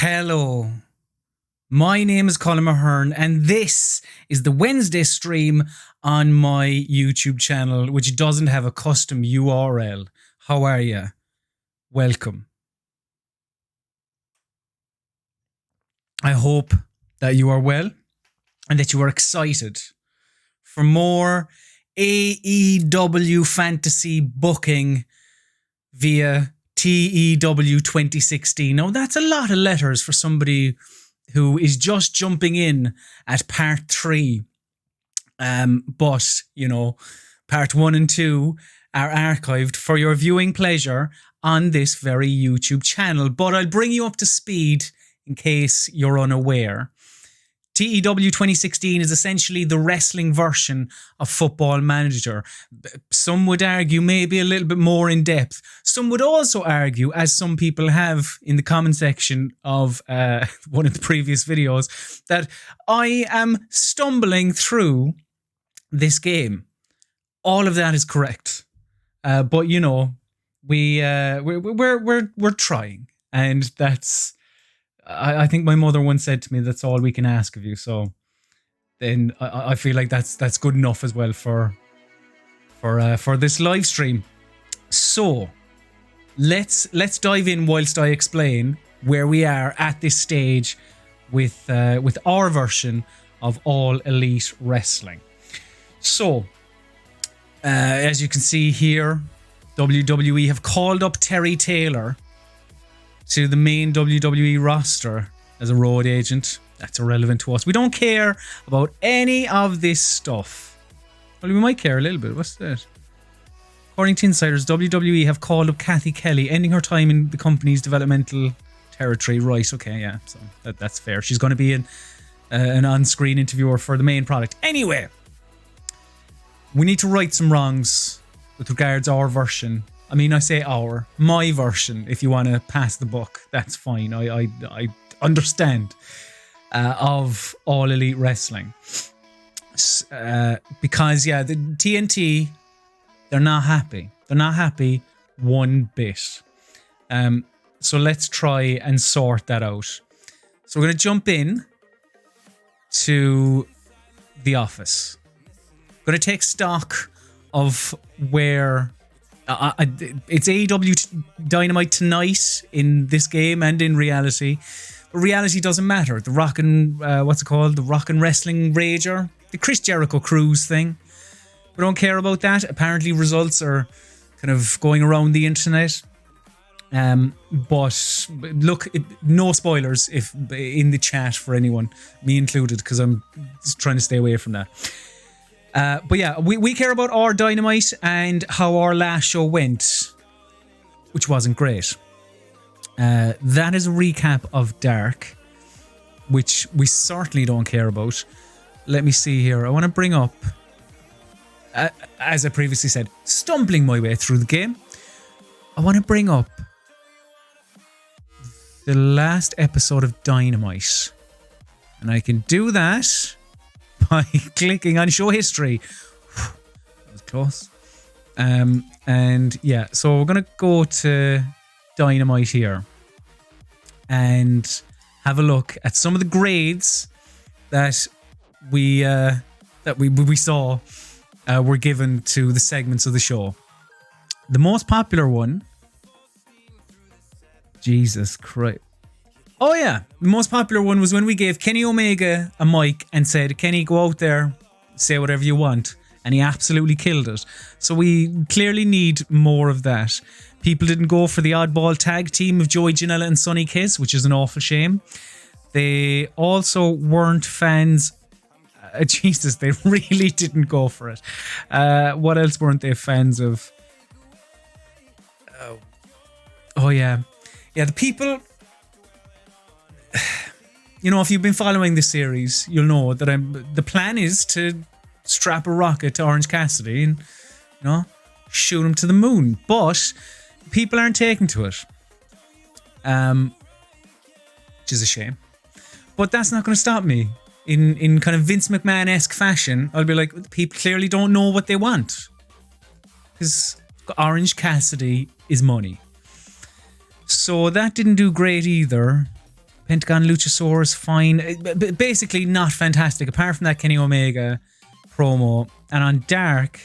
Hello, my name is ColmAhern and this is the Wednesday stream on my YouTube channel, which doesn't have a custom URL. How are you? Welcome. I hope that you are well and that you are excited for more AEW fantasy booking via TEW 2016. Now, that's a lot of letters for somebody who is just jumping in at part 3. But, you know, part 1 and 2 are archived for your viewing pleasure on this very YouTube channel. But I'll bring you up to speed in case you're unaware. TEW 2016 is essentially the wrestling version of Football Manager. Some would argue maybe a little bit more in depth. Some would also argue, as some people have in the comment section of one of the previous videos, that I am stumbling through this game. All of that is correct, but you know, we're trying, and that's. I think my mother once said to me, that's all we can ask of you. So then I feel like that's good enough as well for this live stream. So let's dive in whilst I explain where we are at this stage with our version of All Elite Wrestling. So as you can see here, WWE have called up Terry Taylor to the main WWE roster as a road agent. That's irrelevant to us. We don't care about any of this stuff. Well, we might care a little bit. What's that? According to insiders, WWE have called up Kathy Kelly, ending her time in the company's developmental territory. Right, okay, yeah. So that's fair. She's going to be an on-screen interviewer for the main product. Anyway, we need to right some wrongs with regards to our version. I mean, I say my version, if you want to pass the buck, that's fine. I understand of All Elite Wrestling. Because, yeah, the TNT, they're not happy. They're not happy one bit. So let's try and sort that out. So we're going to jump in to the office. We're going to take stock of where... it's AEW Dynamite tonight in this game and in reality. But reality doesn't matter. The rockin', the rockin' wrestling rager, the Chris Jericho cruise thing. We don't care about that. Apparently results are kind of going around the internet. But look, no spoilers if in the chat for anyone, me included, because I'm just trying to stay away from that. But yeah, we care about our Dynamite and how our last show went, which wasn't great. That is a recap of Dark, which we certainly don't care about. Let me see here. I want to bring up, as I previously said, stumbling my way through the game. I want to bring up the last episode of Dynamite. And I can do that by clicking on show history. That was close. And yeah, so we're going to go to Dynamite here and have a look at some of the grades that we saw were given to the segments of the show. The most popular one, Jesus Christ. Oh yeah, the most popular one was when we gave Kenny Omega a mic and said, Kenny, go out there, say whatever you want. And he absolutely killed it. So we clearly need more of that. People didn't go for the oddball tag team of Joey Janela and Sonny Kiss, which is an awful shame. They also weren't fans. Jesus, they really didn't go for it. What else weren't they fans of? Oh yeah. Yeah, the people... You know, if you've been following this series, you'll know that the plan is to strap a rocket to Orange Cassidy and, you know, shoot him to the moon. But people aren't taking to it. Which is a shame. But that's not going to stop me. In kind of Vince McMahon-esque fashion, I'll be like, people clearly don't know what they want. Because Orange Cassidy is money. So that didn't do great either. Pentagon Luchasaurus, fine. Basically not fantastic, apart from that Kenny Omega promo. And on Dark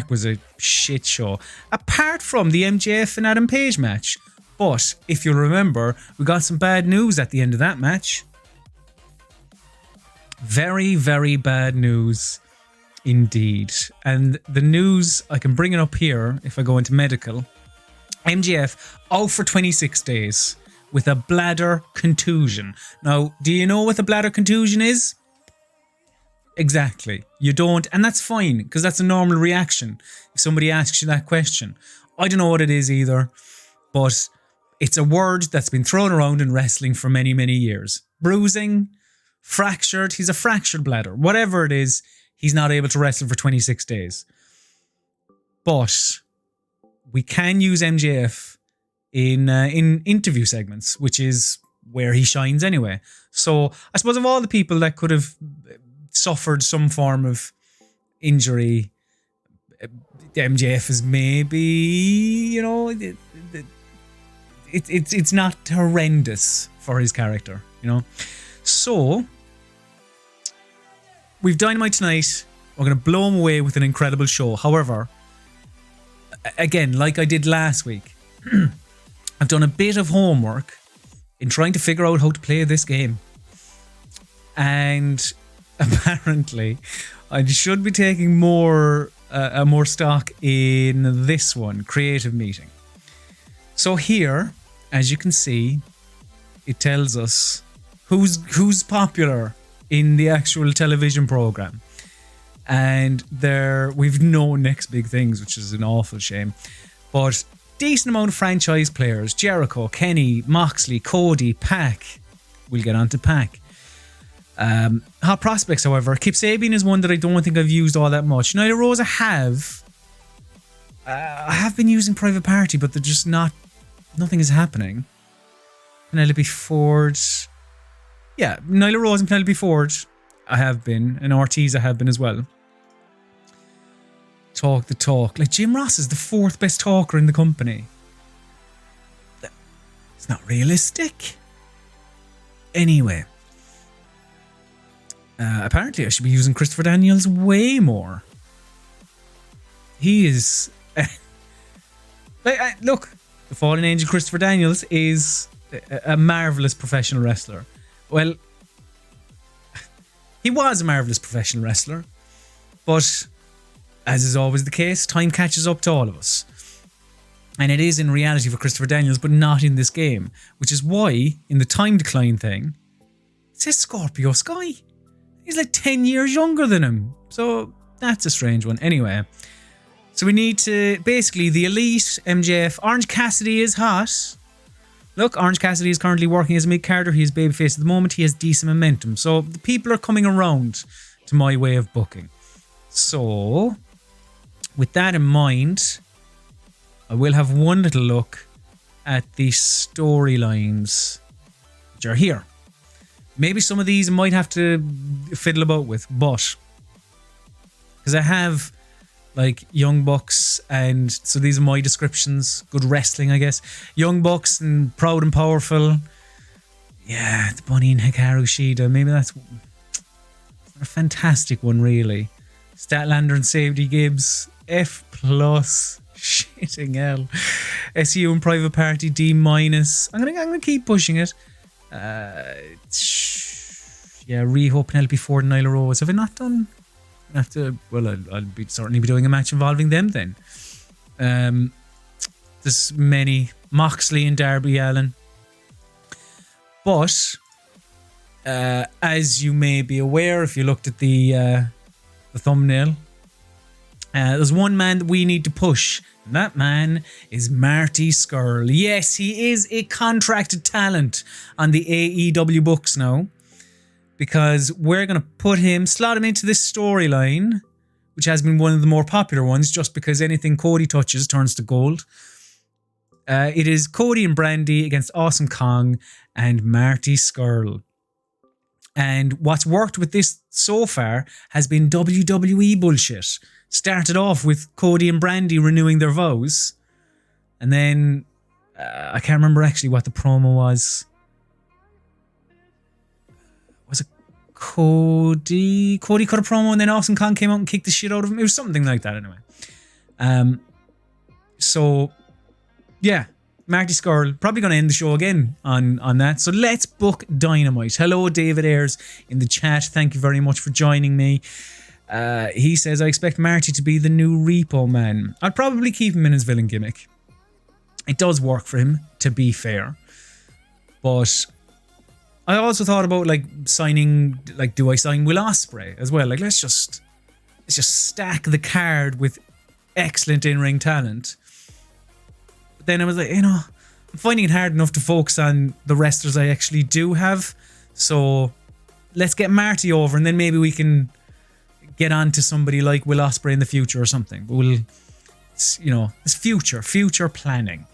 was a shit show. Apart from the MJF and Adam Page match. But if you remember, we got some bad news at the end of that match. Very, very bad news indeed. And the news, I can bring it up here if I go into medical. MJF out for 26 days with a bladder contusion. Now, do you know what a bladder contusion is? Exactly. You don't, and that's fine, because that's a normal reaction if somebody asks you that question. I don't know what it is either, but it's a word that's been thrown around in wrestling for many, many years. Bruising, fractured, he's a fractured bladder. Whatever it is, he's not able to wrestle for 26 days. But we can use MJF in interview segments, which is where he shines anyway. So I suppose of all the people that could have suffered some form of injury, MJF is maybe, you know, it's not horrendous for his character, you know. So we've Dynamite tonight. We're going to blow him away with an incredible show. However, again, like I did last week, I've done a bit of homework in trying to figure out how to play this game. And apparently, I should be taking more stock in this one, Creative Meeting. So here, as you can see, it tells us who's popular in the actual television program. And we've no next big things, which is an awful shame. But decent amount of franchise players: Jericho, Kenny, Moxley, Cody, Pac. We'll get on to Pac. Hot prospects, however. Kip Sabian is one that I don't think I've used all that much. Nyla Rose I have been using Private Party, but they're just nothing is happening. Penelope Ford. Yeah, Nyla Rose and Penelope Ford I have been, and Ortiz I have been as well. Talk the talk. Like, Jim Ross is the fourth best talker in the company. It's not realistic. Anyway. Apparently I should be using Christopher Daniels way more. He is... look, the Fallen Angel Christopher Daniels is a marvellous professional wrestler. Well, he was a marvellous professional wrestler, but as is always the case, time catches up to all of us. And it is in reality for Christopher Daniels, but not in this game, which is why, in the time decline thing, it says Scorpio Sky. He's like 10 years younger than him. So that's a strange one. Anyway, so we need to, basically, the Elite, MJF, Orange Cassidy is hot. Look, Orange Cassidy is currently working as a mid-carder. He is babyface at the moment. He has decent momentum. So the people are coming around to my way of booking. So, with that in mind, I will have one little look at the storylines which are here. Maybe some of these I might have to fiddle about with, but because I have like Young Bucks, and so these are my descriptions. Good wrestling, I guess. Young Bucks and Proud and Powerful. Yeah, the Bunny and Hikaru Shida. Maybe that's a fantastic one, really. Statlander and Sadie Gibbs. F+. Shitting hell. SU and Private Party D-. I'm gonna keep pushing it. Yeah, Riho, Penelope Ford, and Nyla Rose. Have I not done? I have to. Well, I'll certainly be doing a match involving them then. There's many, Moxley and Darby Allin. But as you may be aware, if you looked at the thumbnail, there's one man that we need to push. And that man is Marty Scurll. Yes, he is a contracted talent on the AEW books now, because we're going to slot him into this storyline, which has been one of the more popular ones, just because anything Cody touches turns to gold. It is Cody and Brandy against Awesome Kong and Marty Scurll. And what's worked with this so far has been WWE bullshit. Started off with Cody and Brandy renewing their vows. And then, I can't remember actually what the promo was. Cody cut a promo and then Awesome Kong came out and kicked the shit out of him. It was something like that anyway. So yeah, Marty Scurll probably going to end the show again on that. So let's book Dynamite. Hello, David Ayres in the chat. Thank you very much for joining me. He says, I expect Marty to be the new Repo Man. I'll probably keep him in his villain gimmick. It does work for him, to be fair. But I also thought about like signing, like, do I sign Will Ospreay as well? Like, let's just stack the card with excellent in-ring talent. But then I was like, you know, I'm finding it hard enough to focus on the wrestlers I actually do have. So let's get Marty over and then maybe we can get on to somebody like Will Ospreay in the future or something. But we'll, you know, it's future planning.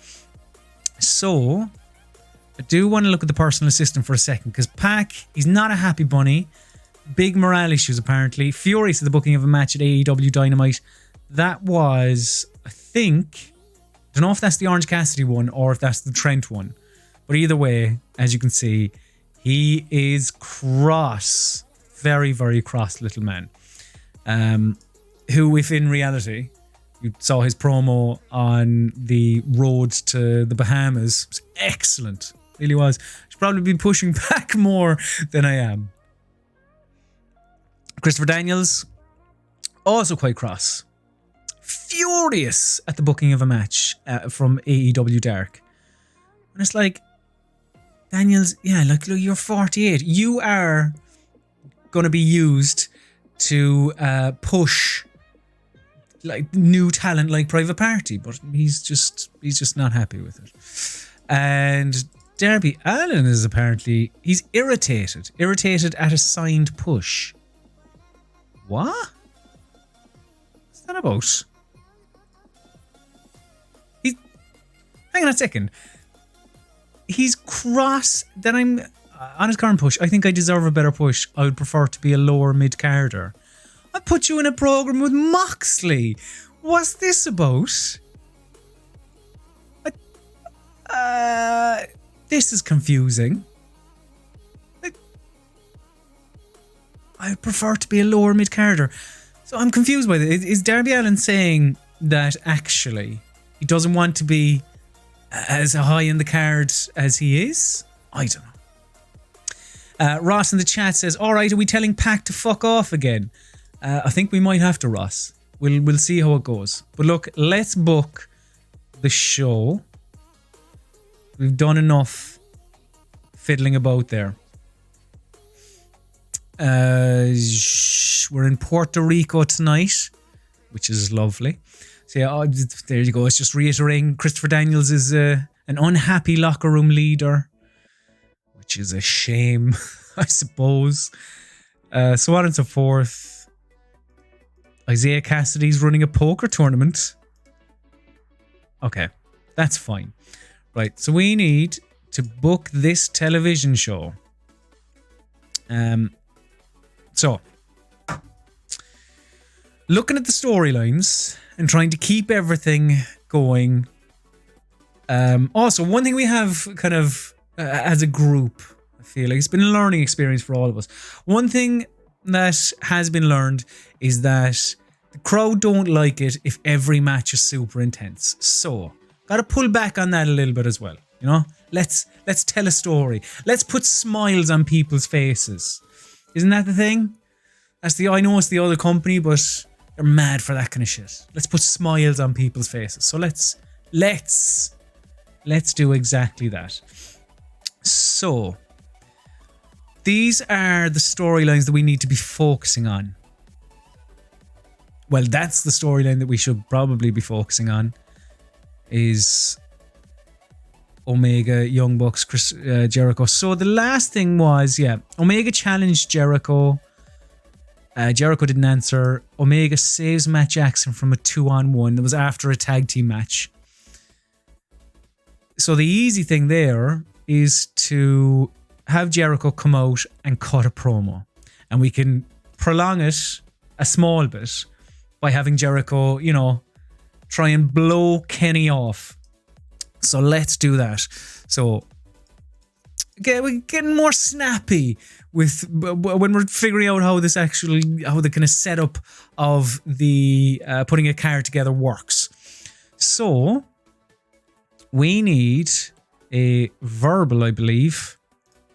So I do want to look at the personal assistant for a second because Pac, he's not a happy bunny. Big morale issues apparently. Furious at the booking of a match at AEW Dynamite. That was, I think, I don't know if that's the Orange Cassidy one or if that's the Trent one. But either way, as you can see, he is cross. Very, very cross little man. Who, if in reality, you saw his promo on the road to the Bahamas, was excellent. Really was. Should probably be pushing back more than I am. Christopher Daniels, also quite cross. Furious at the booking of a match from AEW Dark. And it's like, Daniels, yeah, like, look, you're 48. You are going to be used to push like new talent like Private Party, but he's just not happy with it. And Darby Allin is apparently, he's irritated at a signed push. What? What's that about? Hang on a second. He's cross that I'm on his current push. I think I deserve a better push. I would prefer to be a lower mid-carder. I put you in a program with Moxley. What's this about? This is confusing. I prefer to be a lower mid-carder. So I'm confused by this. Is Darby Allin saying that actually he doesn't want to be as high in the card as he is? I don't know. Ross in the chat says, alright, are we telling Pac to fuck off again? I think we might have to, Ross. We'll see how it goes. But look, let's book the show. We've done enough fiddling about there. We're in Puerto Rico tonight, which is lovely. So yeah, there you go. It's just reiterating Christopher Daniels is an unhappy locker room leader, which is a shame, I suppose. So on and so forth. Isaiah Cassidy's running a poker tournament. Okay, that's fine. Right, so we need to book this television show. So, looking at the storylines and trying to keep everything going. Also, one thing we have kind of as a group, I feel like it's been a learning experience for all of us. One thing that has been learned is that the crowd don't like it if every match is super intense. So, got to pull back on that a little bit as well. You know, let's tell a story. Let's put smiles on people's faces. Isn't that the thing? I know it's the other company, but they're mad for that kind of shit. Let's put smiles on people's faces. So let's do exactly that. So these are the storylines that we need to be focusing on. Well, that's the storyline that we should probably be focusing on. Is Omega, Young Bucks, Jericho. So the last thing was, Omega challenged Jericho. Jericho didn't answer. Omega saves Matt Jackson from a 2-on-1. It was after a tag team match. So the easy thing there is to have Jericho come out and cut a promo. And we can prolong it a small bit by having Jericho, you know, try and blow Kenny off. So let's do that. So We're getting more snappy with when we're figuring out how the kind of setup of the putting a card together works. So we need a verbal, I believe.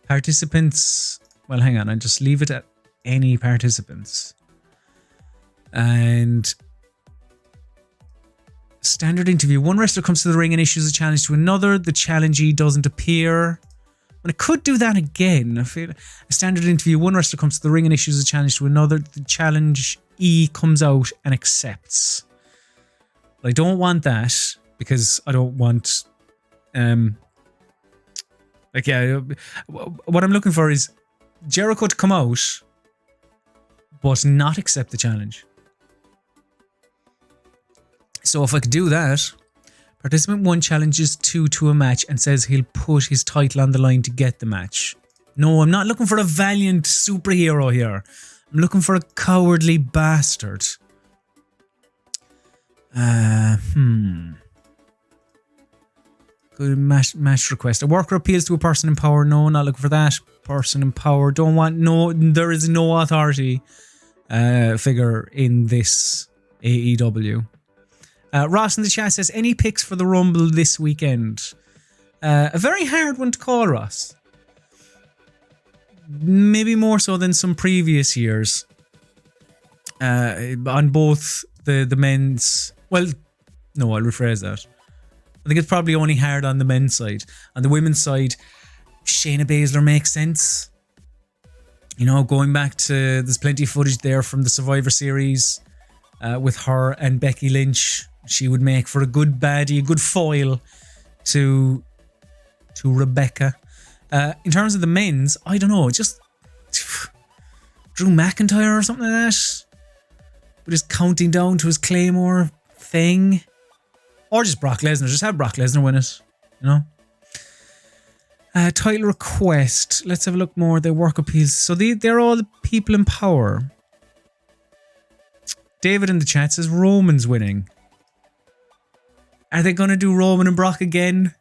Participants. Well, hang on. I'll just leave it at any participants. And standard interview. One wrestler comes to the ring and issues a challenge to another. The challengee doesn't appear. But I could do that again. I feel a standard interview. One wrestler comes to the ring and issues a challenge to another. The challengee comes out and accepts. But I don't want that because I don't want. What I'm looking for is Jericho to come out, but not accept the challenge. So if I could do that, participant 1 challenges 2 to a match and says he'll put his title on the line to get the match. No, I'm not looking for a valiant superhero here. I'm looking for a cowardly bastard. Good match request. A worker appeals to a person in power. No, not looking for that. Person in power. Don't want. No, there is no authority figure in this AEW. Ross in the chat says, any picks for the Rumble this weekend? A very hard one to call, Ross. Maybe more so than some previous years. On both the men's... Well, no, I'll rephrase that. I think it's probably only hard on the men's side. On the women's side, Shayna Baszler makes sense. You know, going back to... There's plenty of footage there from the Survivor Series with her and Becky Lynch. She would make for a good baddie, a good foil to Rebecca. In terms of the men's, I don't know, just Drew McIntyre or something like that. With his counting down to his Claymore thing. Or just Brock Lesnar. Just have Brock Lesnar win it, you know. Title request. Let's have a look more. They work appeals. So they're all the people in power. David in the chat says Roman's winning. Are they going to do Roman and Brock again?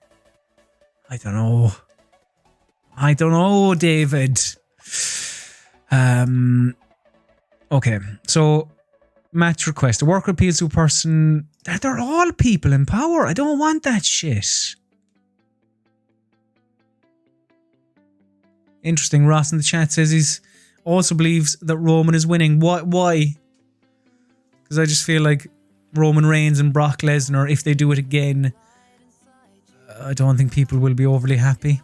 I don't know, David. Okay, so match request. A worker appeals to a person. They're all people in power. I don't want that shit. Interesting. Ross in the chat says he's also believes that Roman is winning. Why? Because I just feel like Roman Reigns and Brock Lesnar, if they do it again, I don't think people will be overly happy.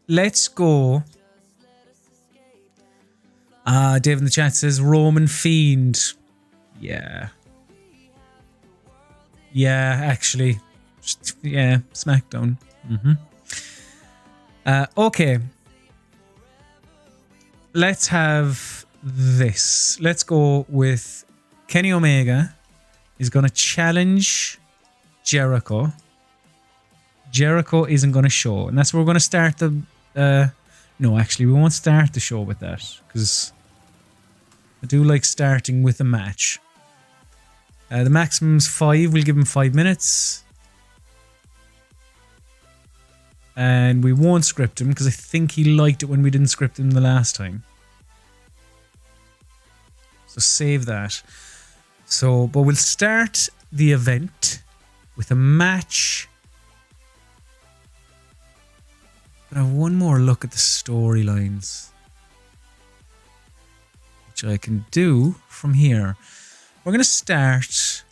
Let's go. Dave in the chat says Roman Fiend. Yeah. Yeah, actually. Yeah, SmackDown. Okay. Let's have this. Let's go with Kenny Omega is going to challenge Jericho. Jericho isn't going to show. And that's where we're going to start the... no, actually, we won't start the show with that. Because I do like starting with a match. The maximum's 5. We'll give him 5 minutes. And we won't script him because I think he liked it when we didn't script him the last time. So save that. So, but we'll start the event with a match. But I have one more look at the storylines, which I can do from here. We're going to start,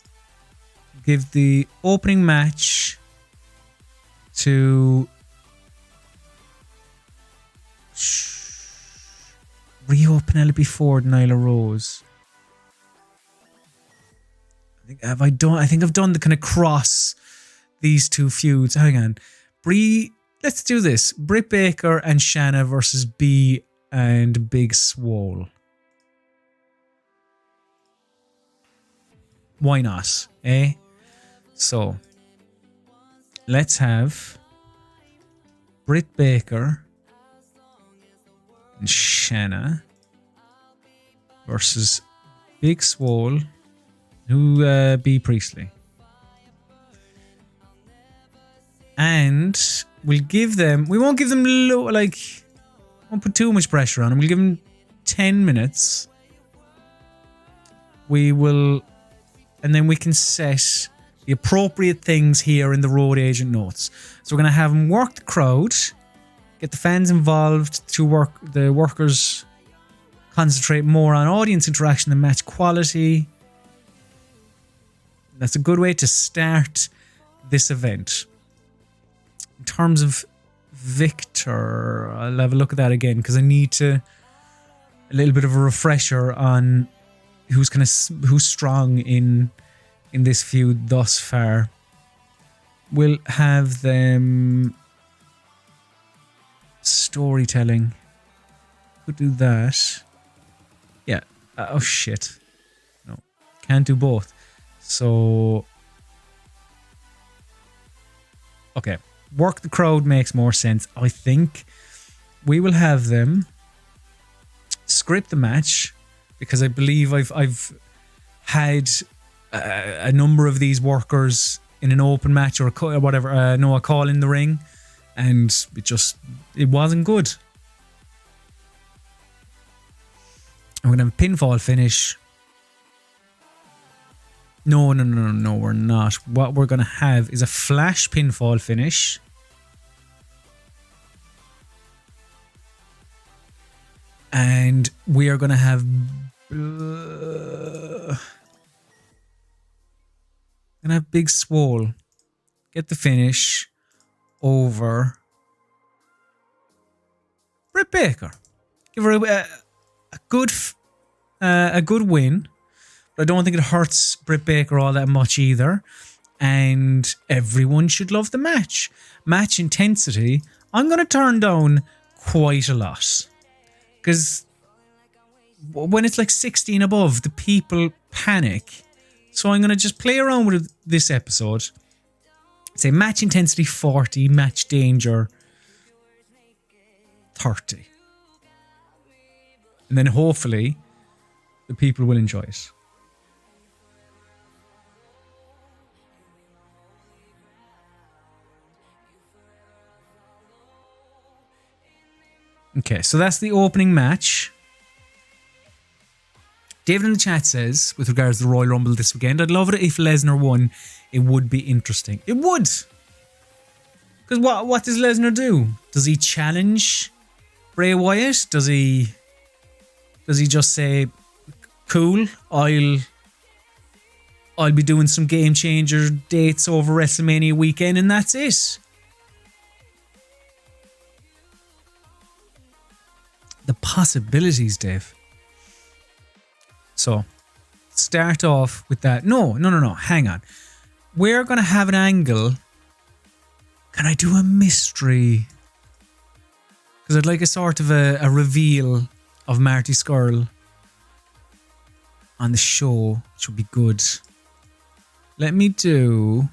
give the opening match to Rio Penelope Ford, Nyla Rose. I think I've done the kind of cross these two feuds. Hang on. Let's do this. Britt Baker and Shanna versus B and Big Swole. Why not? Eh? So, let's have Britt Baker and Shanna versus Big Swole. Who B Priestley. And we'll give them... We won't give them... won't put too much pressure on them. We'll give them 10 minutes. We will... And then we can set the appropriate things here in the road agent notes. So we're going to have them work the crowd, get the fans involved to work the workers, concentrate more on audience interaction and match quality. That's a good way to start this event. In terms of Victor, I'll have a look at that again because I need a little bit of a refresher on who's strong in this feud thus far. We'll have them storytelling. Could do that. Yeah. Oh shit. No. Can't do both. So okay. Work the crowd makes more sense. I think we will have them script the match because I believe I've had a number of these workers in an open match or whatever, a call in the ring, and it wasn't good. I'm going to have a pinfall finish. No, we're not. What we're going to have is a flash pinfall finish. And we are going to have... Gonna have Big Swole get the finish over Britt Baker. Give her a good win, but I don't think it hurts Britt Baker all that much either. And everyone should love the match. Match intensity, I'm gonna turn down quite a lot because when it's like 60 and above, the people panic. So I'm going to just play around with this episode. Say match intensity 40, match danger 30. And then hopefully the people will enjoy it. Okay, so that's the opening match. David in the chat says, with regards to the Royal Rumble this weekend, I'd love it if Lesnar won. It would be interesting. It would! Because what does Lesnar do? Does he challenge Bray Wyatt? Does he just say, cool, I'll be doing some game changer dates over WrestleMania weekend and that's it? The possibilities, Dave. So, start off with that. No. Hang on. We're going to have an angle. Can I do a mystery? Because I'd like a sort of a reveal of Marty Scurll on the show, which would be good. Let me do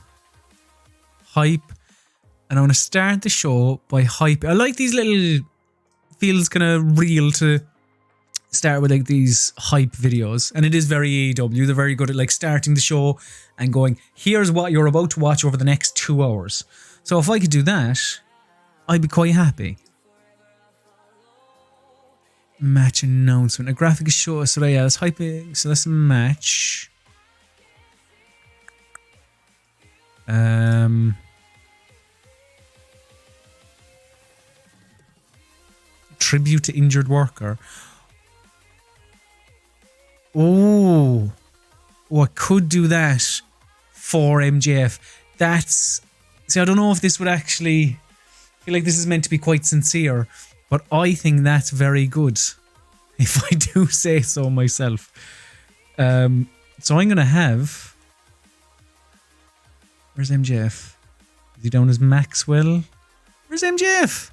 hype. And I want to start the show by hype. I like these little... Feels kind of real to... start with like these hype videos, and it is very AEW. They're very good at like starting the show and going, here's what you're about to watch over the next 2 hours. So if I could do that, I'd be quite happy. Match announcement. A graphic is show. So yeah, that's hyping. So that's a match. Tribute to injured worker. Oh, I could do that for MJF. See, I don't know if this would actually... I feel like this is meant to be quite sincere, but I think that's very good, if I do say so myself. So I'm going to have... Where's MJF? Is he down as Maxwell? Where's MJF?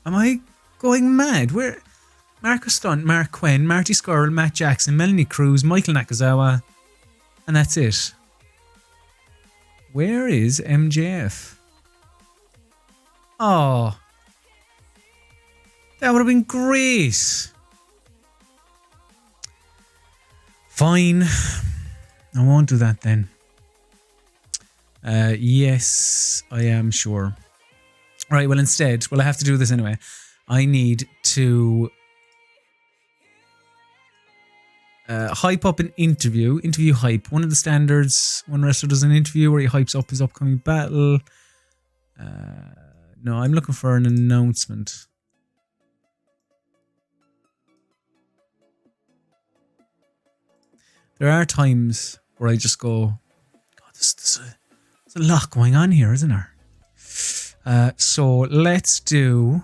Am I going mad? Where? Marcus Stunt, Mark Quinn, Marty Scurll, Matt Jackson, Melanie Cruz, Michael Nakazawa, and that's it. Where is MJF? Oh, that would have been great. Fine. I won't do that then. Yes, I am sure. Right, well, instead, I have to do this anyway. I need to hype up an interview hype. One of the standards, one wrestler does an interview where he hypes up his upcoming battle. No, I'm looking for an announcement. There are times where I just go, God, there's a lot going on here, isn't there? So let's do...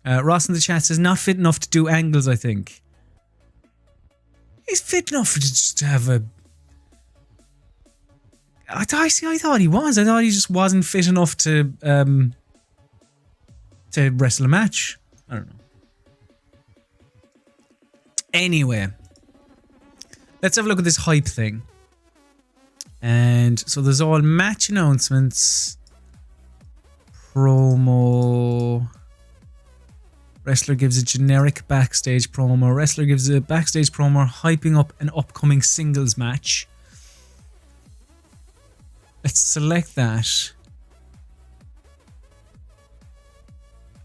Ross in the chat says, not fit enough to do angles, I think. He's fit enough to just have a... I thought he was. I thought he just wasn't fit enough to wrestle a match. I don't know. Anyway, let's have a look at this hype thing. And so there's all match announcements, promo. Wrestler gives a generic backstage promo. Wrestler gives a backstage promo hyping up an upcoming singles match. Let's select that.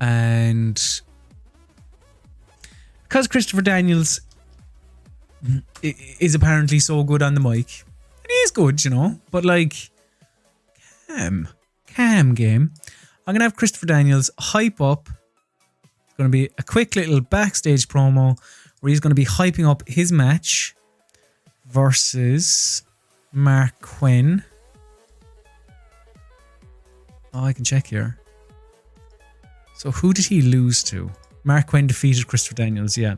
And because Christopher Daniels is apparently so good on the mic, and he is good, you know, but like, calm game. I'm going to have Christopher Daniels hype up. It's going to be a quick little backstage promo where he's going to be hyping up his match versus Mark Quinn. Oh, I can check here. So who did he lose to? Mark Quinn defeated Christopher Daniels, yeah.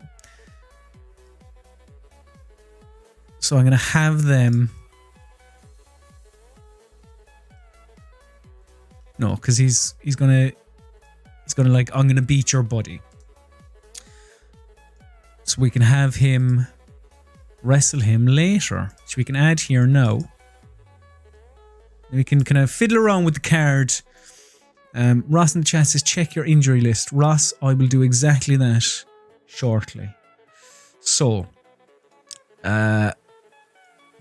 So I'm going to have them... No, because he's gonna like, I'm gonna beat your buddy. So we can have him wrestle him later, which we can add here now. We can kind of fiddle around with the card. Ross in the chat says, check your injury list. Ross, I will do exactly that shortly. So, I'm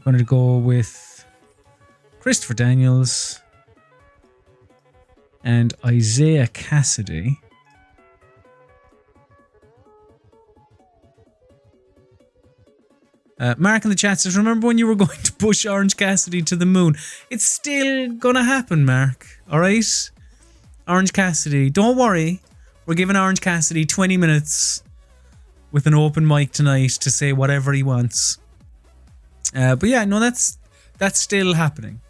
going to go with Christopher Daniels and Isaiah Cassidy. Mark in the chat says, remember when you were going to push Orange Cassidy to the moon? It's still gonna happen, Mark. Alright? Orange Cassidy, don't worry. We're giving Orange Cassidy 20 minutes with an open mic tonight to say whatever he wants. But yeah, no, that's still happening.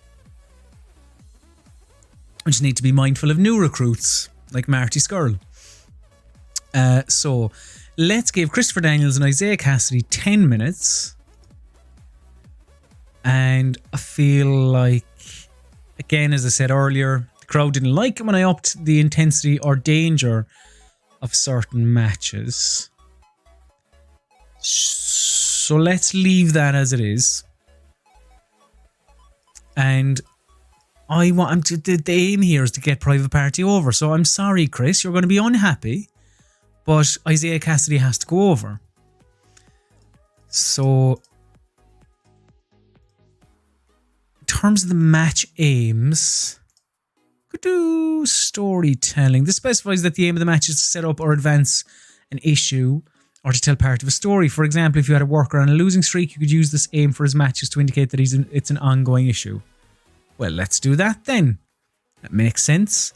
We just need to be mindful of new recruits, like Marty Scurll. So, let's give Christopher Daniels and Isaiah Cassidy 10 minutes. And I feel like, again, as I said earlier, the crowd didn't like it when I upped the intensity or danger of certain matches. So let's leave that as it is. And I want the aim here is to get Private Party over. So I'm sorry, Chris, you're going to be unhappy. But Isaiah Cassidy has to go over. So, in terms of the match aims, could do storytelling. This specifies that the aim of the match is to set up or advance an issue or to tell part of a story. For example, if you had a worker on a losing streak, you could use this aim for his matches to indicate that it's an ongoing issue. Well, let's do that then. That makes sense.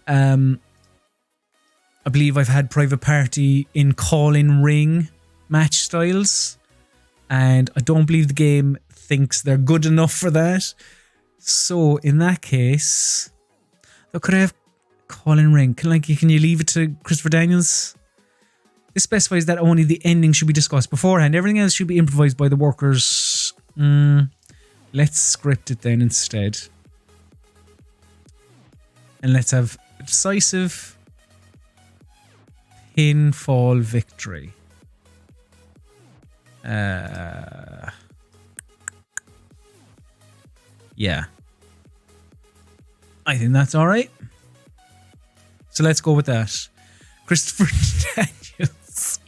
I believe I've had Private Party in call-in ring match styles, and I don't believe the game thinks they're good enough for that. So in that case, could I have call-in ring? Can you leave it to Christopher Daniels? This specifies that only the ending should be discussed beforehand. Everything else should be improvised by the workers. Let's script it then instead. And let's have a decisive pinfall victory. Yeah. I think that's alright. So let's go with that. Christopher Daniels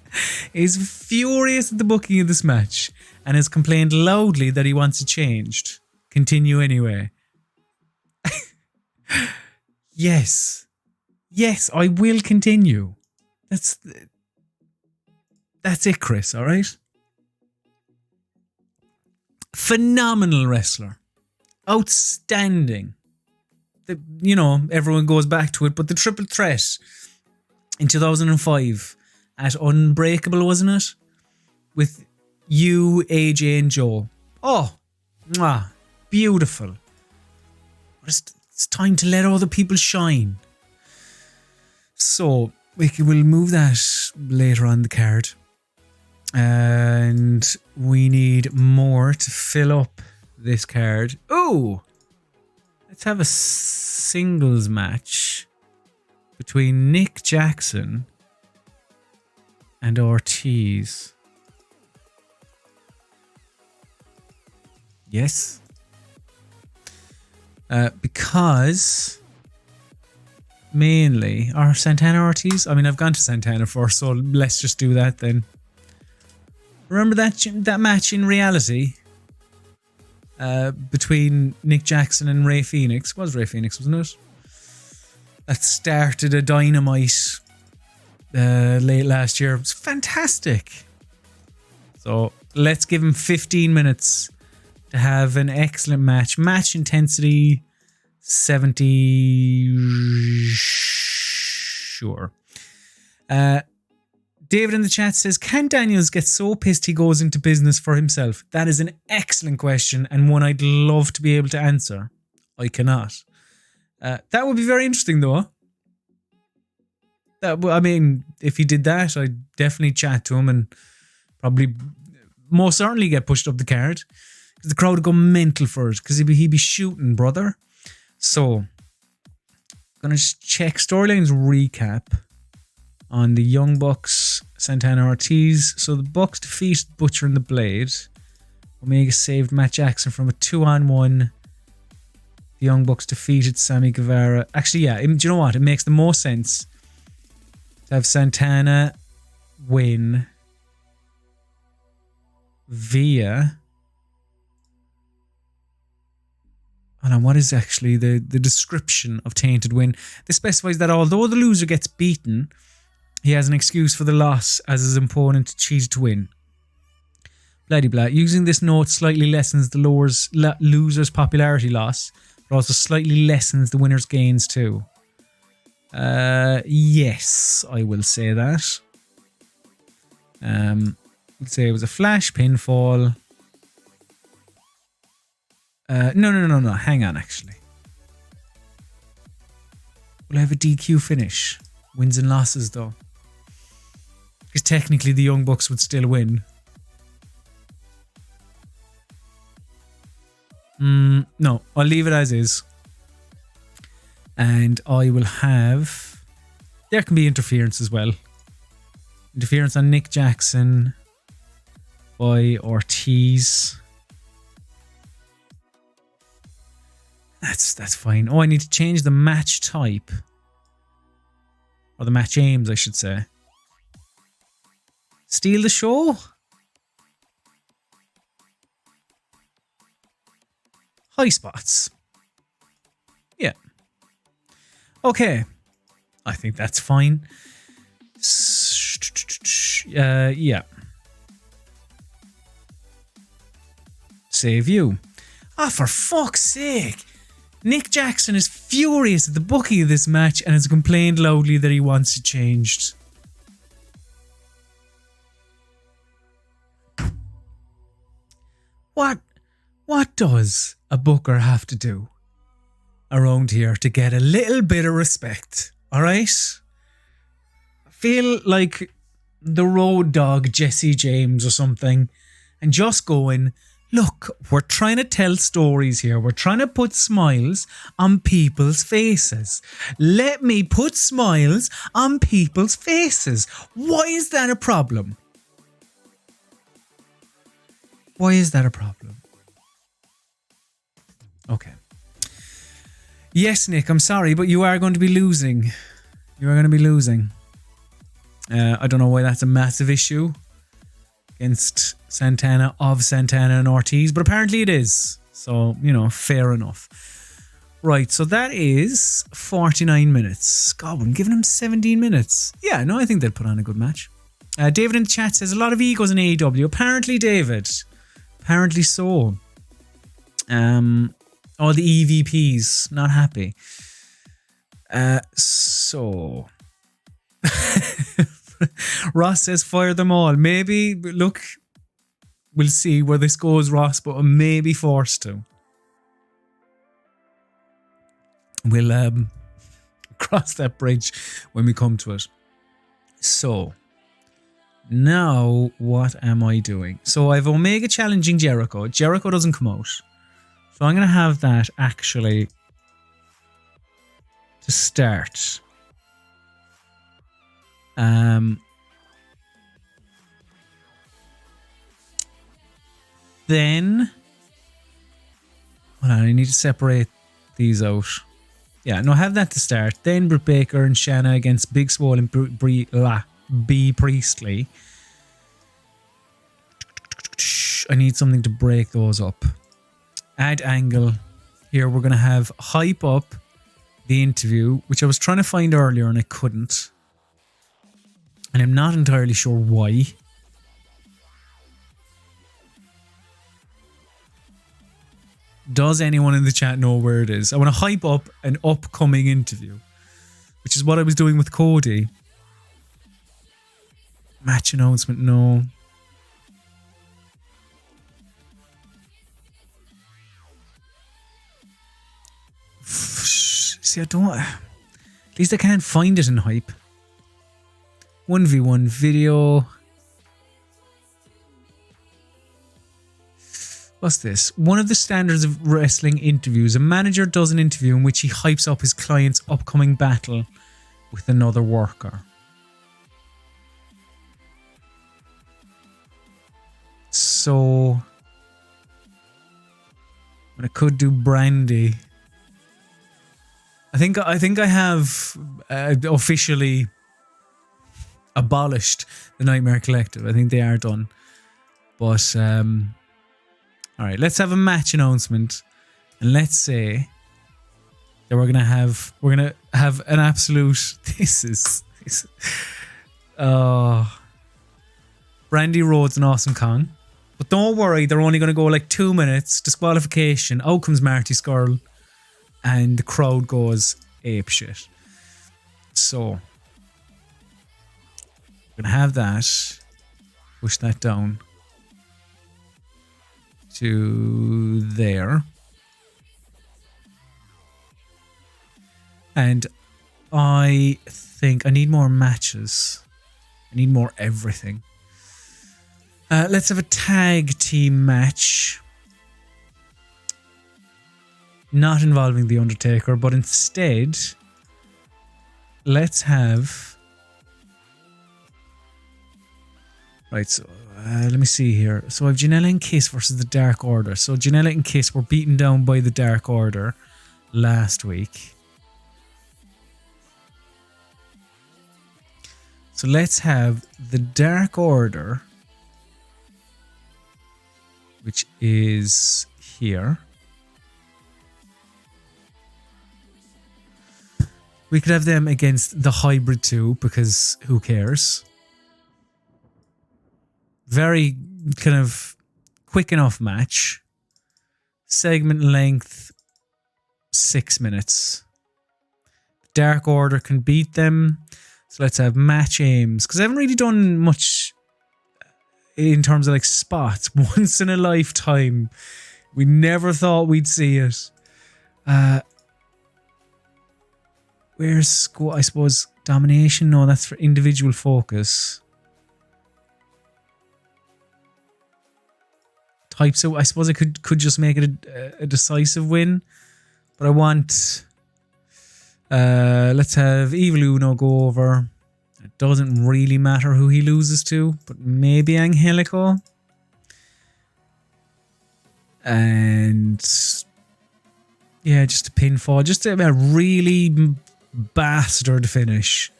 is furious at the booking of this match and has complained loudly that he wants it changed. Continue anyway. Yes. Yes, I will continue. That's it, Chris, all right? Phenomenal wrestler. Outstanding. Everyone goes back to it, but the triple threat in 2005 at Unbreakable, wasn't it? With you, AJ, and Joe. Oh, mwah, beautiful. It's time to let other people shine. So, we'll move that later on the card. And we need more to fill up this card. Oh! Let's have a singles match between Nick Jackson and Ortiz. Yes. Because mainly, or Santana Ortiz? I mean, I've gone to Santana first, so let's just do that then. Remember that match in reality? Between Nick Jackson and Ray Phoenix. It was Ray Phoenix, wasn't it? That started a Dynamite late last year. It was fantastic. So let's give him 15 minutes to have an excellent match. Match intensity 70. Sure. David in the chat says, can Daniels get so pissed he goes into business for himself? That is an excellent question and one I'd love to be able to answer. I cannot. That would be very interesting though. I mean, if he did that, I'd definitely chat to him and probably most certainly get pushed up the card. Because the crowd would go mental for it. Because he'd be shooting, brother. So, I'm going to just check Storylines recap on the Young Bucks, Santana Ortiz. So the Bucks defeated Butcher and the Blade. Omega saved Matt Jackson from a 2-on-1. The Young Bucks defeated Sammy Guevara. Actually, yeah, do you know what? It makes the most sense to have Santana win via... Hold on, what is actually the description of Tainted Win? This specifies that although the loser gets beaten, he has an excuse for the loss as his opponent cheated to win. Bloody blah. Using this note slightly lessens the loser's popularity loss, but also slightly lessens the winner's gains too. Yes, I will say that. Let's say it was a flash pinfall. No. Hang on, actually. Will I have a DQ finish? Wins and losses, though. Because technically the Young Bucks would still win. No, I'll leave it as is. And I will have... There can be interference as well. Interference on Nick Jackson by Ortiz. That's fine. Oh, I need to change the match type. Or the match aims, I should say. Steal the show? High spots. Yeah. Okay. I think that's fine. Yeah. Save you. Ah, for fuck's sake. Nick Jackson is furious at the booking of this match and has complained loudly that he wants it changed. What does a booker have to do around here to get a little bit of respect? Alright? I feel like the road dog Jesse James or something and just going, look, we're trying to tell stories here. We're trying to put smiles on people's faces. Let me put smiles on people's faces. Why is that a problem? Why is that a problem? Okay. Yes, Nick, I'm sorry, but you are going to be losing. You are going to be losing. I don't know why that's a massive issue against Santana and Ortiz, but apparently it is. So, fair enough. Right, so that is 49 minutes. God, I'm giving him 17 minutes. Yeah, no, I think they'll put on a good match. David in the chat says, a lot of egos in AEW. Apparently, David. Apparently so. All the EVPs, not happy. So... Ross says, fire them all. Maybe, look, we'll see where this goes, Ross, but I may be forced to. We'll cross that bridge when we come to it. So, now what am I doing? So I have Omega challenging Jericho. Jericho doesn't come out. So I'm going to have that actually to start. Then, hold on, I need to separate these out. Yeah, no, have that to start. Then Britt Baker and Shanna against Big Swole and B Priestley. I need something to break those up. Add angle. Here we're going to have hype up the interview, which I was trying to find earlier and I couldn't. And I'm not entirely sure why. Does anyone in the chat know where it is? I want to hype up an upcoming interview, which is what I was doing with Cody. Match announcement, no. See, I don't... At least I can't find it in hype. 1v1 video. What's this? One of the standards of wrestling interviews. A manager does an interview in which he hypes up his client's upcoming battle with another worker. So... I could do Brandy. I think I have officially abolished the Nightmare Collective. I think they are done. But... all right, let's have a match announcement, and let's say that we're gonna have an absolute. This is Brandy Rhodes and Awesome Kong, but don't worry, they're only gonna go like 2 minutes. Disqualification. Out comes Marty Scurll, and the crowd goes apeshit. So we're gonna have that. Push that down to there. And I think I need more matches. I need more everything. Let's have a tag team match. Not involving The Undertaker, but instead, let's have... Right, so let me see here. So I have Janela and Kiss versus the Dark Order. So Janela and Kiss were beaten down by the Dark Order last week. So let's have the Dark Order, which is here. We could have them against the Hybrid 2, because who cares? Very kind of quick enough match. Segment length 6 minutes. Dark Order can beat them. So let's have match aims. Because I haven't really done much in terms of like spots. Once in a lifetime. We never thought we'd see it. Where's, I suppose, domination? No, that's for individual focus. Types of, I suppose I could just make it a decisive win. But I want... let's have Evil Uno go over. It doesn't really matter who he loses to, but maybe Angelico. And... yeah, just a pinfall. Just a really bastard finish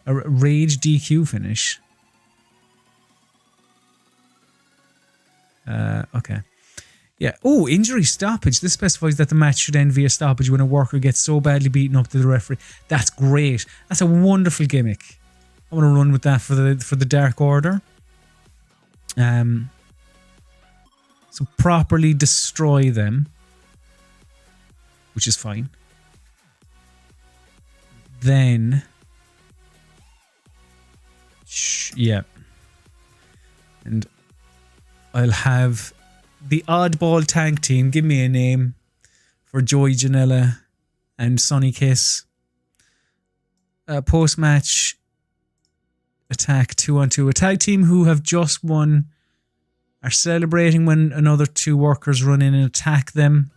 A Rage DQ finish. Okay. Yeah. Oh, injury stoppage. This specifies that the match should end via stoppage when a worker gets so badly beaten up to the referee. That's great. That's a wonderful gimmick. I want to run with that for the Dark Order. So properly destroy them, which is fine. Then, yeah, and I'll have the oddball tank team. Give me a name for Joey Janela and Sonny Kiss. Post-match attack 2-on-2. A tag team who have just won are celebrating when another two workers run in and attack them.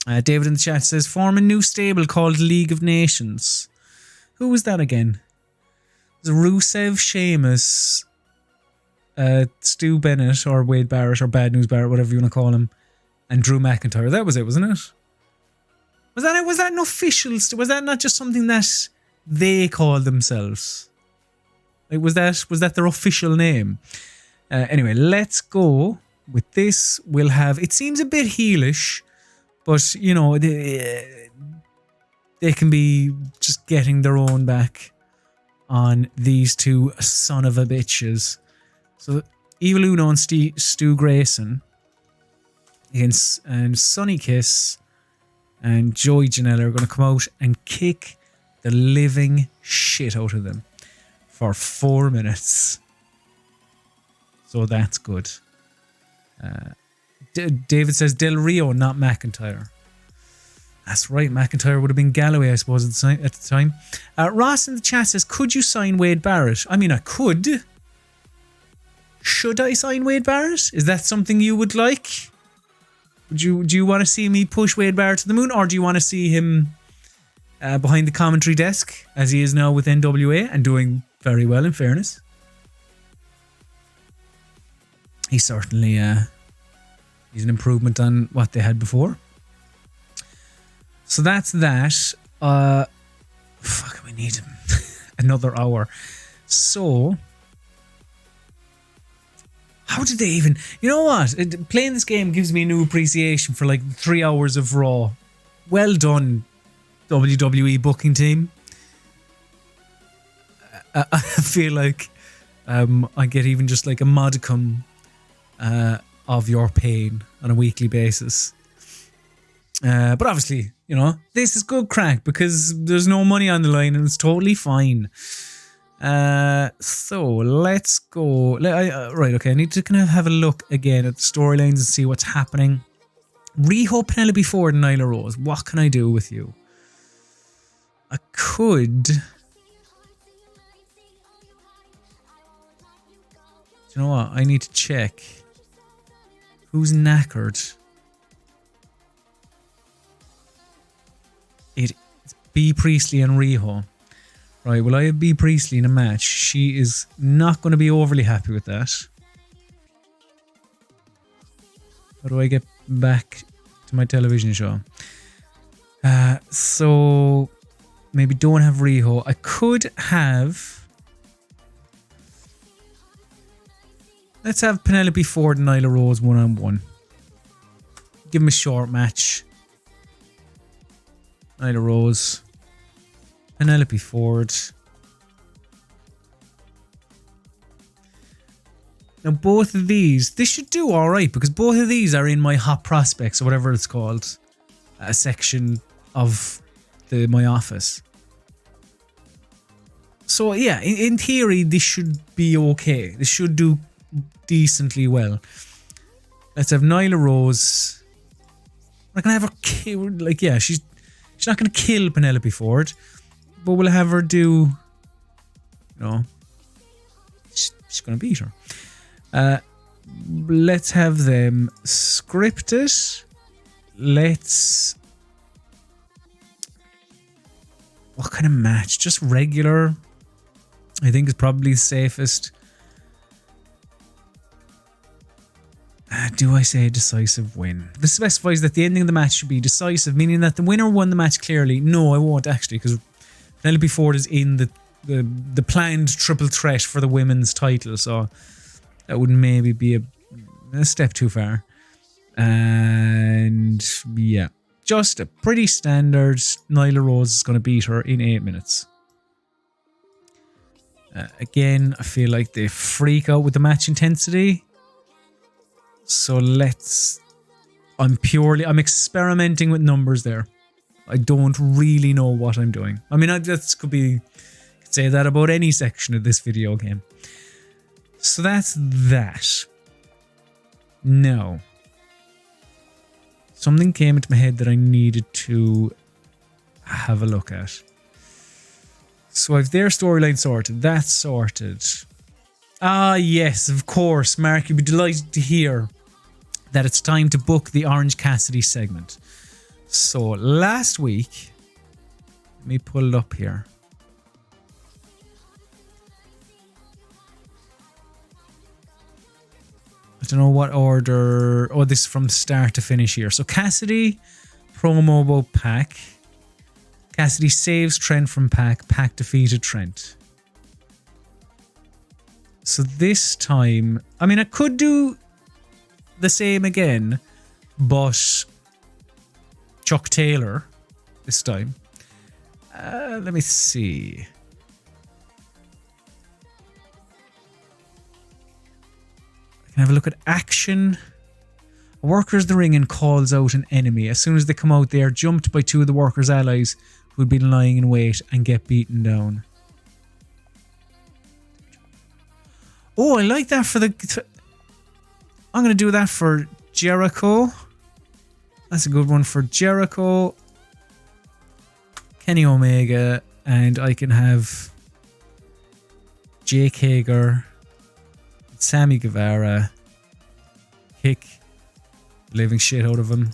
David in the chat says, form a new stable called League of Nations. Who was that again? It was Rusev, Sheamus, Stu Bennett or Wade Barrett or Bad News Barrett, whatever you want to call him, and Drew McIntyre. That was it, wasn't it? Was that an official? Was that not just something that they called themselves? Like, was that their official name? Anyway, let's go with this. We'll have. It seems a bit heelish, but you know they can be just getting their own back on these two son of a bitches. So Evil Uno and Stu Grayson against and Sonny Kiss and Joey Janela are going to come out and kick the living shit out of them for 4 minutes. So that's good. David says Del Rio, not McIntyre. That's right, McIntyre would have been Galloway, I suppose, at the time. Ross in the chat says, could you sign Wade Barrett? I mean, I could. Should I sign Wade Barrett? Is that something you would like? Do you want to see me push Wade Barrett to the moon, or do you want to see him behind the commentary desk, as he is now with NWA and doing very well, in fairness? He's certainly he's an improvement on what they had before. So that's that. Fuck, we need another hour. So, how did they even... You know what? Playing this game gives me a new appreciation for like 3 hours of Raw. Well done, WWE booking team. I feel like I get even just like a modicum of your pain on a weekly basis. But obviously, you know, this is good crack because there's no money on the line and it's totally fine. So let's go. Right, okay, I need to kind of have a look again at the storylines and see what's happening. Riho, Penelope Ford, and Nyla Rose. What can I do with you? I could... Do you know what? I need to check. Who's knackered? It's Bea Priestley and Riho. Right, will I have Bea Priestley in a match? She is not going to be overly happy with that. How do I get back to my television show? So, maybe don't have Riho. I could have... Let's have Penelope Ford and Nyla Rose one-on-one. Give them a short match. Nyla Rose. Penelope Ford. Now both of these, this should do alright because both of these are in my Hot Prospects or whatever it's called. A section of my office. So yeah, in theory this should be okay. This should do decently well. Let's have Nyla Rose. We're not gonna have her kill, like, yeah, she's not gonna kill Penelope Ford, but we'll have her do, you know, she's gonna beat her. Let's have them script it. What kind of match? Just regular, I think, is probably the safest. Do I say decisive win? This specifies that the ending of the match should be decisive, meaning that the winner won the match clearly. No, I won't actually, because Penelope Ford is in the planned triple threat for the women's title, so that would maybe be a step too far. And yeah, just a pretty standard. Nyla Rose is going to beat her in 8 minutes. Again, I feel like they freak out with the match intensity. So I'm experimenting with numbers there. I don't really know what I'm doing. I mean, could say that about any section of this video game. So that's that. Now, something came into my head that I needed to have a look at. So I've their storyline sorted. That's sorted. Ah, yes, of course. Mark, you'll be delighted to hear that it's time to book the Orange Cassidy segment. So last week, let me pull it up here. I don't know what order. Oh, this is from start to finish here. So Cassidy, promo about Pac. Cassidy saves Trent from Pac. Pac defeated Trent. So this time, I mean, I could do the same again, but Chuck Taylor this time. Let me see. I can have a look at action. A worker is the ring and calls out an enemy. As soon as they come out, they are jumped by two of the worker's allies who'd been lying in wait and get beaten down. Oh, I like that for the... I'm going to do that for Jericho. That's a good one for Jericho. Kenny Omega. And I can have Jake Hager, Sammy Guevara kick the living shit out of him.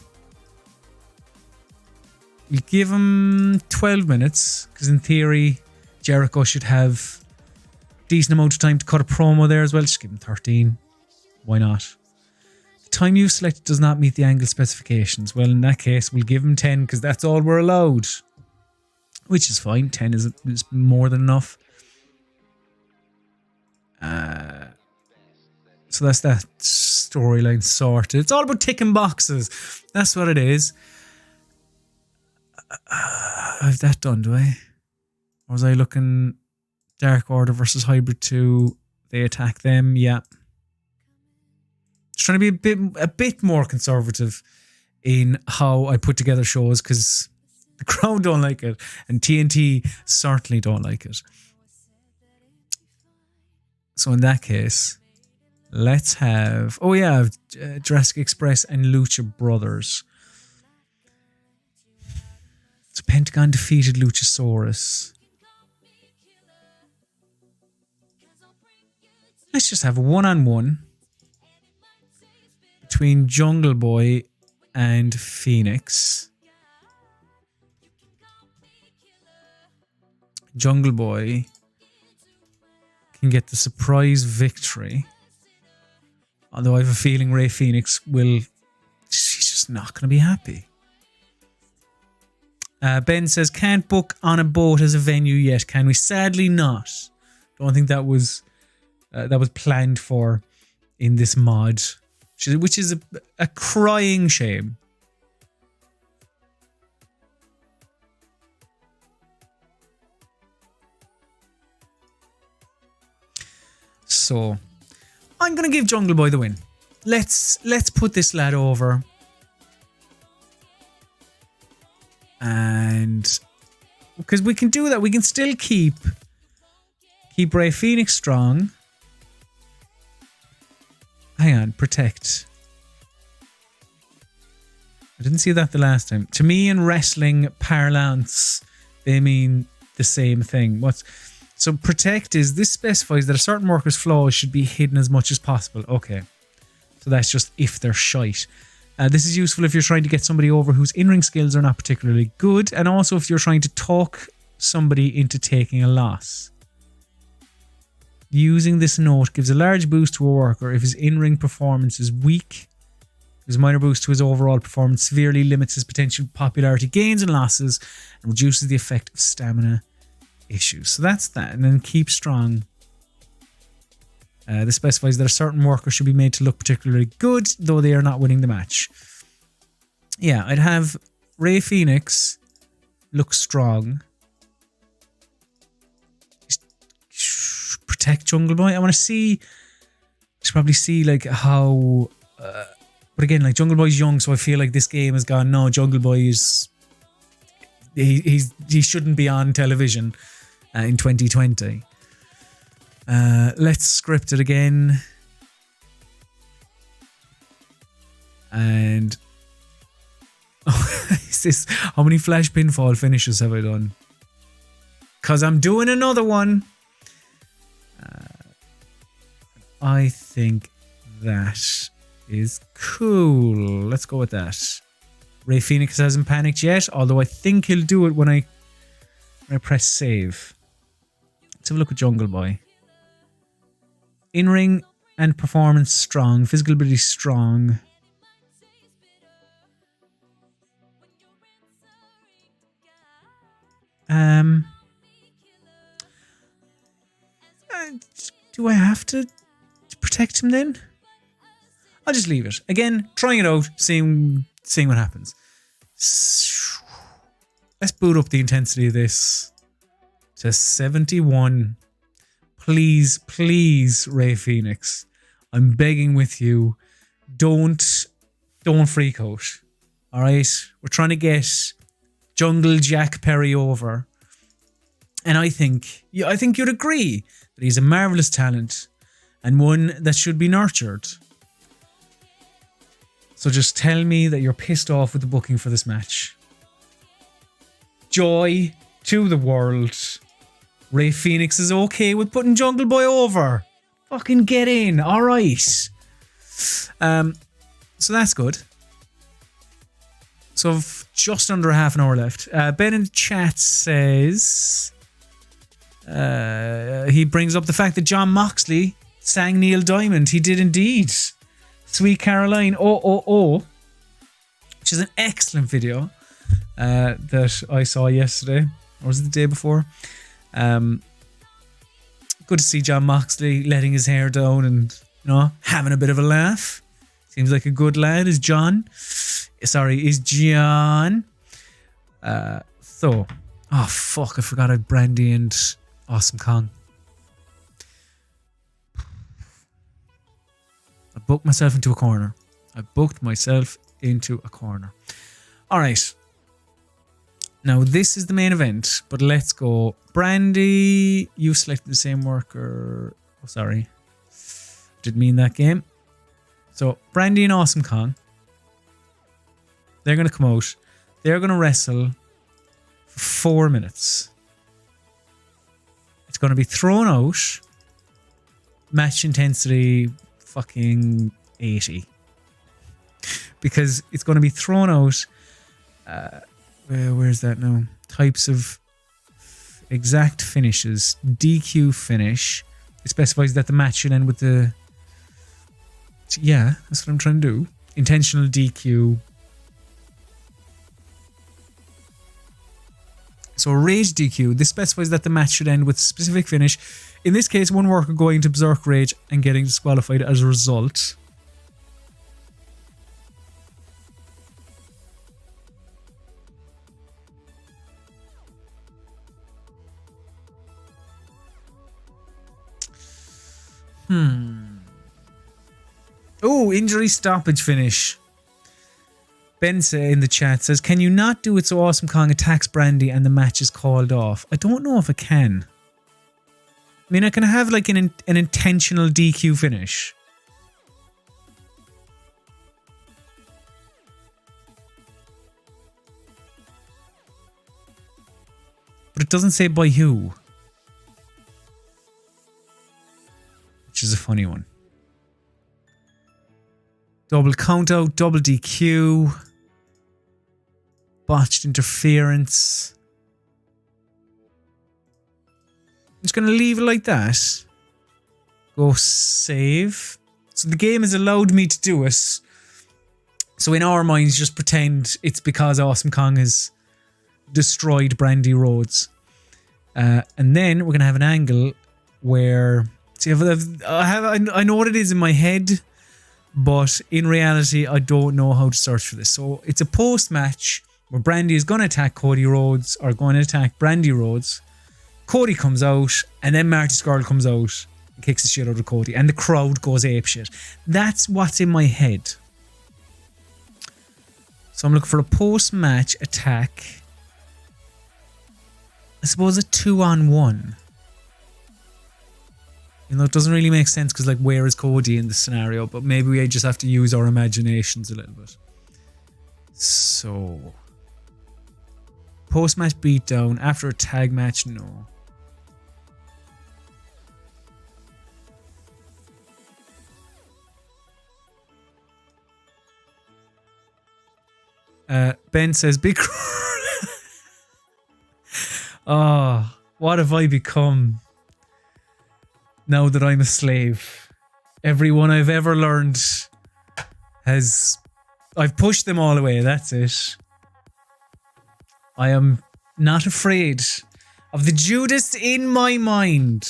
We'll give him 12 minutes, because in theory, Jericho should have a decent amount of time to cut a promo there as well. Just give him 13. Why not? The time you've selected does not meet the angle specifications. Well, in that case, we'll give him 10, because that's all we're allowed. Which is fine. 10 is more than enough. So that's that storyline sorted. It's all about ticking boxes. That's what it is. I have that done, do I? Or was I looking Dark Order versus Hybrid 2? They attack them, yeah. Just trying to be a bit more conservative in how I put together shows, because the crowd don't like it, and TNT certainly don't like it. So in that case, let's have... Oh yeah, Jurassic Express and Lucha Brothers. So Pentagon defeated Luchasaurus. Let's just have a one-on-one between Jungle Boy and Phoenix. Jungle Boy can get the surprise victory. Although I have a feeling Rey Fenix will... She's just not going to be happy. Ben says, can't book on a boat as a venue yet, can we? Sadly not. Don't think that was planned for in this mod, which is a crying shame. So, I'm going to give Jungle Boy the win. Let's put this lad over. And because we can do that, we can still keep Rey Fenix strong. Hang on, protect. I didn't see that the last time. To me, in wrestling parlance, they mean the same thing. So protect is, this specifies that a certain worker's flaws should be hidden as much as possible. Okay. So that's just if they're shite. This is useful if you're trying to get somebody over whose in-ring skills are not particularly good, and also if you're trying to talk somebody into taking a loss. Using this note gives a large boost to a worker if his in-ring performance is weak. Gives a minor boost to his overall performance, severely limits his potential popularity gains and losses, and reduces the effect of stamina issues. So that's that. And then keep strong. This specifies that a certain worker should be made to look particularly good, though they are not winning the match. Yeah, I'd have Rey Fenix look strong. Protect Jungle Boy. I want to see. Should probably see like how. But again, like Jungle Boy's young, so I feel like this game has gone. No, Jungle Boy is. He shouldn't be on television in 2020. Let's script it again. And is this how many flash pinfall finishes have I done? Because I'm doing another one. I think that is cool. Let's go with that. Rey Fenix hasn't panicked yet, although I think he'll do it when I press save. Let's have a look at Jungle Boy. In-ring and performance strong. Physical ability strong. Do I have to protect him then? I'll just leave it. Again, trying it out, seeing what happens. Let's boot up the intensity of this to 71. Please, please, Rey Fenix. I'm begging with you. Don't freak out. Alright? We're trying to get Jungle Jack Perry over. And I think you'd agree that he's a marvellous talent and one that should be nurtured. So just tell me that you're pissed off with the booking for this match. Joy to the world. Rey Fenix is okay with putting Jungle Boy over. Fucking get in. All right. So that's good. So just under half an hour left. Ben in the chat says he brings up the fact that John Moxley sang Neil Diamond. He did indeed. Sweet Caroline, which is an excellent video that I saw yesterday, or was it the day before? Good to see John Moxley letting his hair down and having a bit of a laugh. Seems like a good lad. Is John? So, oh fuck! I forgot I had Brandy and Awesome Kong. I booked myself into a corner. All right. Now, this is the main event, but let's go. Brandy, you selected the same worker. Oh, sorry. Didn't mean that game. So, Brandy and Awesome Kong. They're going to come out. They're going to wrestle for 4 minutes. It's going to be thrown out. Match intensity fucking 80. Because it's going to be thrown out. Where's that now? Types of exact finishes. DQ finish. It specifies that the match should end with the... Yeah, that's what I'm trying to do. Intentional DQ. So a rage DQ. This specifies that the match should end with a specific finish. In this case, one worker going to berserk rage and getting disqualified as a result. Oh, injury stoppage finish. Bensa in the chat says, can you not do it so Awesome Kong attacks Brandy and the match is called off? I don't know if I can. I mean, I can have like an intentional DQ finish. But it doesn't say by who. Which is a funny one. Double count out, double DQ. Botched interference. I'm just going to leave it like that. Go save. So the game has allowed me to do it. So in our minds, just pretend it's because Awesome Kong has destroyed Brandy Rhodes. And then we're going to have an angle where... See, I know what it is in my head, but in reality, I don't know how to search for this. So it's a post-match where Brandy is going to attack Cody Rhodes, or going to attack Brandy Rhodes. Cody comes out, and then Marty Scurll comes out and kicks the shit out of Cody, and the crowd goes apeshit. That's what's in my head. So I'm looking for a post-match attack. I suppose a 2-on-1. You know, it doesn't really make sense because, like, where is Cody in this scenario? But maybe we just have to use our imaginations a little bit. So, post-match beatdown after a tag match, no. Ben says, big... Oh, what have I become now that I'm a slave? Everyone I've ever learned has... I've pushed them all away, that's it. I am not afraid of the Judas in my mind.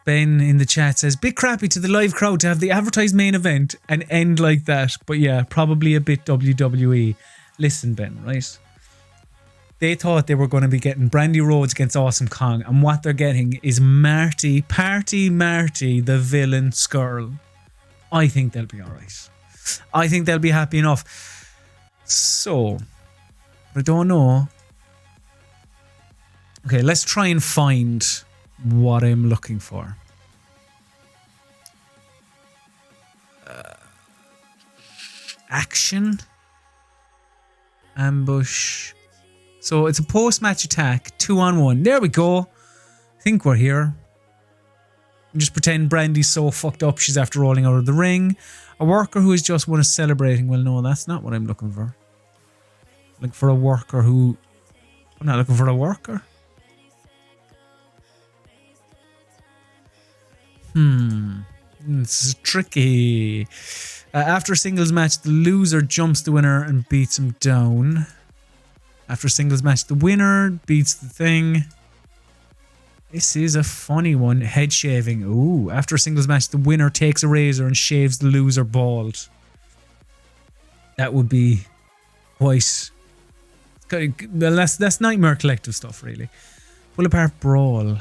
Ben in the chat says, bit crappy to the live crowd to have the advertised main event and end like that. But yeah, probably a bit WWE. Listen, Ben, right? They thought they were going to be getting Brandy Rhodes against Awesome Kong, and what they're getting is Marty, the villain Scurll. I think they'll be alright. I think they'll be happy enough. So, I don't know. Okay, let's try and find what I'm looking for. Action. Ambush. So it's a post-match attack, 2-on-1. There we go. I think we're here. And just pretend Brandy's so fucked up she's after rolling out of the ring. A worker who has just won is celebrating. Well, no, that's not what I'm looking for. I'm looking for a worker who... I'm not looking for a worker. This is tricky. After a singles match, the loser jumps the winner and beats him down. After a singles match, the winner beats the thing. This is a funny one. Head shaving. Ooh. After a singles match, the winner takes a razor and shaves the loser bald. That would be quite... Well, that's Nightmare Collective stuff, really. Pull apart brawl.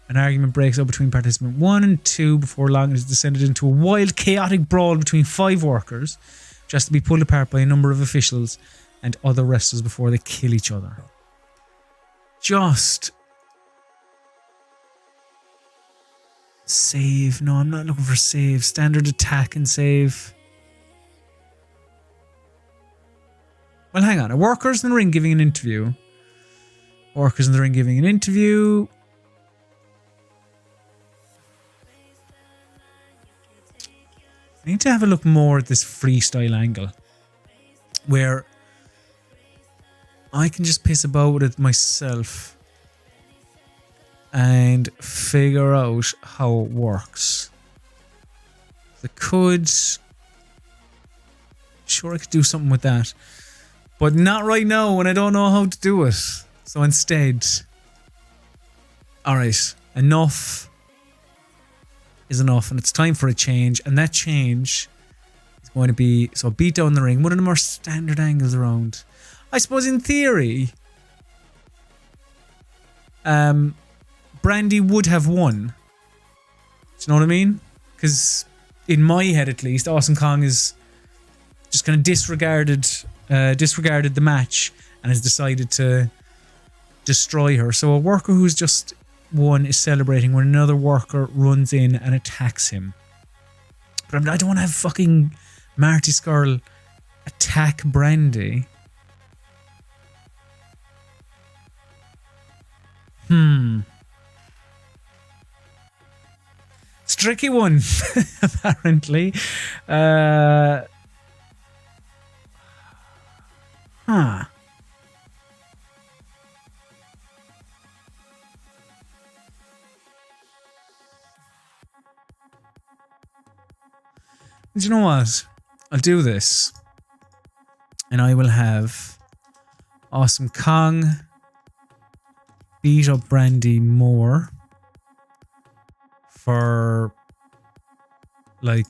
An argument breaks out between participant 1 and 2 before long it has descended into a wild, chaotic brawl between 5 workers, which has to be pulled apart by a number of officials and other wrestlers before they kill each other. Just... Save. No, I'm not looking for save. Standard attack and save. Well, hang on. A worker's in the ring giving an interview. Workers in the ring giving an interview. I need to have a look more at this freestyle angle where I can just piss about with it myself and figure out how it works. I could... Sure, I could do something with that. But not right now when I don't know how to do it. So instead... Alright, enough is enough, and it's time for a change, and that change is going to be, so beat down the ring, one of the more standard angles around. I suppose in theory Brandy would have won. Do you know what I mean? Because in my head at least, Awesome Kong is just kind of disregarded the match and has decided to destroy her. So a worker who's just won is celebrating when another worker runs in and attacks him. But I don't want to have fucking Marty Scurll attack Brandy. It's a tricky one, apparently. Do you know what? I'll do this. And I will have Awesome Kong beat up Brandy more for like,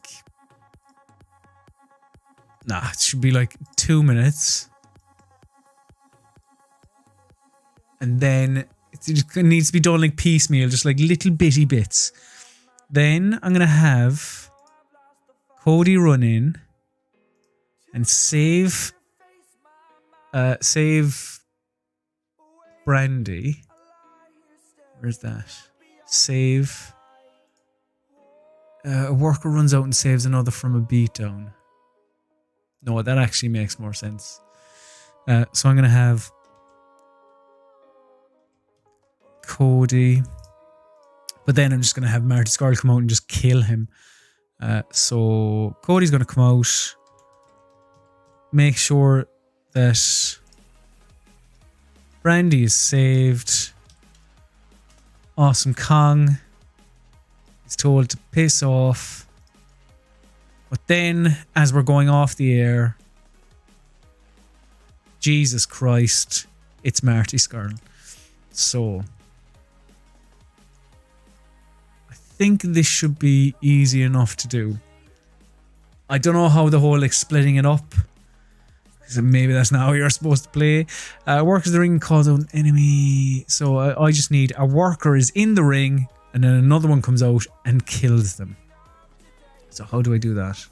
it should be like 2 minutes. And then it just needs to be done like piecemeal, just like little bitty bits. Then I'm going to have Cody run in and save Brandy. Where's that? Save. A worker runs out and saves another from a beatdown. No, that actually makes more sense. So I'm going to have Cody. But then I'm just going to have Marty Scurll come out and just kill him. So Cody's going to come out. Make sure that Brandy is saved. Awesome Kong is told to piss off. But then, as we're going off the air, Jesus Christ, it's Marty Scurll. So I think this should be easy enough to do. I don't know how the whole like splitting it up. So maybe that's not how you're supposed to play. Workers in the ring calls out an enemy. So I just need a worker is in the ring and then another one comes out and kills them. So how do I do that?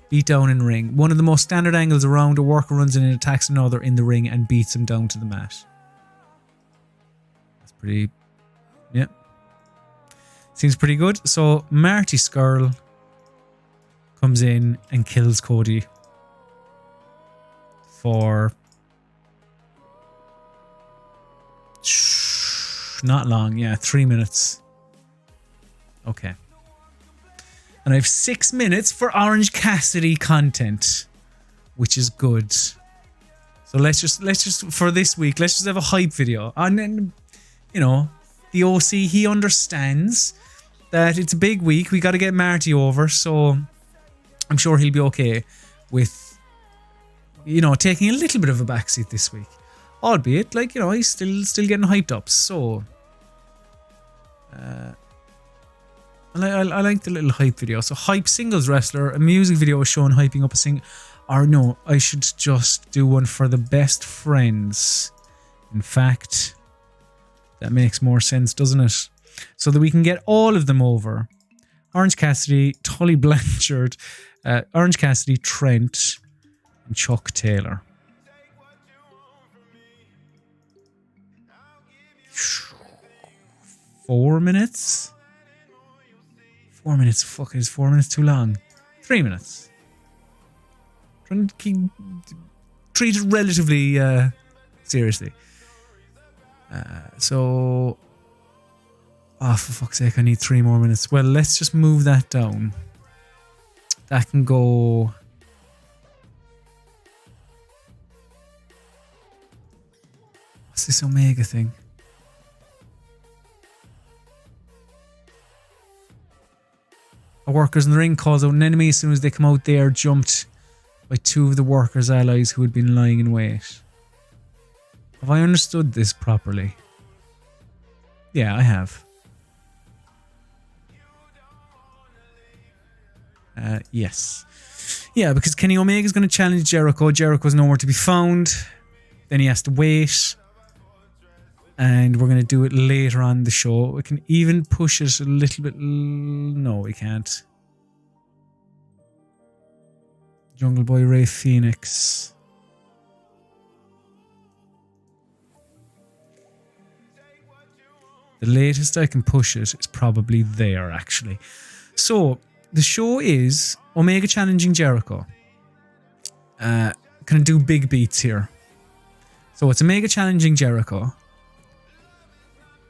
Beat down in ring. One of the most standard angles around, a worker runs in and attacks another in the ring and beats him down to the mat. That's pretty... yeah. Seems pretty good. So Marty Scurll comes in and kills Cody. For not long, yeah, 3 minutes. Okay. And I have 6 minutes for Orange Cassidy content, which is good. So let's just for this week, let's just have a hype video. And then, you know, the OC, he understands that it's a big week. We got to get Marty over, so I'm sure he'll be okay with, you know, taking a little bit of a backseat this week. Albeit, like, you know, he's still getting hyped up. So, I like the little hype video. So, hype singles wrestler. A music video showing hyping up a single. Or no, I should just do one for the best friends. In fact, that makes more sense, doesn't it? So that we can get all of them over. Orange Cassidy, Tully Blanchard, Orange Cassidy, Trent, and Chuck Taylor. Four minutes? 4 minutes. Fuck, is 4 minutes too long? 3 minutes. Trying to keep, treat it relatively seriously. So, oh, for fuck's sake, I need 3 more minutes. Well, let's just move that down. That can go. What's this Omega thing? A workers in the ring calls out an enemy. As soon as they come out, they are jumped by 2 of the workers' allies who had been lying in wait. Have I understood this properly? Yeah, I have. Yes. Yeah, because Kenny Omega is going to challenge Jericho. Jericho's nowhere to be found. Then he has to wait. And we're going to do it later on the show. We can even push it a little bit. No, we can't. Jungle Boy Ray Phoenix. The latest I can push it is probably there, actually. So, the show is Omega challenging Jericho. Can I do big beats here? So, it's Omega challenging Jericho.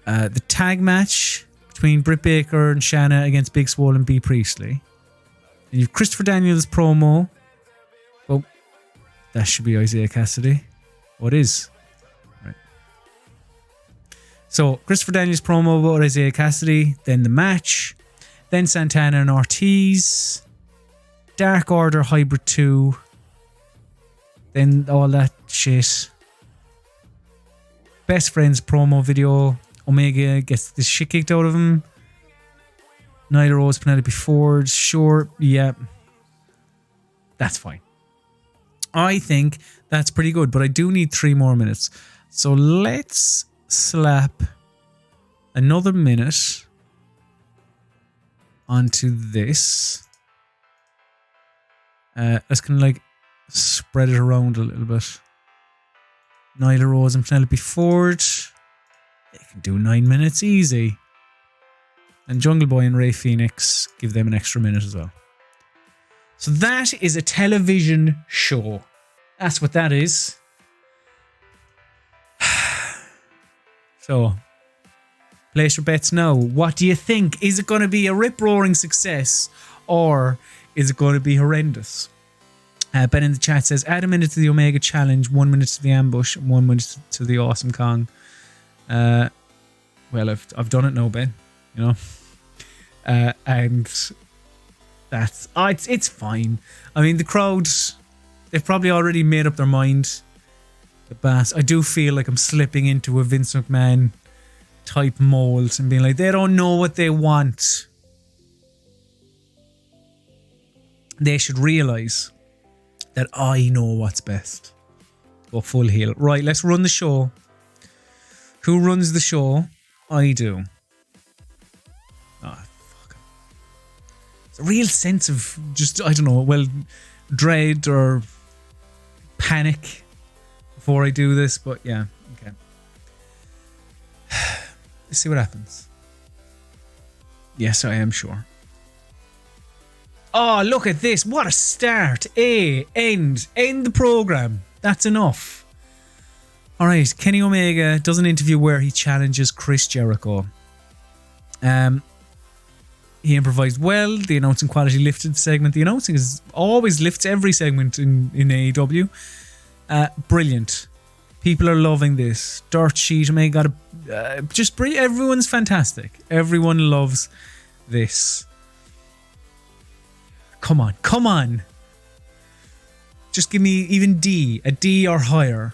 The tag match between Britt Baker and Shanna against Big Swole and B. Priestley. And you've Christopher Daniels' promo. Oh, that should be Isaiah Cassidy. What is? Right. So, Christopher Daniels' promo about Isaiah Cassidy. Then the match. Then Santana and Ortiz. Dark Order Hybrid 2. Then all that shit. Best Friends promo video. Omega gets the shit kicked out of him. Nyla Rose, Penelope Ford. Sure, yeah. That's fine. I think that's pretty good, but I do need 3 more minutes. So let's slap another minute onto this. Let's kind of like spread it around a little bit. Nyla Rose and Penelope Ford. They can do 9 minutes easy. And Jungle Boy and Rey Fenix, give them an extra minute as well. So that is a television show. That's what that is. So, place your bets now. What do you think? Is it going to be a rip-roaring success or is it going to be horrendous? Ben in the chat says, add a minute to the Omega Challenge, 1 minute to the ambush, and 1 minute to the Awesome Kong. Well, I've done it now, Ben. You know, and that's it's fine. I mean, the crowd, they've probably already made up their mind. The Bass, I do feel like I'm slipping into a Vince McMahon type mold and being like, they don't know what they want. They should realize that I know what's best. Go full heel. Right, let's run the show. Who runs the show? I do. Fuck. It's a real sense of just, I don't know, well, dread or panic before I do this, but yeah, okay. Let's see what happens. Yes, I am sure. Oh, look at this. What a start. End the program. That's enough. All right, Kenny Omega does an interview where he challenges Chris Jericho. He improvised well. The announcing quality lifted the segment. The announcing always lifts every segment in AEW. Brilliant. People are loving this. Dirt Sheet, Omega got a... just brilliant. Everyone's fantastic. Everyone loves this. Come on. Just give me even D. A D or higher.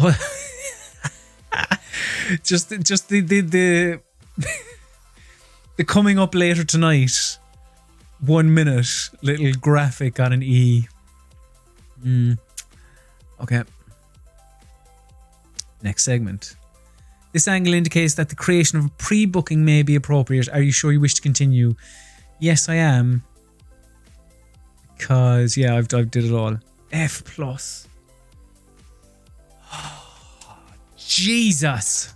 Oh, fuck. just the the coming up later tonight 1 minute little graphic on an E. Okay. Next segment. This angle indicates that the creation of a pre-booking may be appropriate. Are you sure you wish to continue? Yes, I am. Because, yeah, I've did it all. F+. Jesus.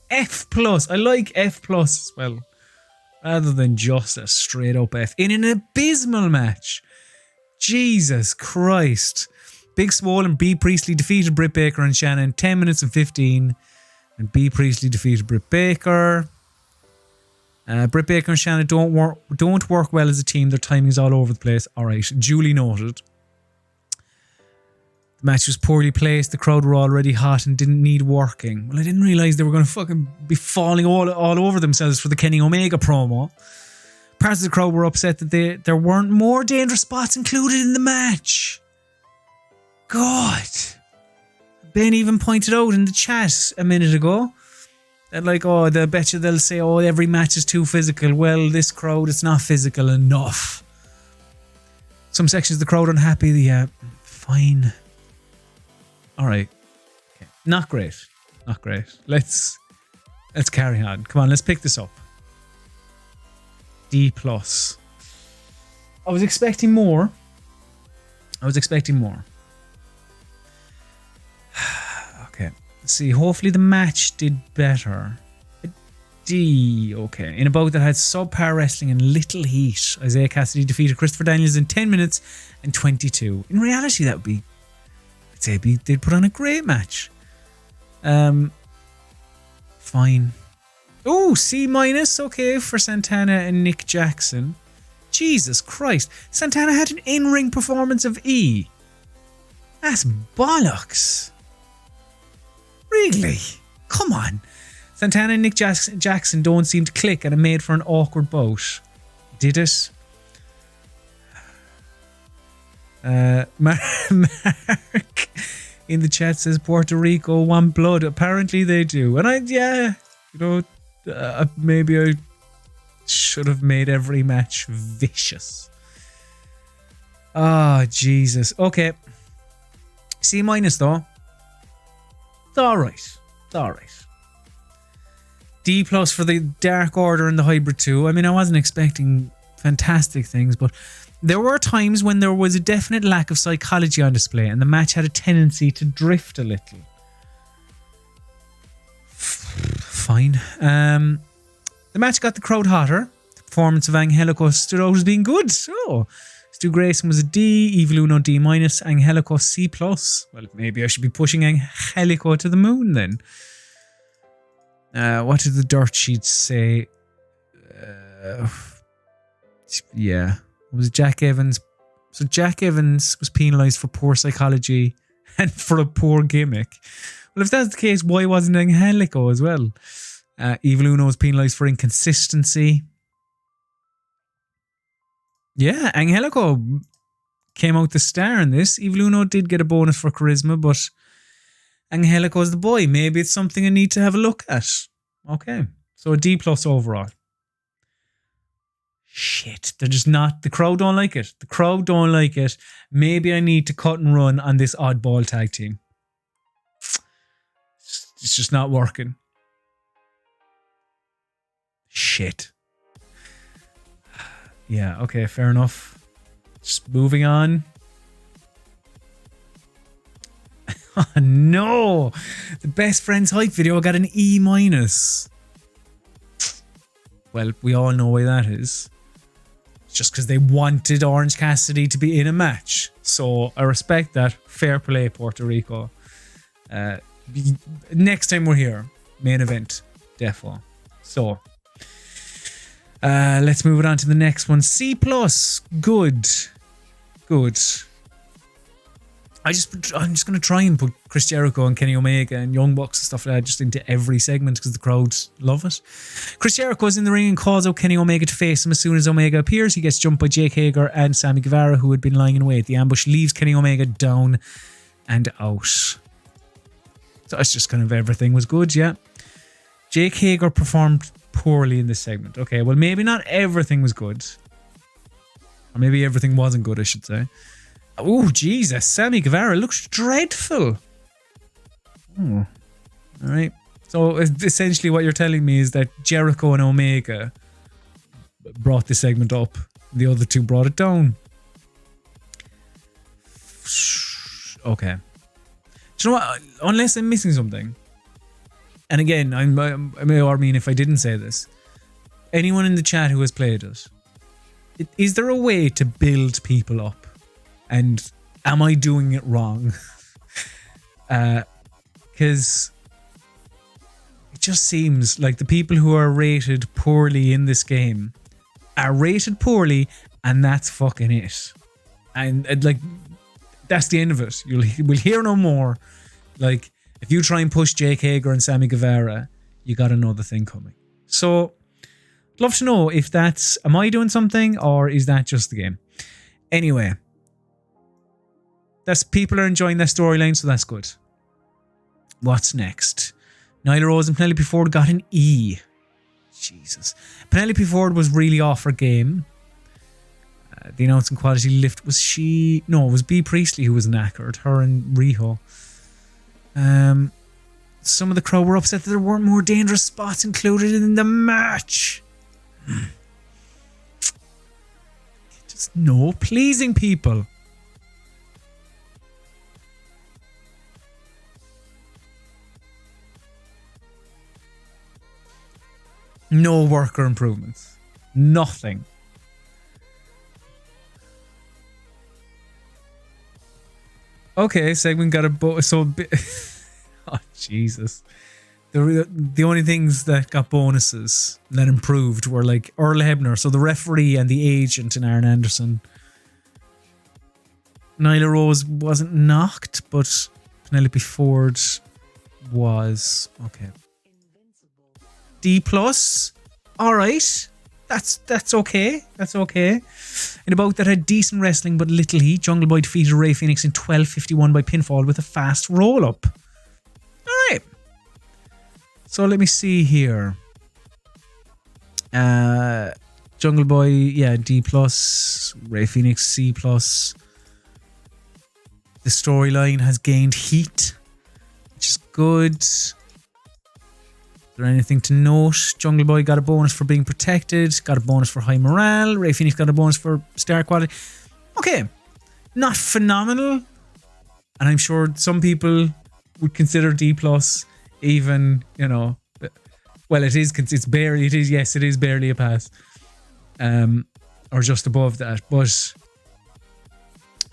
F+. I like F+ as well. Rather than just a straight up F. In an abysmal match. Jesus Christ. Big Swole and B. Priestley defeated Britt Baker and Shannon 10 minutes and 15. And B. Priestley defeated Britt Baker. Britt Baker and Shannon don't work well as a team. Their timing's all over the place. Alright, duly noted. The match was poorly placed. The crowd were already hot and didn't need working. Well, I didn't realise they were going to fucking be falling all over themselves for the Kenny Omega promo. Parts of the crowd were upset that there weren't more dangerous spots included in the match. God. Ben even pointed out in the chat a minute ago that like, oh, I bet you they'll say, oh, every match is too physical. Well, this crowd, it's not physical enough. Some sections of the crowd unhappy. Yeah, fine. All right. Okay. Not great. Let's carry on. Come on, let's pick this up. D+. I was expecting more. Okay. Let's see. Hopefully the match did better. A D. Okay. In a bout that had subpar wrestling and little heat, Isaiah Cassidy defeated Christopher Daniels in 10 minutes and 22. In reality, that would be... I'd say they'd put on a great match. Fine. Oh, C-, okay, for Santana and Nick Jackson. Jesus Christ. Santana had an in-ring performance of E. That's bollocks. Really? Come on. Santana and Nick Jackson don't seem to click and it made for an awkward bout. Did it? Mark in the chat says Puerto Rico want blood. Apparently they do. And maybe I should have made every match vicious. Ah, Jesus. Okay. C- though. It's alright. It's alright. D+ for the Dark Order and the Hybrid 2. I mean, I wasn't expecting fantastic things, but there were times when there was a definite lack of psychology on display and the match had a tendency to drift a little. Fine. The match got the crowd hotter. The performance of Angelico stood out as being good. Oh, Stu Grayson was a D, Evil Uno D-, Angelico C+. Well, maybe I should be pushing Angelico to the moon then. What did the dirt sheets say? Yeah. It was Jack Evans. So Jack Evans was penalised for poor psychology and for a poor gimmick. Well, if that's the case, why wasn't Angelico as well? Evil Uno was penalised for inconsistency. Yeah, Angelico came out the star in this. Evil Uno did get a bonus for charisma, but Angelico's the boy. Maybe it's something I need to have a look at. Okay, so a D+ overall. Shit, they're just not. The crowd don't like it. The crowd don't like it. Maybe I need to cut and run on this oddball tag team. It's just not working. Shit. Yeah, okay, fair enough. Just moving on. Oh, no! The Best Friends hype video got an E-. Well, we all know why that is. It's just because they wanted Orange Cassidy to be in a match. So I respect that. Fair play, Puerto Rico. Next time we're here, main event, defo. So let's move it on to the next one. C+, good. I'm just going to try and put Chris Jericho and Kenny Omega and Young Bucks and stuff like that just into every segment because the crowds love it. Chris Jericho's in the ring and calls out Kenny Omega to face him. As soon as Omega appears, he gets jumped by Jake Hager and Sammy Guevara, who had been lying in wait. The ambush leaves Kenny Omega down and out. So it's just kind of everything was good, yeah. Jake Hager performed poorly in this segment. Okay, well, maybe not everything was good. Or maybe everything wasn't good, I should say. Oh, Jesus. Sammy Guevara looks dreadful. Oh. All right. So essentially what you're telling me is that Jericho and Omega brought the segment up. The other two brought it down. Okay. Do you know what? Unless I'm missing something. And again, I mean, if I didn't say this, anyone in the chat who has played it, is there a way to build people up? And am I doing it wrong? Because it just seems like the people who are rated poorly in this game are rated poorly, and that's fucking it. And like, that's the end of it. We'll hear no more. Like, if you try and push Jake Hager and Sammy Guevara, you got another thing coming. So, I'd love to know if that's, am I doing something or is that just the game? Anyway, people are enjoying that storyline, so that's good. What's next? Nyla Rose and Penelope Ford got an E. Jesus. Penelope Ford was really off her game. The announcing quality lift was she... No, it was B. Priestley who was knackered. Her and Riho. Some of the crowd were upset that there weren't more dangerous spots included in the match. Just no pleasing people. No worker improvements. Nothing. Okay, segment got a so oh Jesus. The only things that got bonuses that improved were like Earl Hebner, so the referee and the agent in Arn Anderson. Nyla Rose wasn't knocked, but Penelope Ford was. Okay. D+. Alright. That's okay. That's okay. In a bout that had decent wrestling but little heat, Jungle Boy defeated Rey Fenix in 12:51 by pinfall with a fast roll-up. Alright. So let me see here. Jungle Boy, yeah, D+, Rey Fenix, C+. The storyline has gained heat, which is good. Is there anything to note? Jungle Boy got a bonus for being protected, got a bonus for high morale. Rey Fenix got a bonus for star quality. Okay, not phenomenal. And I'm sure some people would consider D+, even, you know, well, it is barely a pass. Or just above that. But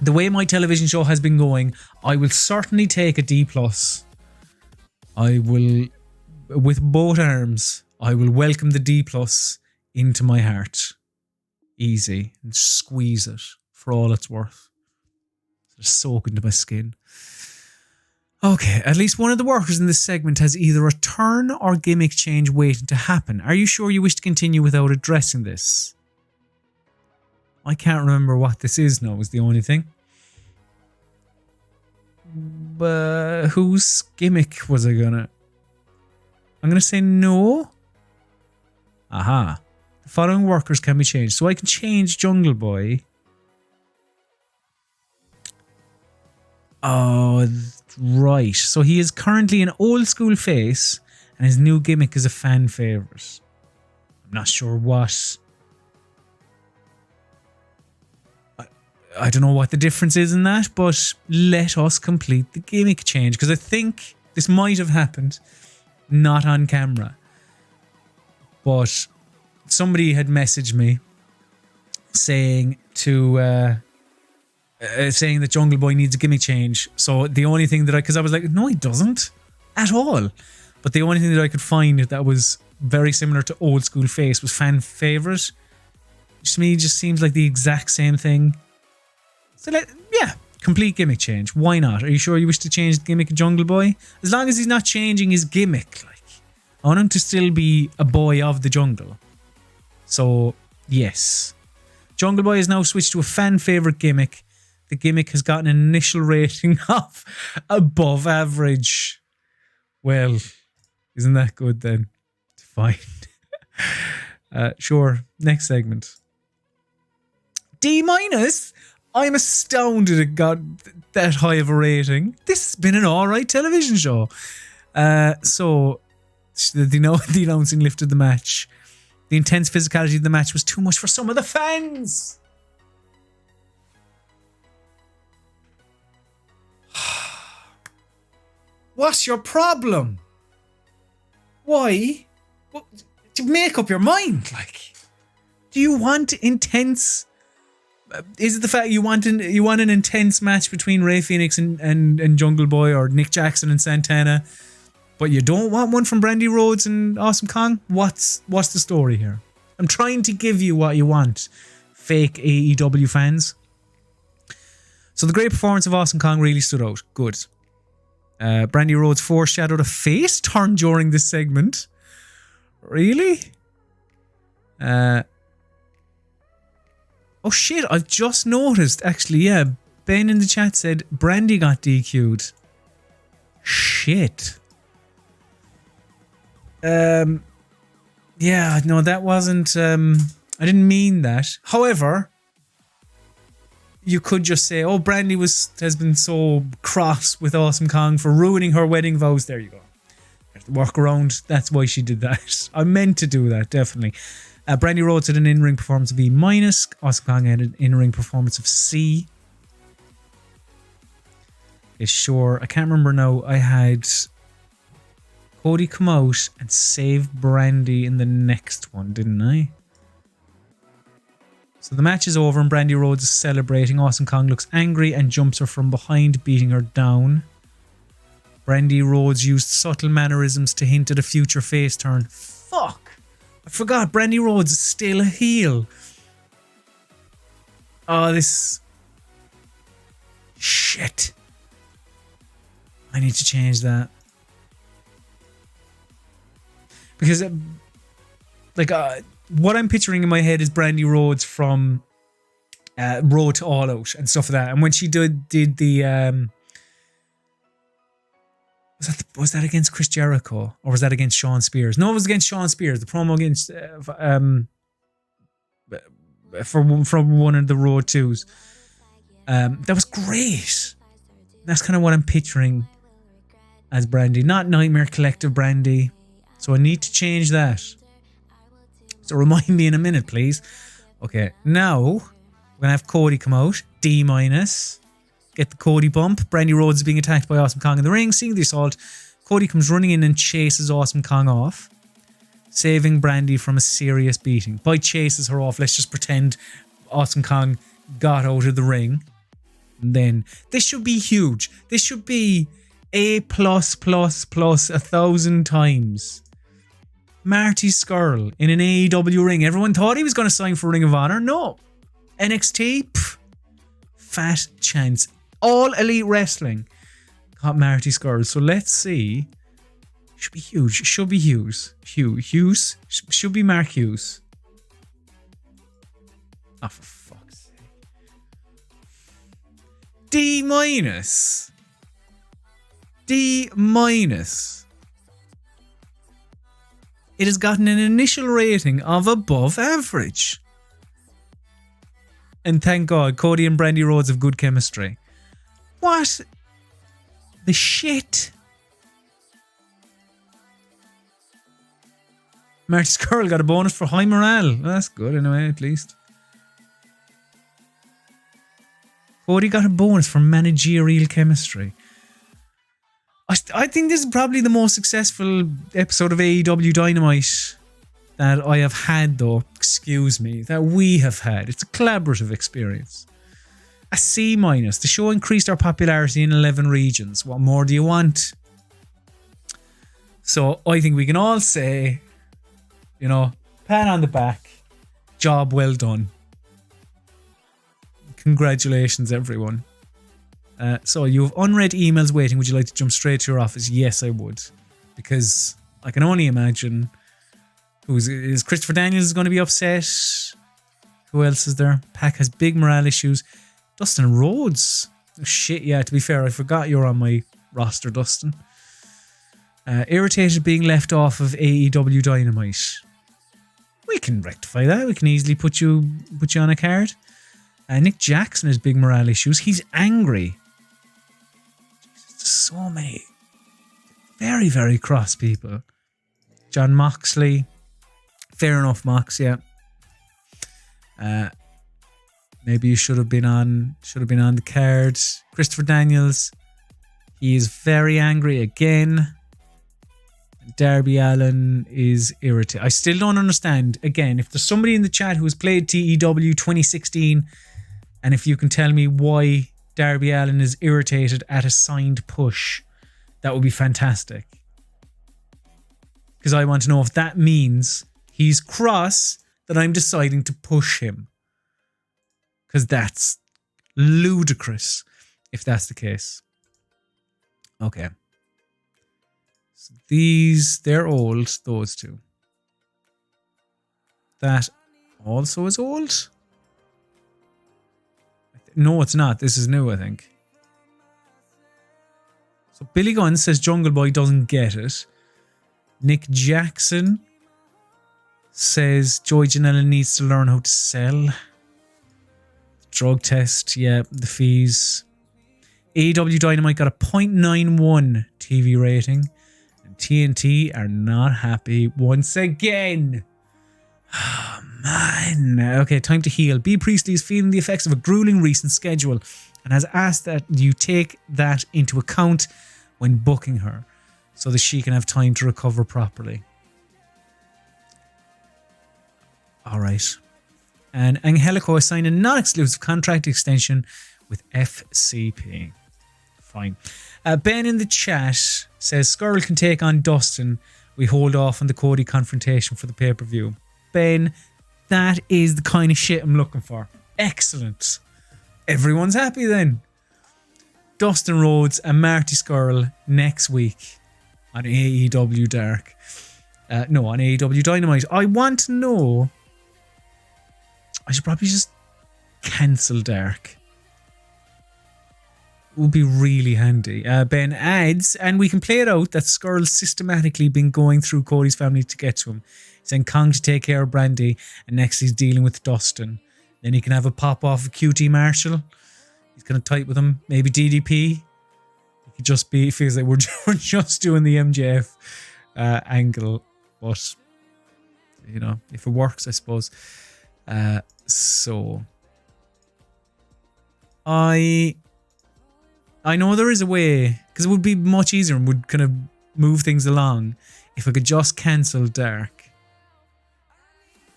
the way my television show has been going, I will certainly take a D+. I will, with both arms, I will welcome the D+ into my heart. Easy. And squeeze it for all it's worth. Soak into my skin. Okay, at least one of the workers in this segment has either a turn or gimmick change waiting to happen. Are you sure you wish to continue without addressing this? I can't remember what this is now, is the only thing. But whose gimmick was I gonna... I'm gonna say no. Aha. The following workers can be changed. So I can change Jungle Boy. Oh, right. So he is currently an old school face and his new gimmick is a fan favourite. I'm not sure what... I don't know what the difference is in that, but let us complete the gimmick change because I think this might have happened not on camera. But somebody had messaged me saying that Jungle Boy needs a gimmick change. So the only thing that because I was like, no, he doesn't at all. But the only thing that I could find that was very similar to old school face was fan favorite. Which to me just seems like the exact same thing. So complete gimmick change. Why not? Are you sure you wish to change the gimmick of Jungle Boy? As long as he's not changing his gimmick, like I want him to still be a boy of the jungle. So yes, Jungle Boy has now switched to a fan favorite gimmick. The gimmick has gotten an initial rating of above average. Well, isn't that good then? Fine. Sure. Next segment. D-. I'm astounded it got that high of a rating. This has been an alright television show. So, the announcing lifted the match. The intense physicality of the match was too much for some of the fans. What's your problem? Why? What, make up your mind. Like, do you want intense? Is it the fact you want an intense match between Rey Fenix and Jungle Boy or Nick Jackson and Santana, but you don't want one from Brandy Rhodes and Awesome Kong? What's the story here? I'm trying to give you what you want, fake AEW fans. So the great performance of Awesome Kong really stood out. Good. Brandy Rhodes foreshadowed a face turn during this segment. Really? Oh shit, I've just noticed, actually, yeah. Ben in the chat said Brandy got DQ'd. Shit. Yeah, no, that wasn't, I didn't mean that. However, you could just say, oh, Brandy has been so cross with Awesome Kong for ruining her wedding vows. There you go. There's the workaround. That's why she did that. I meant to do that, definitely. Brandy Rhodes had an in-ring performance of E-. Awesome Kong had an in-ring performance of C. Okay, sure. I can't remember now. I had Cody come out and save Brandy in the next one, didn't I? So the match is over and Brandy Rhodes is celebrating. Awesome Kong looks angry and jumps her from behind, beating her down. Brandy Rhodes used subtle mannerisms to hint at a future face turn. Fuck! I forgot Brandy Rhodes is still a heel. Oh, this... Shit. I need to change that. Because, what I'm picturing in my head is Brandy Rhodes from Road to All Out and stuff like that. And when she did the was that against Chris Jericho or was that against Shawn Spears? No, it was against Shawn Spears. The promo against from one of the Road 2s. That was great. That's kind of what I'm picturing as Brandy, not Nightmare Collective Brandy. So I need to change that. So remind me in a minute, please. Okay, now we're gonna have Cody come out. D-. Get the Cody bump. Brandy Rhodes is being attacked by Awesome Kong in the ring. Seeing the assault, Cody comes running in and chases Awesome Kong off, saving Brandy from a serious beating. By chases her off, let's just pretend Awesome Kong got out of the ring. And then this should be huge. This should be A+++ 1,000 times. Marty Scurll in an AEW ring. Everyone thought he was going to sign for Ring of Honor. No. NXT? Pff, fat chance. All Elite Wrestling got Marty Scurll. So let's see. Should be huge. Should be Hughes. Hughes? Should be Mark Hughes. Oh, for fuck's sake. D-. D-. It has gotten an initial rating of above average. And thank God, Cody and Brandy Rhodes have good chemistry. What the shit? Marty Scurll got a bonus for high morale. Well, that's good anyway, at least. Cody got a bonus for managerial chemistry. I think this is probably the most successful episode of AEW Dynamite that I have had, though. Excuse me, that we have had. It's a collaborative experience. A C-. The show increased our popularity in 11 regions. What more do you want? So I think we can all say, you know, pat on the back. Job well done. Congratulations, everyone. So you have unread emails waiting. Would you like to jump straight to your office? Yes, I would. Because I can only imagine is Christopher Daniels going to be upset? Who else is there? Pac has big morale issues. Dustin Rhodes. Oh, shit, yeah, to be fair, I forgot you're on my roster, Dustin. Irritated being left off of AEW Dynamite. We can rectify that. We can easily put you on a card. Nick Jackson has big morale issues. He's angry. So many very, very cross people. John Moxley. Fair enough, Mox, yeah. Maybe you should have been on the card. Christopher Daniels. He is very angry again. Darby Allin is irritated. I still don't understand. Again, if there's somebody in the chat who has played TEW 2016, and if you can tell me why Darby Allin is irritated at a signed push, that would be fantastic. Because I want to know if that means he's cross that I'm deciding to push him. Because that's ludicrous if that's the case. Okay. So they're old, those two. That also is old? No, it's not. This is new, I think. So Billy Gunn says Jungle Boy doesn't get it. Nick Jackson says Joey Janela needs to learn how to sell. Drug test, yeah, the fees. AEW Dynamite got a 0.91 TV rating. And TNT are not happy once again. Oh, man. Okay, time to heal. B. Priestley is feeling the effects of a grueling recent schedule and has asked that you take that into account when booking her so that she can have time to recover properly. All right. And Angelico has signed a non-exclusive contract extension with FCP. Fine. Ben in the chat says Scurll can take on Dustin. We hold off on the Cody confrontation for the pay-per-view. Ben, that is the kind of shit I'm looking for. Excellent. Everyone's happy then. Dustin Rhodes and Marty Scurll next week on AEW Dark. On AEW Dynamite. I want to know I should probably just cancel Dark. Would be really handy. Ben adds, and we can play it out, that Scurll's systematically been going through Cody's family to get to him. He's sent Kong to take care of Brandy, and next he's dealing with Dustin. Then he can have a pop off of QT Marshall. He's kind of tight with him. Maybe DDP. It could just be, it feels like we're just doing the MJF angle. But, you know, if it works, I suppose. So, I know there is a way, because it would be much easier and would kind of move things along if I could just cancel Dark.